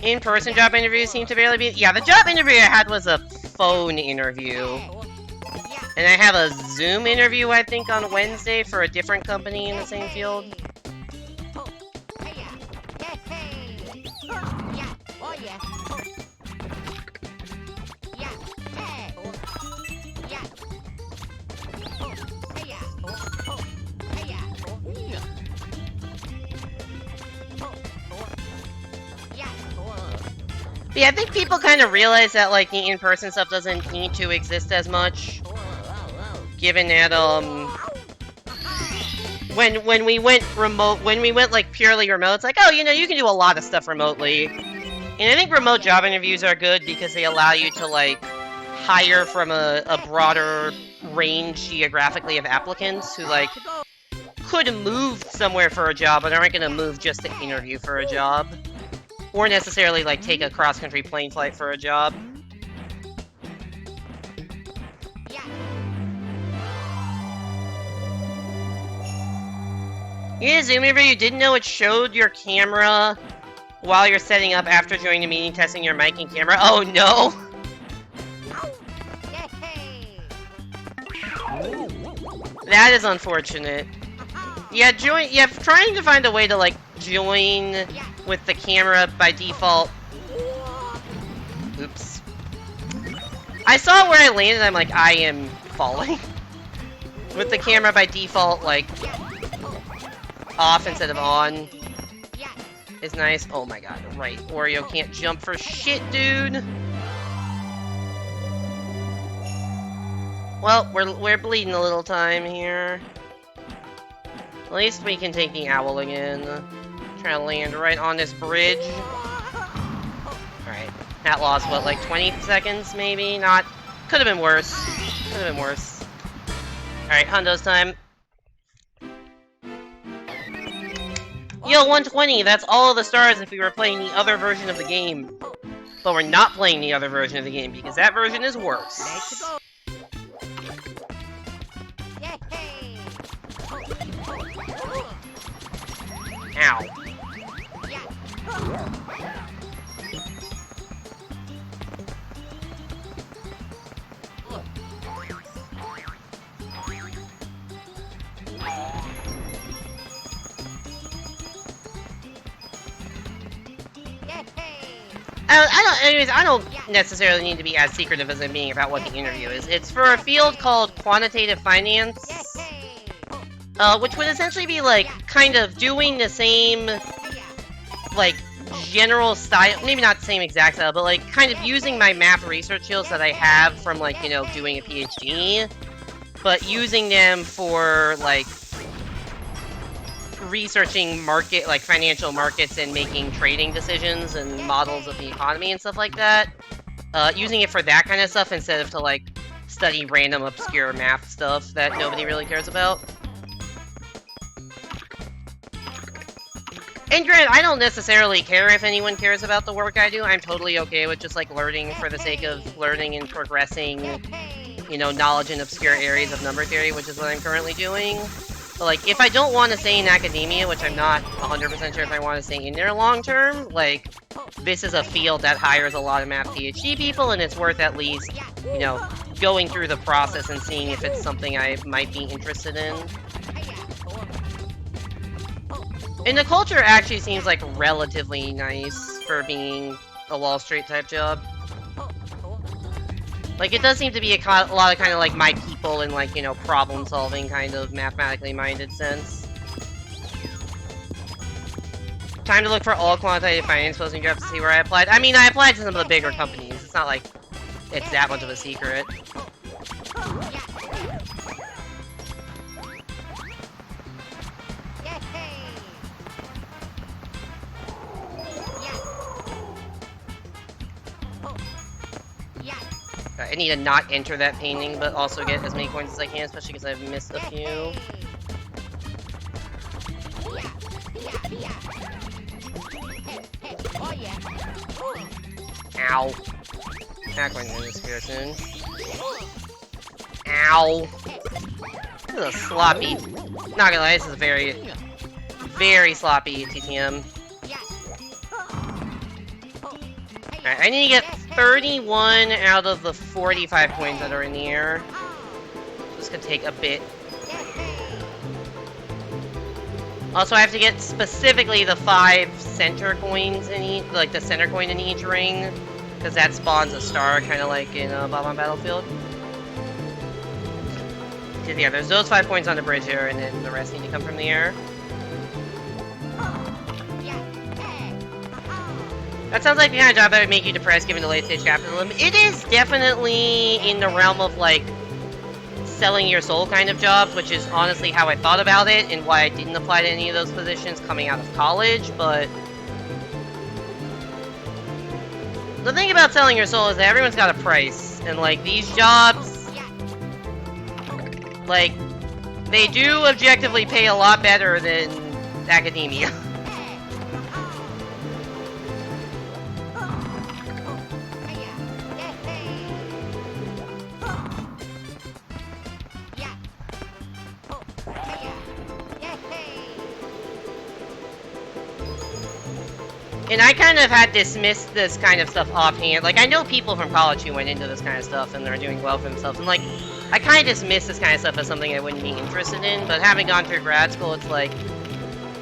Yay! In-person job interviews seem to barely be... Yeah, the job interview I had was a phone interview. And I have a Zoom interview, I think, on Wednesday for a different company in the same field. But yeah, I think people kind of realize that, like, the in-person stuff doesn't need to exist as much. Given that, when we went remote, like, purely remote, it's like, oh, you know, you can do a lot of stuff remotely. And I think remote job interviews are good because they allow you to, like, hire from a broader range geographically of applicants who, like, could move somewhere for a job, but aren't gonna move just to interview for a job. Or necessarily, like, take a cross-country plane flight for a job. In a Zoom interview, you didn't know it showed your camera while you're setting up after joining the meeting, testing your mic and camera. Oh, no! That is unfortunate. Yeah, trying to find a way to, like, join with the camera by default. Oops. I saw where I landed, I'm like, I am falling. With the camera by default, like, off instead of on is nice. Oh my god, right. Oreo can't jump for shit, dude. Well, we're bleeding a little time here. At least we can take the owl again. Try to land right on this bridge. Alright. That lost, what, like 20 seconds, maybe? Not. Could have been worse. Could have been worse. Alright, Hundo's time. Yo, 120! That's all of the stars if we were playing the other version of the game. But we're not playing the other version of the game, because that version is worse. Ow. I don't necessarily need to be as secretive as I'm being about what the interview is. It's for a field called quantitative finance, which would essentially be like kind of doing the same, like, general style, maybe not the same exact style, but like kind of using my math research skills that I have from, like, you know, doing a PhD, but using them for, like, researching financial markets and making trading decisions and models of the economy and stuff like that. Using it for that kind of stuff instead of to, like, study random obscure math stuff that nobody really cares about. And granted, I don't necessarily care if anyone cares about the work I do. I'm totally okay with just, like, learning for the sake of learning and progressing, you know, knowledge in obscure areas of number theory, which is what I'm currently doing. But, like, if I don't want to stay in academia, which I'm not 100% sure if I want to stay in there long term, like, this is a field that hires a lot of math PhD people, and it's worth at least, you know, going through the process and seeing if it's something I might be interested in. And the culture actually seems, like, relatively nice for being a Wall Street type job. Like, it does seem to be a lot of kind of, like, my people and, like, you know, problem-solving kind of mathematically minded sense. Time to look for all quantitative finance posting jobs to see where I applied. I mean, I applied to some of the bigger companies. It's not like it's that much of a secret. I need to not enter that painting, but also get as many coins as I can, especially because I've missed a few. Ow. Not going to disappear soon. Ow. This is a sloppy... Not gonna lie, this is a very, very sloppy TTM. Alright, I need to get 31 out of the 45 coins that are in the air. This could take a bit. Also, I have to get specifically the 5 center coins in each, like the center coin in each ring, because that spawns a star, kind of like in Bob on Battlefield. Yeah, there's those 5 coins on the bridge here, and then the rest need to come from the air. That sounds like the kind of job that would make you depressed given the late-stage capitalism. It is definitely in the realm of, like, selling your soul kind of jobs, which is honestly how I thought about it and why I didn't apply to any of those positions coming out of college, but... The thing about selling your soul is that everyone's got a price, and, like, these jobs... Like, they do objectively pay a lot better than academia. And I kind of had dismissed this kind of stuff offhand. Like, I know people from college who went into this kind of stuff and they're doing well for themselves. And, like, I kind of dismissed this kind of stuff as something I wouldn't be interested in. But having gone through grad school, it's like,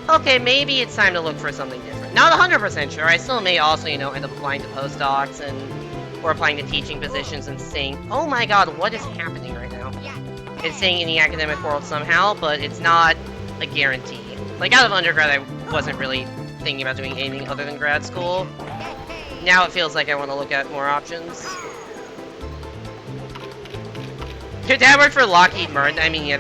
okay, maybe it's time to look for something different. Not 100% sure. I still may also, you know, end up applying to postdocs or applying to teaching positions and saying, oh my god, what is happening right now? It's staying in the academic world somehow, but it's not a guarantee. Like, out of undergrad, I wasn't really thinking about doing anything other than grad school. Now it feels like I want to look at more options. Your dad worked for Lockheed Martin. I mean, yeah,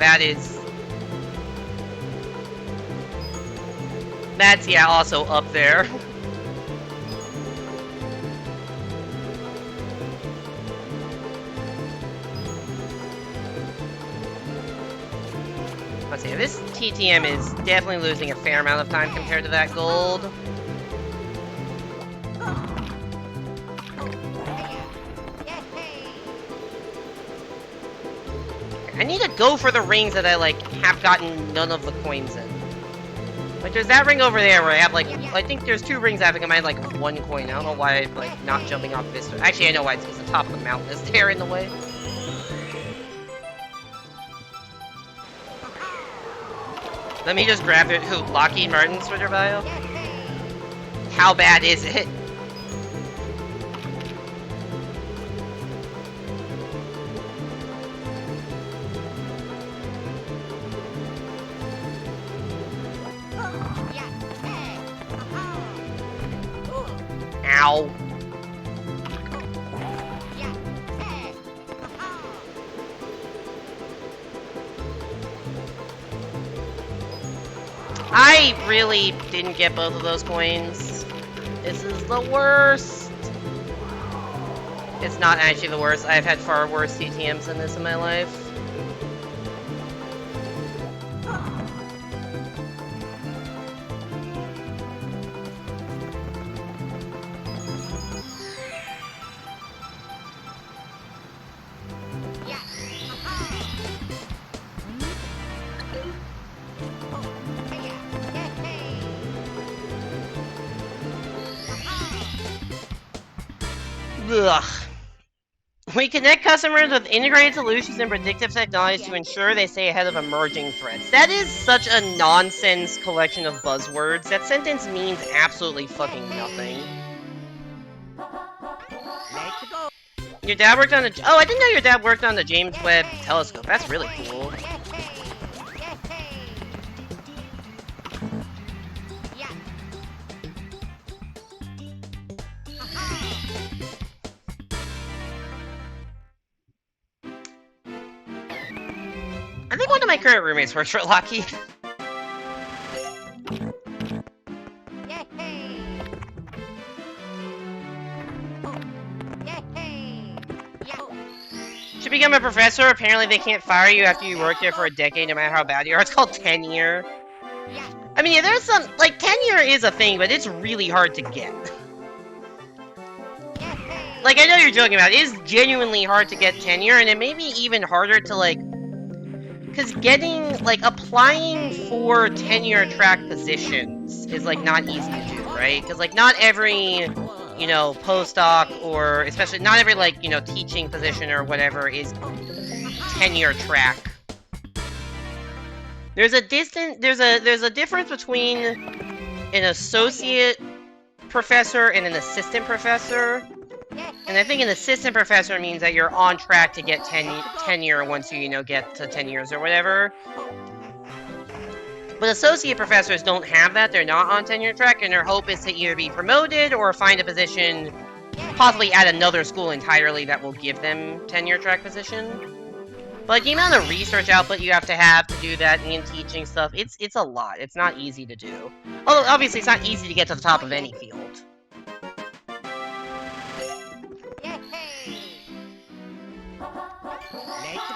that's, yeah, also up there. Let's see, this TTM is definitely losing a fair amount of time compared to that gold. I need to go for the rings that I, like, have gotten none of the coins in. Like, there's that ring over there where I have, like, I think there's 2 rings I have to combine, like, 1 coin. I don't know why I'm, like, not jumping off this. Actually, I know why. It's because the top of the mountain is there in the way. Let me just grab it. Who? Lockheed Martin's Twitter bio? How bad is it? Ow. I really didn't get both of those coins. This is the worst. It's not actually the worst. I've had far worse CTMs than this in my life. Ugh. We connect customers with integrated solutions and predictive technologies to ensure they stay ahead of emerging threats. That is such a nonsense collection of buzzwords. That sentence means absolutely fucking nothing. Your dad worked on the... Oh, I didn't know your dad worked on the James Webb Telescope. That's really cool. I think one of my current roommates works for Lockheed. Should become a professor. Apparently they can't fire you after you work there for a decade, no matter how bad you are. It's called tenure. I mean, yeah, there's some... Like, tenure is a thing, but it's really hard to get. Like, I know you're joking about it. It is genuinely hard to get tenure, and it may be even harder to, like... Because getting, like, applying for tenure track positions is, like, not easy to do, right? Because, like, not every, you know, postdoc or, especially, not every, like, you know, teaching position or whatever is tenure track. There's a difference between an associate professor and an assistant professor. And I think an assistant professor means that you're on track to get tenure once you, you know, get to 10 years or whatever. But associate professors don't have that. They're not on tenure track, and their hope is to either be promoted or find a position, possibly at another school entirely, that will give them tenure track position. But like, the amount of research output you have to do that and teaching stuff, it's a lot. It's not easy to do. Although, obviously, it's not easy to get to the top of any field.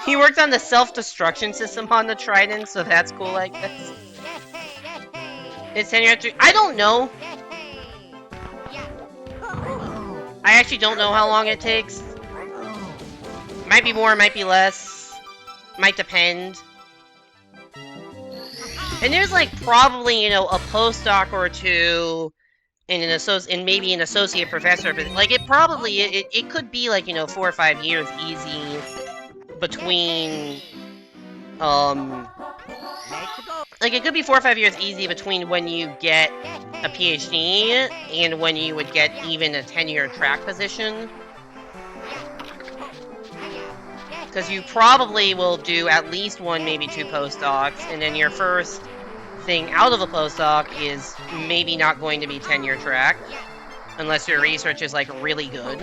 He worked on the self-destruction system on the Trident, so that's cool, I guess. It's tenure at 3. I don't know. I actually don't know how long it takes. Might be more, might be less. Might depend. And there's, like, probably, you know, a postdoc or two and maybe an associate professor, but, like, it probably, it could be, like, you know, 4 or 5 years easy between, like, it could be 4 or 5 years easy between when you get a PhD and when you would get even a tenure track position. Because you probably will do at least 1, maybe 2 postdocs, and then your first thing out of a postdoc is maybe not going to be tenure track, unless your research is, like, really good.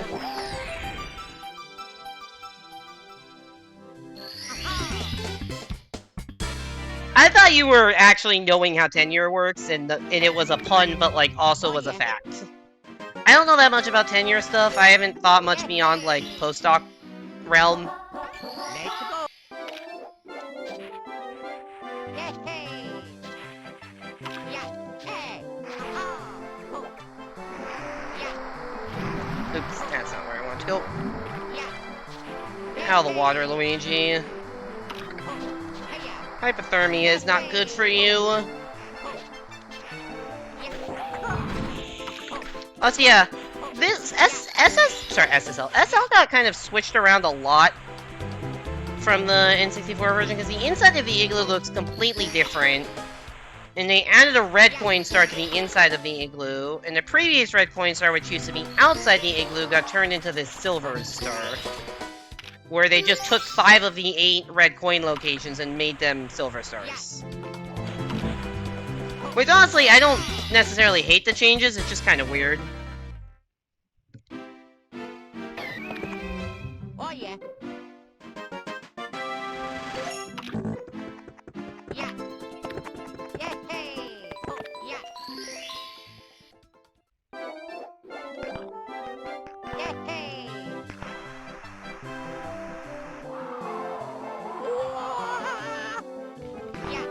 I thought you were actually knowing how tenure works, and it was a pun, but, like, also was a fact. I don't know that much about tenure stuff. I haven't thought much beyond, like, postdoc realm. Oops, that's not where I want to go. Out of the water, Luigi. Hypothermia is not good for you. Oh, so yeah, this SSL got kind of switched around a lot from the N64 version, because the inside of the igloo looks completely different. And they added a red coin star to the inside of the igloo, and the previous red coin star, which used to be outside the igloo, got turned into this silver star. Where they just took 5 of the 8 red coin locations and made them silver stars. Which honestly, I don't necessarily hate the changes, it's just kind of weird. Oh yeah. Yeah. Yay! Oh yeah. Yay! Yeah.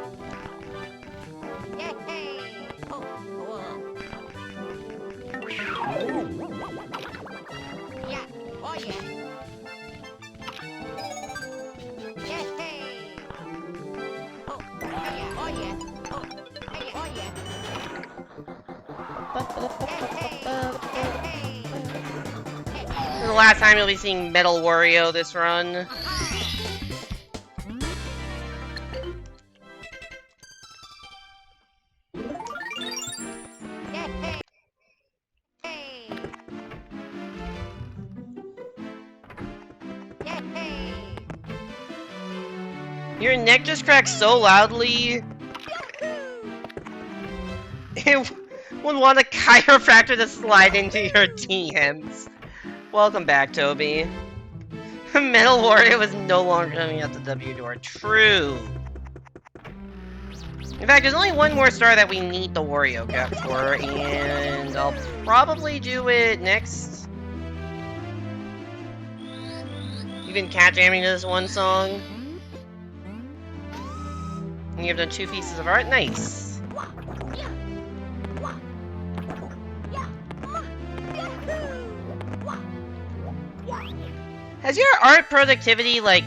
Yay! Oh, yeah. Oh yeah. Yay! Oh yeah. Oh yeah. Oh hey, oh yeah. This is the last time you'll be seeing Metal Wario this run. Your neck just cracked so loudly. It would want a chiropractor to slide into your DMs. Welcome back, Toby. Metal Wario is no longer coming out the W door. True. In fact, there's only one more star that we need the Wario cap for, and I'll probably do it next. You've been cat jamming to this one song. And you've done 2 pieces of art? Nice. Has your art productivity, like,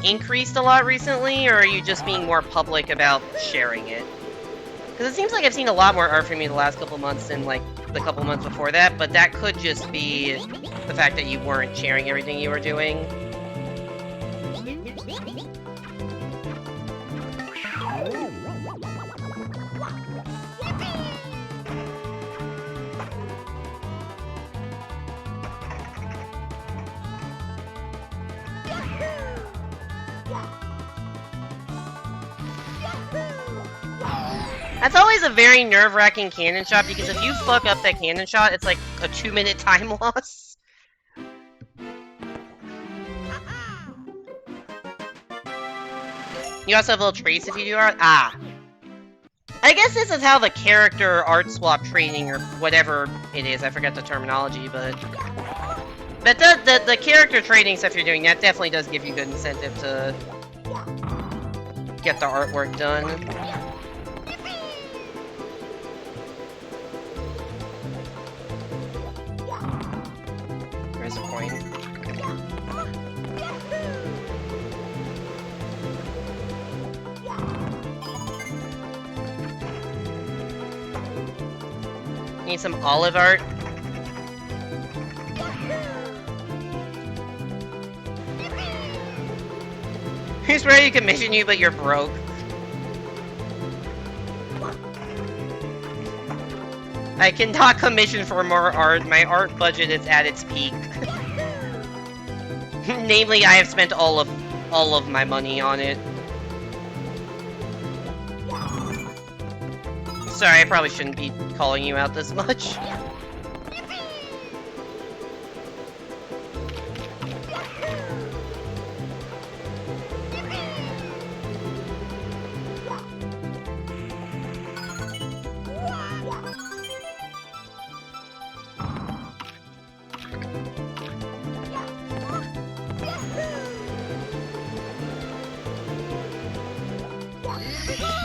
increased a lot recently, or are you just being more public about sharing it? Because it seems like I've seen a lot more art from you the last couple months than, like, the couple months before that, but that could just be the fact that you weren't sharing everything you were doing. That's always a very nerve-wracking cannon shot, because if you fuck up that cannon shot, it's like a 2-minute time loss. You also have a little trace if you do art? Ah. I guess this is how the character art swap training, or whatever it is, I forgot the terminology, but... the character trading stuff you're doing, that definitely does give you good incentive to get the artwork done. Where's the coin? Need some olive art? Who's ready to commission you, but you're broke? I cannot commission for more art. My art budget is at its peak. Namely, I have spent all of my money on it. Sorry, I probably shouldn't be calling you out this much.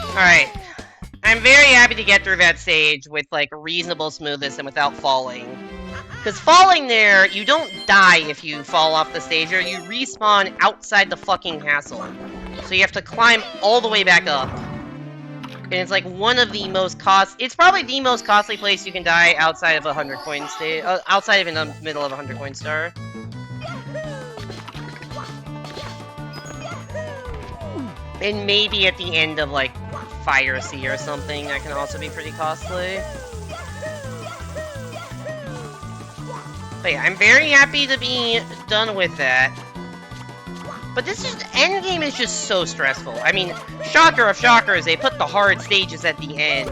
Alright. I'm very happy to get through that stage with, like, reasonable smoothness and without falling. Because falling there, you don't die if you fall off the stage, or you respawn outside the fucking castle. So you have to climb all the way back up. And it's like one of the most it's probably the most costly place you can die outside of a 100 coin state, outside of in the middle of a 100 coin star. And maybe at the end of like Fire Sea or something, that can also be pretty costly. But yeah, I'm very happy to be done with that. But this is, endgame is just so stressful. I mean, shocker of shockers, they put the hard stages at the end.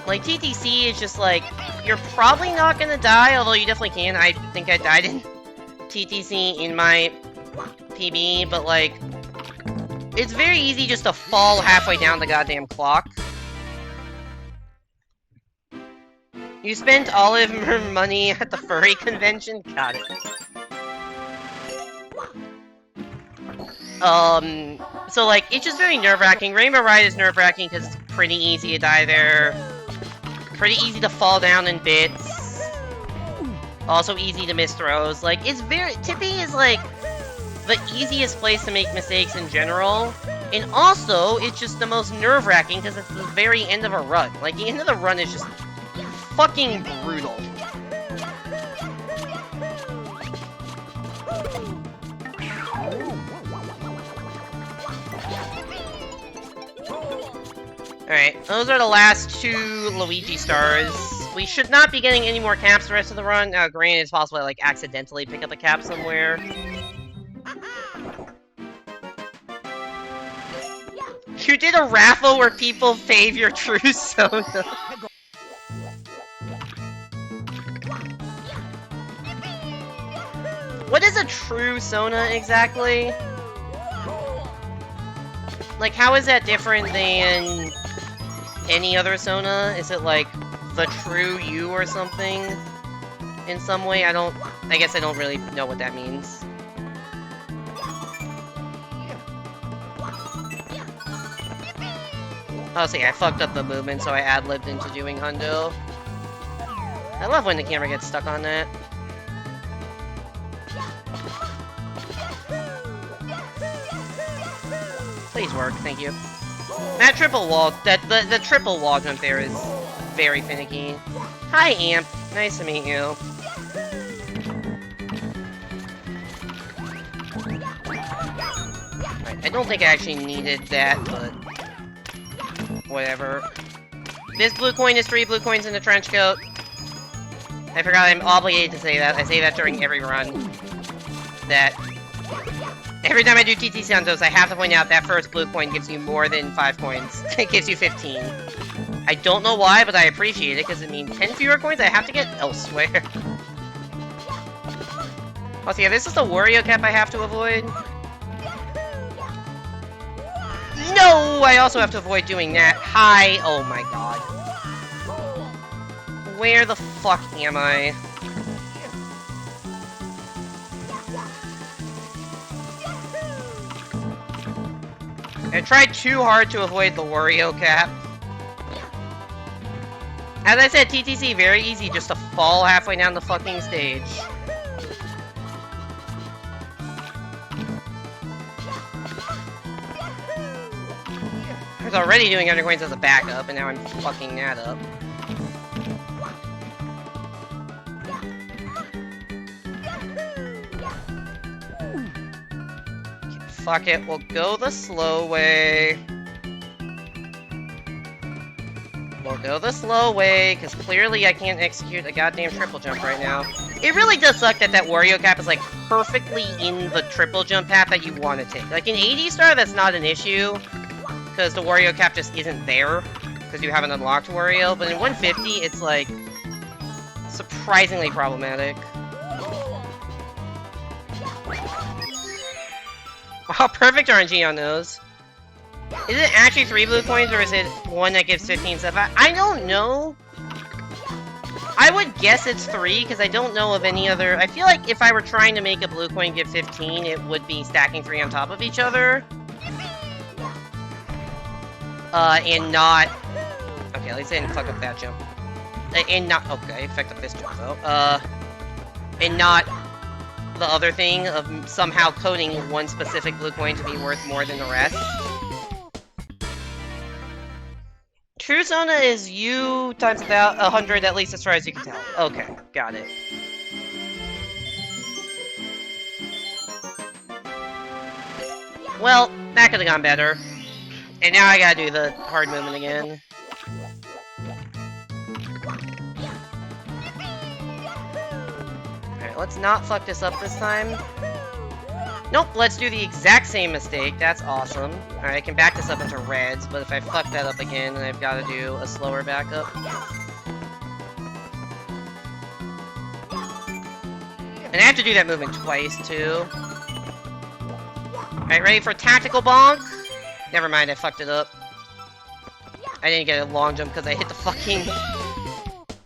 Like, TTC is just like, you're probably not gonna die, although you definitely can. I think I died in TTC in my PB, but like, it's very easy just to fall halfway down the goddamn clock. You spent all of your money at the furry convention? Got it. So like, it's just very nerve-wracking. Rainbow Ride is nerve-wracking because it's pretty easy to die there. Pretty easy to fall down in bits. Also easy to miss throws. Like, it's very... Tippy is like the easiest place to make mistakes in general. And also, it's just the most nerve-wracking because it's the very end of a run. Like, the end of the run is just fucking brutal. Alright, those are the last 2 Luigi stars. We should not be getting any more caps the rest of the run. Granted, it's possible I, like, accidentally pick up a cap somewhere. You did a raffle where people fave your true soda. What is a true Sona exactly? Like, how is that different than any other Sona? Is it like the true you or something? In some way? I guess I don't really know what that means. Oh, see, I fucked up the movement, so I ad-libbed into doing Hundo. I love when the camera gets stuck on that. Please work, thank you. That triple wall, the triple wall jump there is very finicky. Hi, Amp. Nice to meet you. Right, I don't think I actually needed that, but whatever. This blue coin is 3 blue coins in the trench coat. I forgot I'm obligated to say that. I say that during every run. That every time I do TT Santos, I have to point out that first blue coin gives you more than 5 coins. It gives you 15. I don't know why, but I appreciate it, because it means 10 fewer coins I have to get elsewhere. Oh, so yeah, this is the Wario cap I have to avoid. No! I also have to avoid doing that. Hi! Oh my god. Where the fuck am I? I tried too hard to avoid the Wario cap. As I said, TTC, very easy just to fall halfway down the fucking stage. I was already doing undercoins as a backup, and now I'm fucking that up. Okay, fuck it, we'll go the slow way. We'll go the slow way, because clearly I can't execute a goddamn triple jump right now. It really does suck that that Wario cap is, like, perfectly in the triple jump path that you want to take. Like, in 80 star, that's not an issue, because the Wario cap just isn't there, because you haven't unlocked Wario, but in 150, it's, like, surprisingly problematic. Wow, perfect RNG on those. Is it actually 3 blue coins, or is it one that gives 15 stuff? I don't know. I would guess it's 3, because I don't know of any other... I feel like if I were trying to make a blue coin give 15, it would be stacking 3 on top of each other. And not... Okay, at least I didn't fuck up that jump. And not... Okay, fucked up this jump, though. And not the other thing of somehow coding one specific blue coin to be worth more than the rest. True Sona is you times about 100 at least as far as you can tell. Okay, got it. Well, that could have gone better. And now I gotta do the hard movement again. Alright, let's not fuck this up this time. Nope, let's do the exact same mistake. That's awesome. Alright, I can back this up into reds, but if I fuck that up again, then I've got to do a slower backup. And I have to do that movement twice, too. Alright, ready for tactical bonk? Never mind, I fucked it up. I didn't get a long jump because I hit the fucking...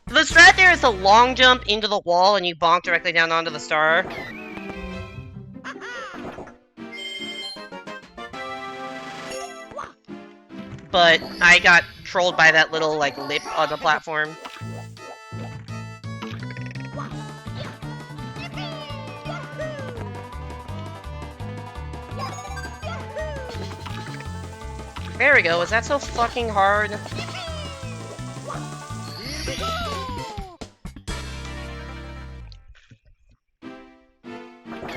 The strat there is to long jump into the wall and you bonk directly down onto the star. But I got trolled by that little, like, lip on the platform. There we go, is that so fucking hard?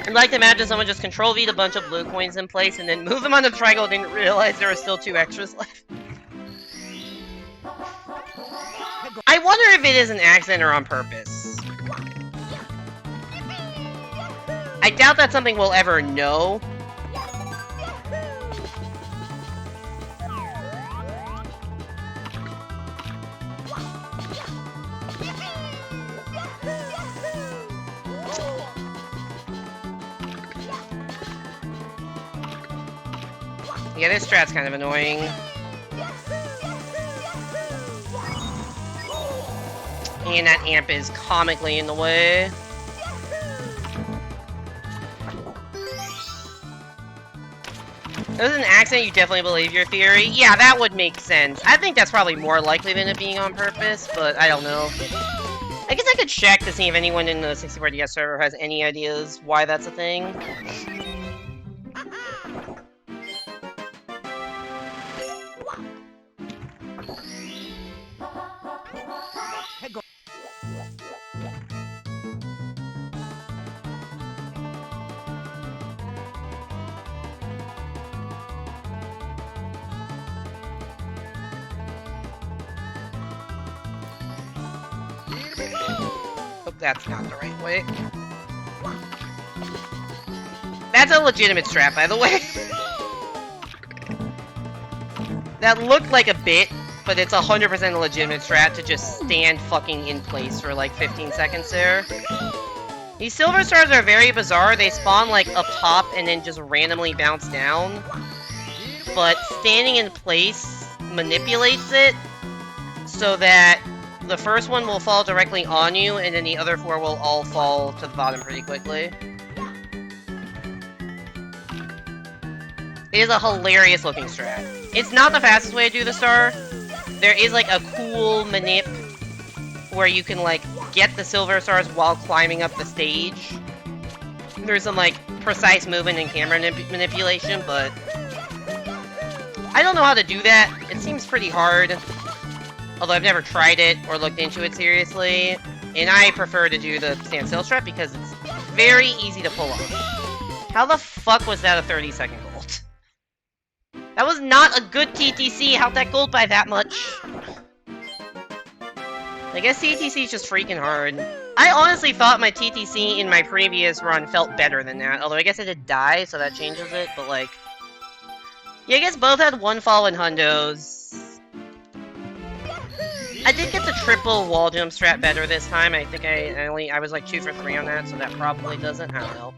I'd like to imagine someone just Control-V'd a bunch of blue coins in place and then move them onto the triangle and didn't realize there were still 2 extras left. I wonder if it is an accident or on purpose. I doubt that's something we'll ever know. Yeah, this strat's kind of annoying. And that amp is comically in the way. If it was an accident, you definitely believe your theory. Yeah, that would make sense. I think that's probably more likely than it being on purpose, but I don't know. I guess I could check to see if anyone in the 64DS server has any ideas why that's a thing. That's not the right way. That's a legitimate strat, by the way. That looked like a bit, but it's 100% a legitimate strat to just stand fucking in place for like 15 seconds there. These silver stars are very bizarre. They spawn like up top and then just randomly bounce down. But standing in place manipulates it so that the first one will fall directly on you, and then the other 4 will all fall to the bottom pretty quickly. It is a hilarious looking strat. It's not the fastest way to do the star. There is like a cool manip where you can like get the silver stars while climbing up the stage. There's some like precise movement and camera manipulation, but I don't know how to do that. It seems pretty hard. Although I've never tried it or looked into it seriously, and I prefer to do the standstill strat because it's very easy to pull off. How the fuck was that a 30-second gold? That was not a good TTC. How'd that gold by that much? I guess TTC is just freaking hard. I honestly thought my TTC in my previous run felt better than that, although I guess I did die, so that changes it, but like... Yeah, I guess both had 1 fall in hundos. I did get the triple wall jump strat better this time. I think I was like 2 for 3 on that, so that probably doesn't. I don't know.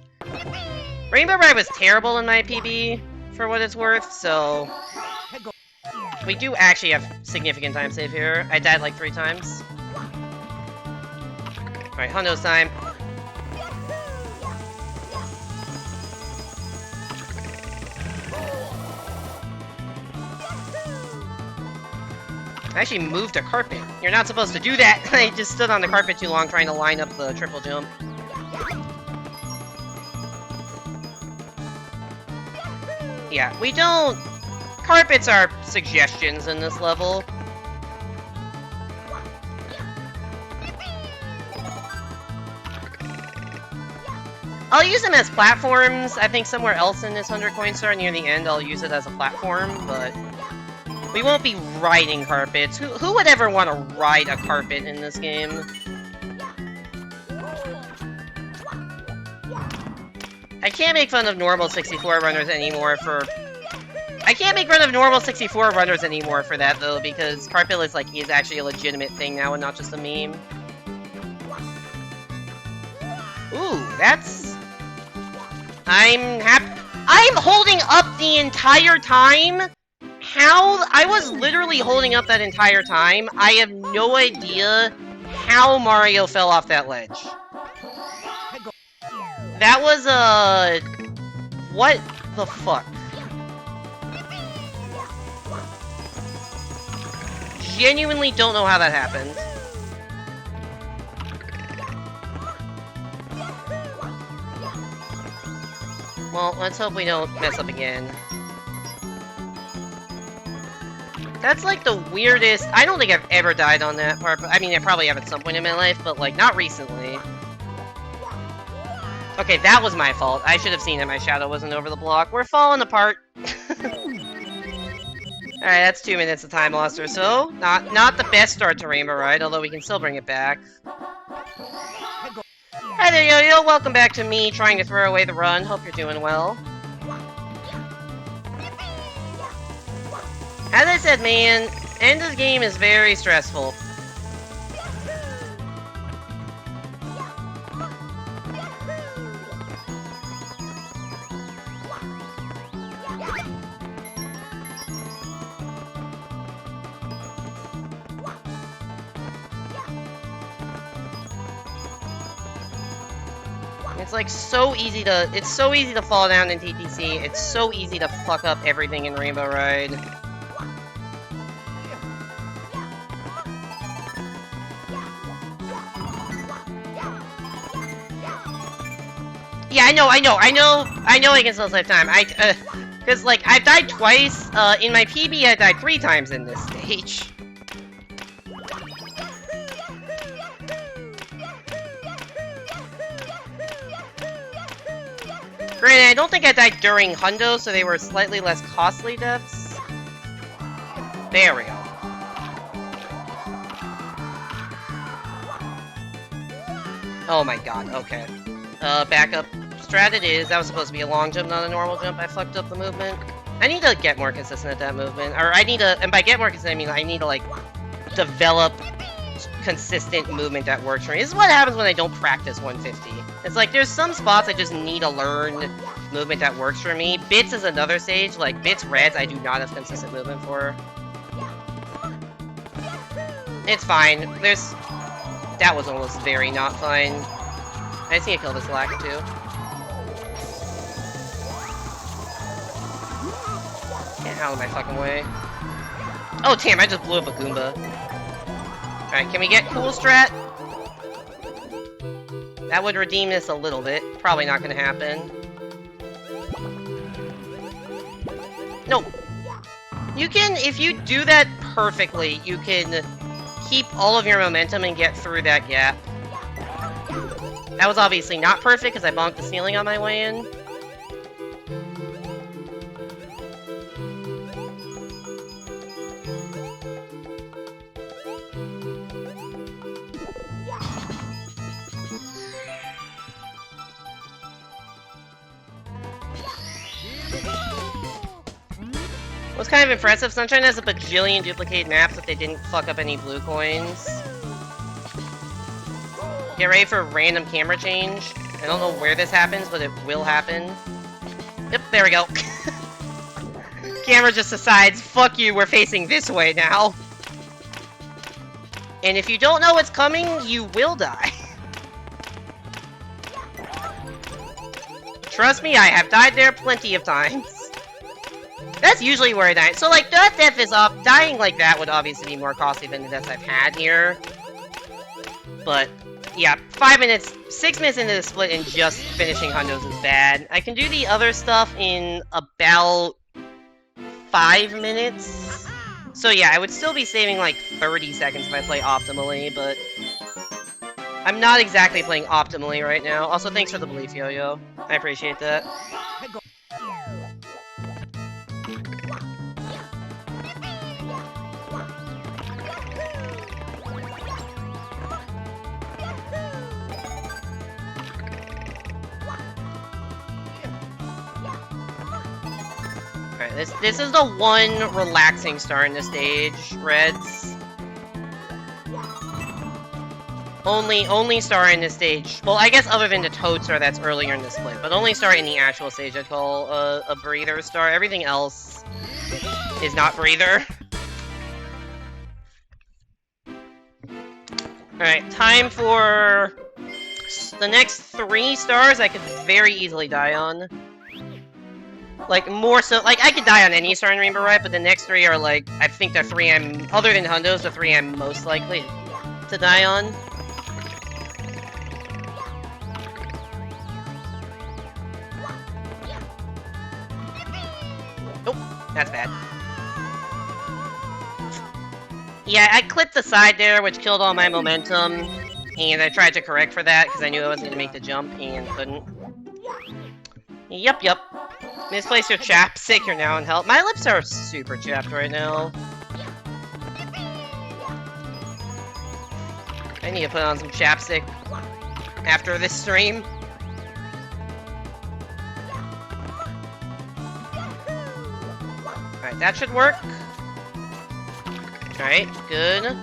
Rainbow Ride was terrible in my PB, for what it's worth, so... We do actually have significant time save here. I died like 3 times. Alright, hundo's time. I actually moved a carpet. You're not supposed to do that. I just stood on the carpet too long trying to line up the triple jump. Yeah, we don't... Carpets are suggestions in this level. I'll use them as platforms. I think somewhere else in this 100 coin star near the end, I'll use it as a platform, but we won't be riding carpets. Who would ever want to ride a carpet in this game? I can't make fun of normal 64 runners anymore for... I can't make fun of normal 64 runners anymore for that, though, because carpet is actually a legitimate thing now and not just a meme. Ooh, that's... I'm holding up the entire time? How? I was literally holding up that entire time. I have no idea how Mario fell off that ledge. That was, what the fuck? Genuinely don't know how that happened. Well, let's hope we don't mess up again. That's like the weirdest... I don't think I've ever died on that part. I mean, I probably have at some point in my life, but like, not recently. Okay, that was my fault. I should have seen that my shadow wasn't over the block. We're falling apart. Alright, that's 2 minutes of time lost or so. Not the best start to Rainbow Ride, although we can still bring it back. Hi there, Yo-Yo. Welcome back to me trying to throw away the run. Hope you're doing well. As I said, man, end of the game is very stressful. It's like so easy to, it's so easy to fall down in TTC. It's so easy to fuck up everything in Rainbow Ride. Yeah, I know I can still save time. Cause like, I've died twice, in my PB I died 3 times in this stage. Granted, I don't think I died during Hundo, so they were slightly less costly deaths. There we go. Oh my god, okay. Backup strat it is. That was supposed to be a long jump, not a normal jump. I fucked up the movement. I need to get more consistent at that movement. Or I need to, and by get more consistent, I mean I need to, like, develop consistent movement that works for me. This is what happens when I don't practice 150. It's like, there's some spots I just need to learn movement that works for me. Bits is another stage. Like, Bits Reds, I do not have consistent movement for. It's fine. There's... That was almost very not fine. I just need to kill this lack, too. Get out of my fucking way. Oh, damn, I just blew up a Goomba. Alright, can we get cool strat? That would redeem this a little bit. Probably not gonna happen. No! You can, if you do that perfectly, you can keep all of your momentum and get through that gap. That was obviously not perfect because I bonked the ceiling on my way in. Was kind of impressive. Sunshine has a bajillion duplicate maps if they didn't fuck up any blue coins. Get ready for a random camera change. I don't know where this happens, but it will happen. Yep, there we go. Camera just decides, fuck you, we're facing this way now. And if you don't know what's coming, you will die. Trust me, I have died there plenty of times. That's usually where I die. So, like, that death is up. Dying like that would obviously be more costly than the deaths I've had here. But, yeah, 5 minutes, 6 minutes into the split and just finishing Hundos is bad. I can do the other stuff in about 5 minutes. So, yeah, I would still be saving, like, 30 seconds if I play optimally, but... I'm not exactly playing optimally right now. Also, thanks for the belief, Yo-Yo. I appreciate that. Alright, this is the one relaxing star in the stage, Reds. Only star in this stage. Well, I guess other than the Toad star that's earlier in the split, but only star in the actual stage I'd call a breather star. Everything else is not breather. Alright, time for the next 3 stars I could very easily die on. Like, more so, like, I could die on any star in Rainbow Ride, but the next 3 are, like, I think the 3 I'm, other than Hundo's, the 3 I'm most likely to die on. Oh, that's bad. Yeah, I clipped the side there, which killed all my momentum, and I tried to correct for that, because I knew I wasn't going to make the jump, and couldn't. Yup. Misplace your chapstick, you're now in hell. My lips are super chapped right now. I need to put on some chapstick after this stream. Alright, that should work. Alright, good.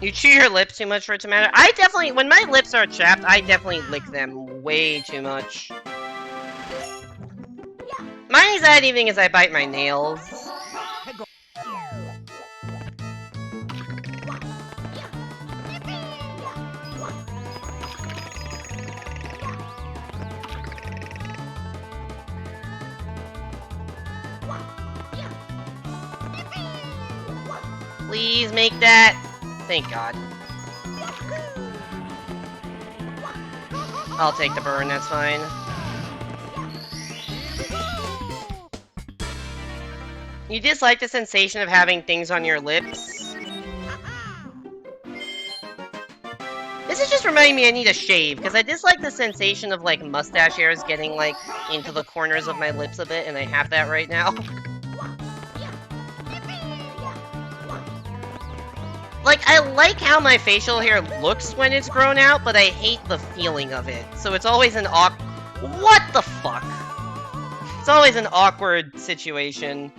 You chew your lips too much for it to matter? I definitely, when my lips are chapped, I definitely lick them way too much. My anxiety thing is I bite my nails. Please make that. Thank God. I'll take the burn, that's fine. You dislike the sensation of having things on your lips? This is just reminding me I need a shave, because I dislike the sensation of, like, mustache hairs getting, like, into the corners of my lips a bit, and I have that right now. Like, I like how my facial hair looks when it's grown out, but I hate the feeling of it. So it's always an What the fuck? It's always an awkward situation.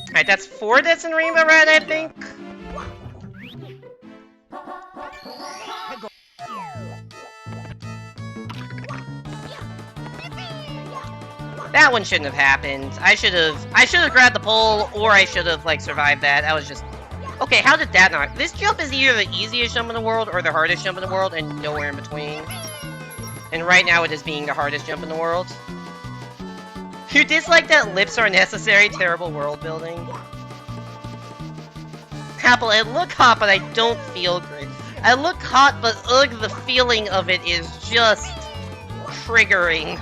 Alright, that's 4 deaths in Rainbow Ride, I think? That one shouldn't have happened. I should have grabbed the pole, or I should have, like, survived that. That was just... Okay, how did that not... This jump is either the easiest jump in the world or the hardest jump in the world, and nowhere in between. And right now it is being the hardest jump in the world. You dislike that lips are necessary? Terrible world building. Apple, I look hot, but I don't feel great. I look hot, but ugh, the feeling of it is just... triggering.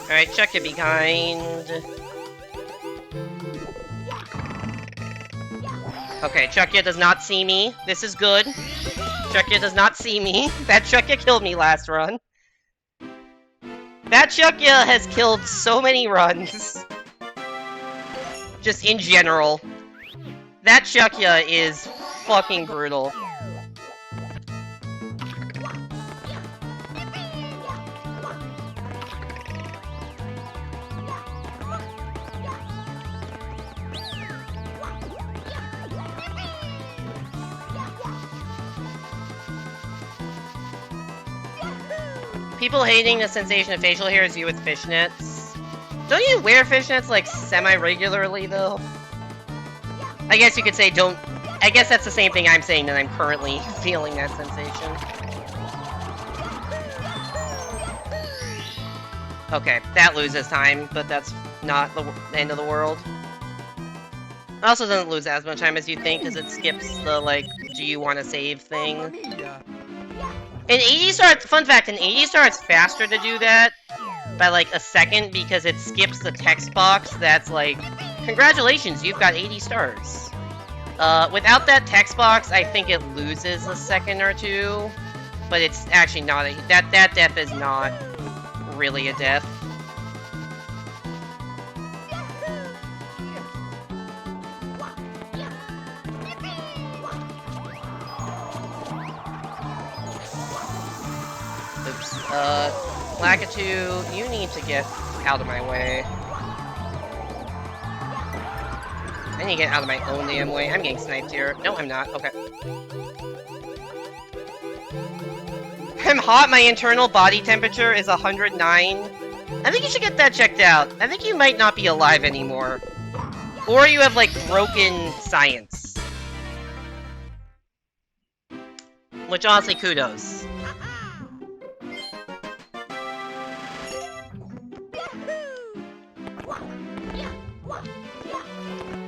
Alright, Chuck, you be kind. Okay, Chuckya does not see me. This is good. Chuckya does not see me. That Chuckya killed me last run. That Chuckya has killed so many runs. Just in general. That Chuckya is fucking brutal. People hating the sensation of facial hair is you with fishnets. Don't you wear fishnets, like, semi-regularly, though? I guess you could say don't... I guess that's the same thing I'm saying, that I'm currently feeling that sensation. Okay, that loses time, but that's not the end of the world. Also doesn't lose as much time as you'd think, because it skips the, like, do you want to save thing. Mamma mia! In 80 star, fun fact, in 80 star it's faster to do that by like a second because it skips the text box that's like, congratulations, you've got 80 stars. Without that text box, I think it loses a second or two, but it's actually not a, that death is not really a death. Oops. Lakitu, you need to get out of my way. I need to get out of my own damn way. I'm getting sniped here. No, I'm not. Okay. I'm hot. My internal body temperature is 109. I think you should get that checked out. I think you might not be alive anymore. Or you have, like, broken science. Which, honestly, kudos.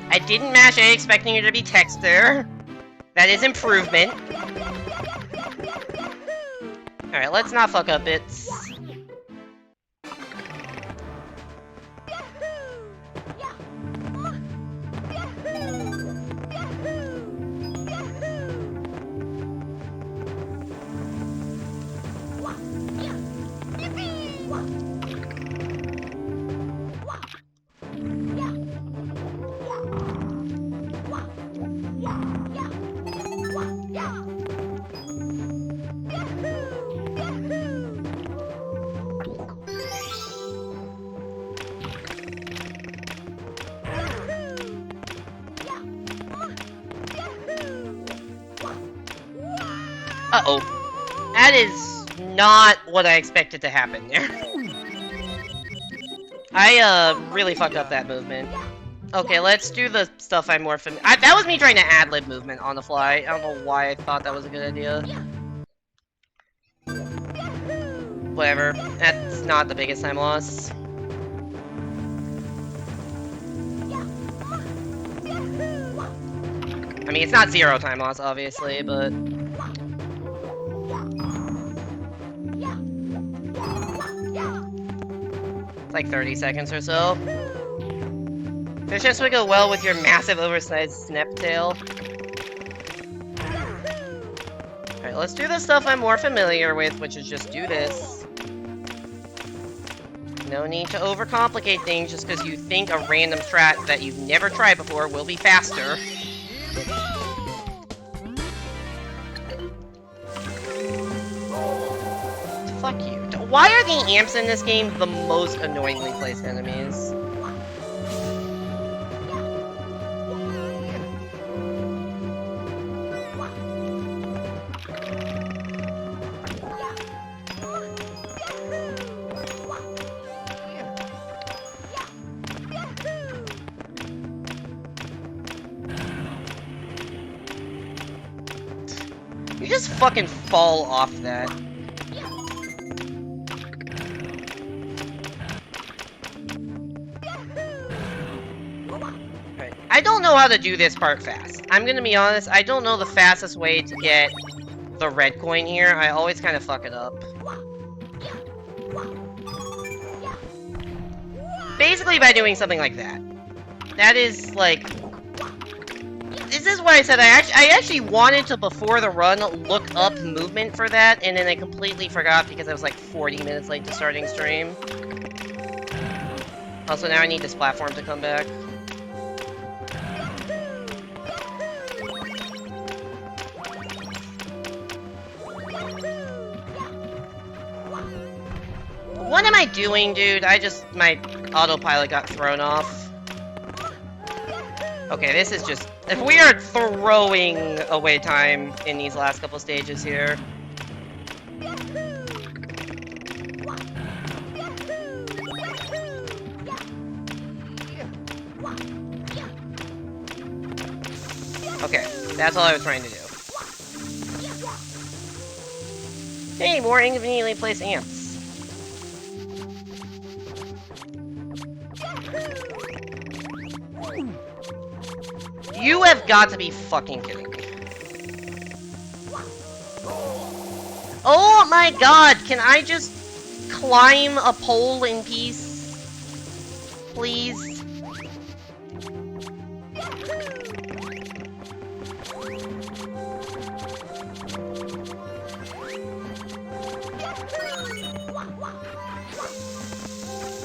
I didn't mash A expecting you to be text there. That is improvement. Alright, let's not fuck up bits. Uh-oh. That is not what I expected to happen there. I, really fucked up that movement. Okay, let's do the stuff I'm more familiar. That was me trying to ad-lib movement on the fly. I don't know why I thought that was a good idea. Whatever. That's not the biggest time loss. I mean, it's not 0 time loss, obviously, but... It's like 30 seconds or so. Fish just would go well with your massive oversized snap tail. Alright, let's do the stuff I'm more familiar with, which is just do this. No need to overcomplicate things just because you think a random strat that you've never tried before will be faster. Fuck you. Why are the amps in this game the most annoyingly placed enemies? You just fucking fall off that. Right. I don't know how to do this part fast. I'm gonna be honest, I don't know the fastest way to get the red coin here. I always kind of fuck it up. Basically by doing something like that. That is, like... This is why I said I actually wanted to, before the run, look up movement for that, and then I completely forgot because I was like 40 minutes late to starting stream. Also, now I need this platform to come back. What am I doing, dude? My autopilot got thrown off. Okay, this is just... If we are throwing away time in these last couple stages here... Okay, that's all I was trying to do. Hey, more inconveniently placed amps. You have got to be fucking kidding me. Oh my god, can I just climb a pole in peace? Please?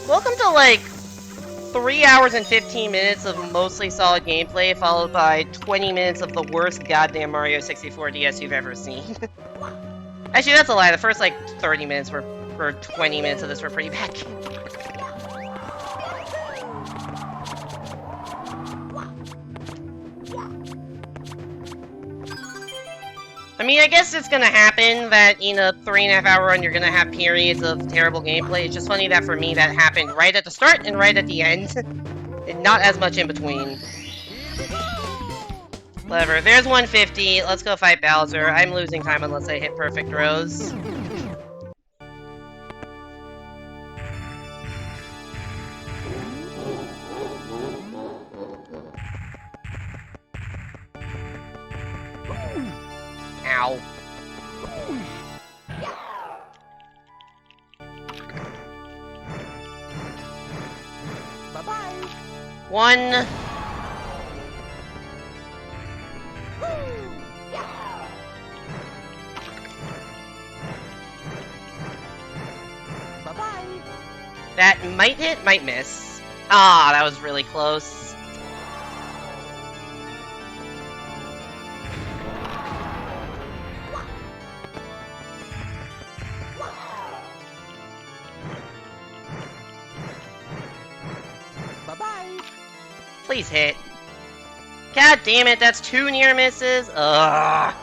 Welcome to, like, 3 hours and 15 minutes of mostly solid gameplay, followed by 20 minutes of the worst goddamn Mario 64 DS you've ever seen. Actually, that's a lie. The first, like, 30 minutes were, or 20 minutes of this were pretty bad. I mean, I guess it's gonna happen that in a 3.5 hour run you're gonna have periods of terrible gameplay. It's just funny that for me that happened right at the start and right at the end. And not as much in between. Whatever, there's 150. Let's go fight Bowser. I'm losing time unless I hit perfect rows. Ow. Bye-bye. One. Bye-bye. That might hit, might miss. Ah, that was really close. Bye-bye. Please hit. God damn it, that's 2 near misses. Ugh.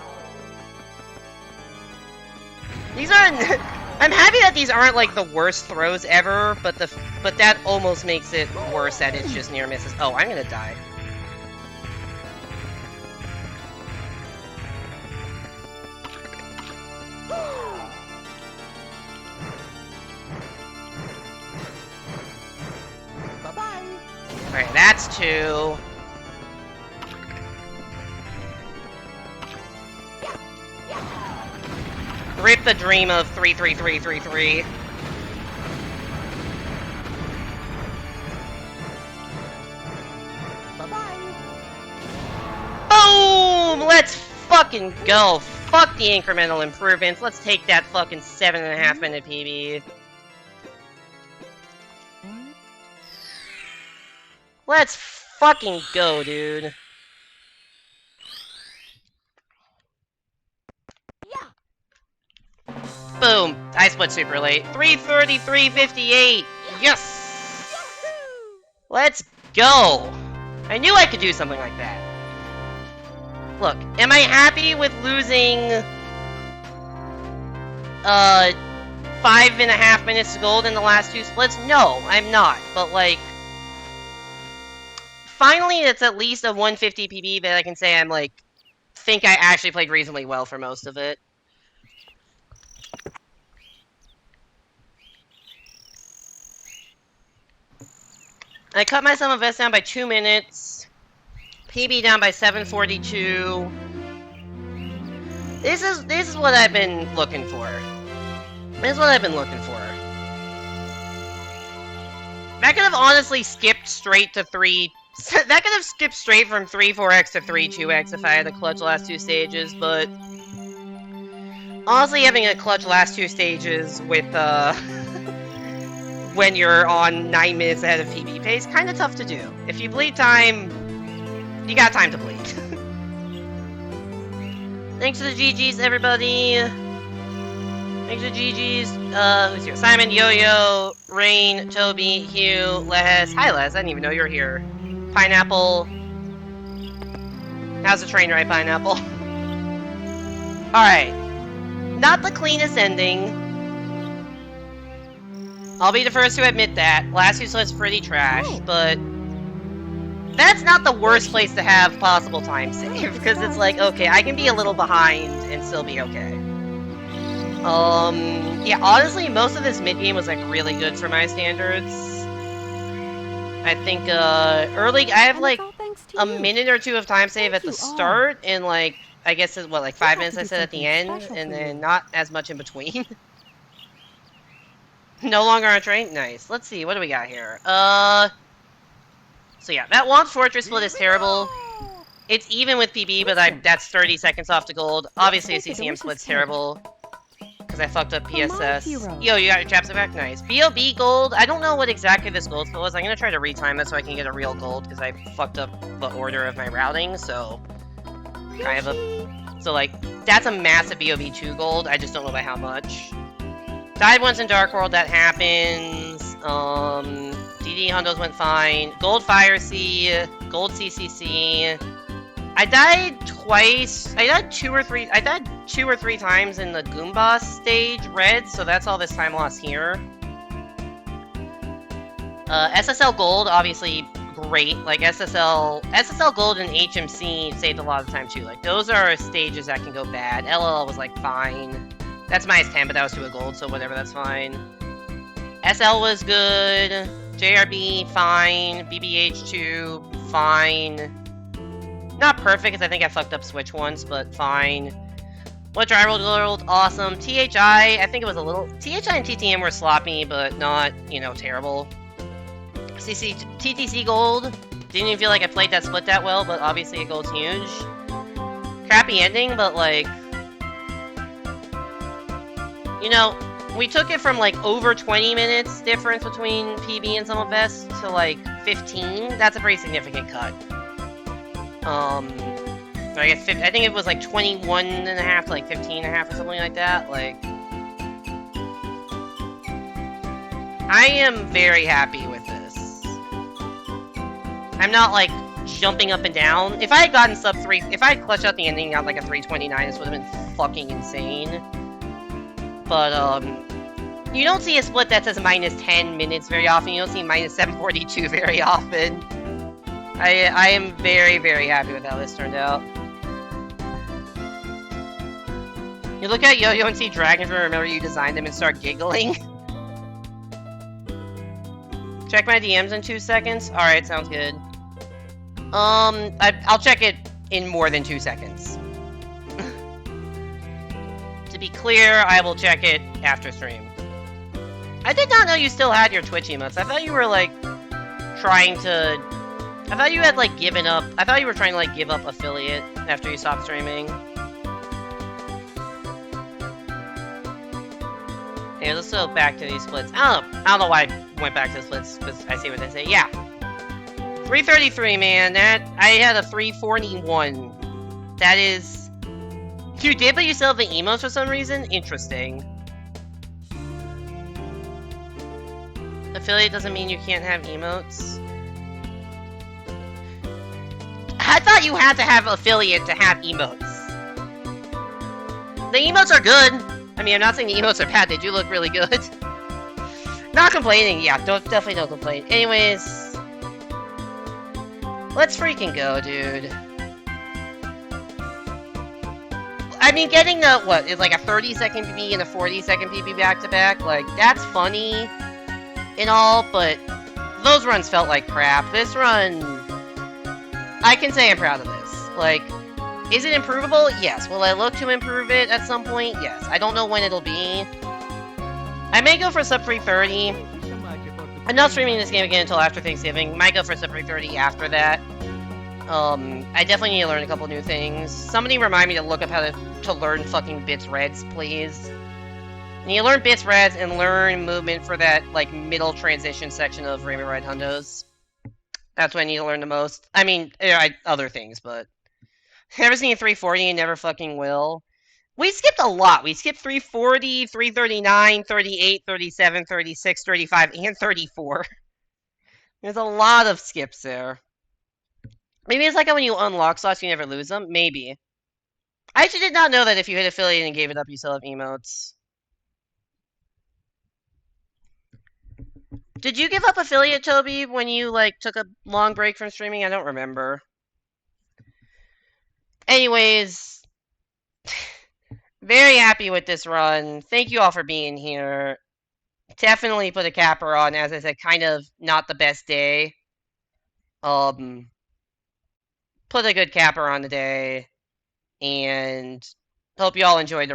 These aren't. I'm happy that these aren't like the worst throws ever, but that almost makes it worse that it's just near misses. Oh, I'm gonna die. Bye-bye. Alright, that's 2. Rip the dream of 33333. Bye-bye. Boom! Let's fucking go. Fuck the incremental improvements. Let's take that fucking 7.5 minute PB. Let's fucking go, dude. Boom! I split super late. 333.58! Yes! Let's go! I knew I could do something like that. Look, am I happy with losing 5.5 minutes to gold in the last 2 splits? No, I'm not. But like, finally it's at least a 150 PB that I can say I'm like, think I actually played reasonably well for most of it. I cut my sum of S down by 2 minutes. PB down by 742. This is what I've been looking for. This is what I've been looking for. That could have honestly skipped straight to 3. That could have skipped straight from 3-4x to 3-2x if I had a clutch last 2 stages, but honestly having a clutch last 2 stages with when you're on 9 minutes ahead of PB pace, kind of tough to do. If you bleed time, you got time to bleed. Thanks for the GGs, everybody. Thanks for the GGs. Who's here? Simon, Yo-Yo, Rain, Toby, Hugh, Les. Hi, Les. I didn't even know you were here. Pineapple. How's the train ride, Pineapple? Alright. Not the cleanest ending. I'll be the first to admit that. Last few splits pretty trash, but that's not the worst place to have possible time save, because it's like, okay, I can be a little behind and still be okay. Yeah, honestly, most of this mid-game was, like, really good for my standards. I think, early, I have, like, All thanks to a you. minute or two of time save Thank at the you all. start, and like I guess it's what, like We 5 have to minutes I do said at the something end, special and for then you. not as much in between. No longer on a train? Nice. Let's see, what do we got here? So yeah, that Womp Fortress split Here is we terrible. go! It's even with PB, but Listen. that's 30 seconds off to gold. Let's Obviously, a make a CCM delicious split's cake. terrible. Because I fucked up For my PSS. hero. Yo, you got your chapstick back? Nice. BOB gold. I don't know what exactly this gold split was. I'm going to try to retime it so I can get a real gold, because I fucked up the order of my routing, so... Kind of a... So, like, that's a massive BOB2 gold. I just don't know by how much. Died once in Dark World, that happens. DD Hundos went fine. Gold Fire Sea, Gold CCC. I died twice. I died two or three times in the Goomba stage, red, so that's all this time lost here. SSL Gold, obviously great. Like, SSL Gold and HMC saved a lot of time too. Like, those are stages that can go bad. LL was, like, fine. That's minus 10, but that was to a gold, so whatever, that's fine. SL was good. JRB, fine. BBH2, fine. Not perfect, because I think I fucked up Switch once, but fine. What Dry World, awesome. THI, I think it was a little... THI and TTM were sloppy, but not, you know, terrible. TTC Gold, didn't even feel like I played that split that well, but obviously a gold's huge. Crappy ending, but like... You know, we took it from like over 20 minutes difference between PB and Sum of Best to like 15. That's a pretty significant cut. I guess I think it was like 21 and a half to like 15 and a half or something like that. Like, I am very happy with this. I'm not like jumping up and down. If I had gotten sub 3, if I had clutched out the ending and got like a 329, this would have been fucking insane. But, you don't see a split that says minus 10 minutes very often. You don't see minus 742 very often. I am very, very happy with how this turned out. You look at Yo-Yo and see Dragon and remember you designed them and start giggling. Check my DMs in 2 seconds? Alright, sounds good. I'll check it in more than 2 seconds. To be clear, I will check it after stream. I did not know you still had your Twitch emotes. I thought you were, like, trying to... I thought you had, like, given up... I thought you were trying to, like, give up affiliate after you stopped streaming. Okay, let's go back to these splits. I don't know why I went back to the splits, because I see what they say. Yeah. 333, man. I had a 341. That is... You did, but you still have the emotes for some reason? Interesting. Affiliate doesn't mean you can't have emotes. I thought you had to have affiliate to have emotes. The emotes are good. I mean, I'm not saying the emotes are bad. They do look really good. Not complaining. Yeah, definitely don't complain. Anyways. Let's freaking go, dude. I mean, getting the, what, is like a 30-second PB and a 40-second PB back-to-back, like, that's funny and all, but those runs felt like crap. This run, I can say I'm proud of this. Like, is it improvable? Yes. Will I look to improve it at some point? Yes. I don't know when it'll be. I may go for sub 330. I'm not streaming this game again until after Thanksgiving. Might go for sub 330 after that. I definitely need to learn a couple new things. Somebody remind me to look up how to learn fucking bits reds, please. I need to learn bits reds and learn movement for that, like, middle transition section of Rainbow Ride Hundos. That's what I need to learn the most. I mean, other things, but... Never seen 340 and never fucking will. We skipped a lot. We skipped 340, 339, 38, 37, 36, 35, and 34. There's a lot of skips there. Maybe it's like when you unlock slots, you never lose them? Maybe. I actually did not know that if you hit affiliate and gave it up, you still have emotes. Did you give up affiliate, Toby, when you, like, took a long break from streaming? I don't remember. Anyways, very happy with this run. Thank you all for being here. Definitely put a capper on, as I said, kind of not the best day. put a good capper on the day, and hope you all enjoyed the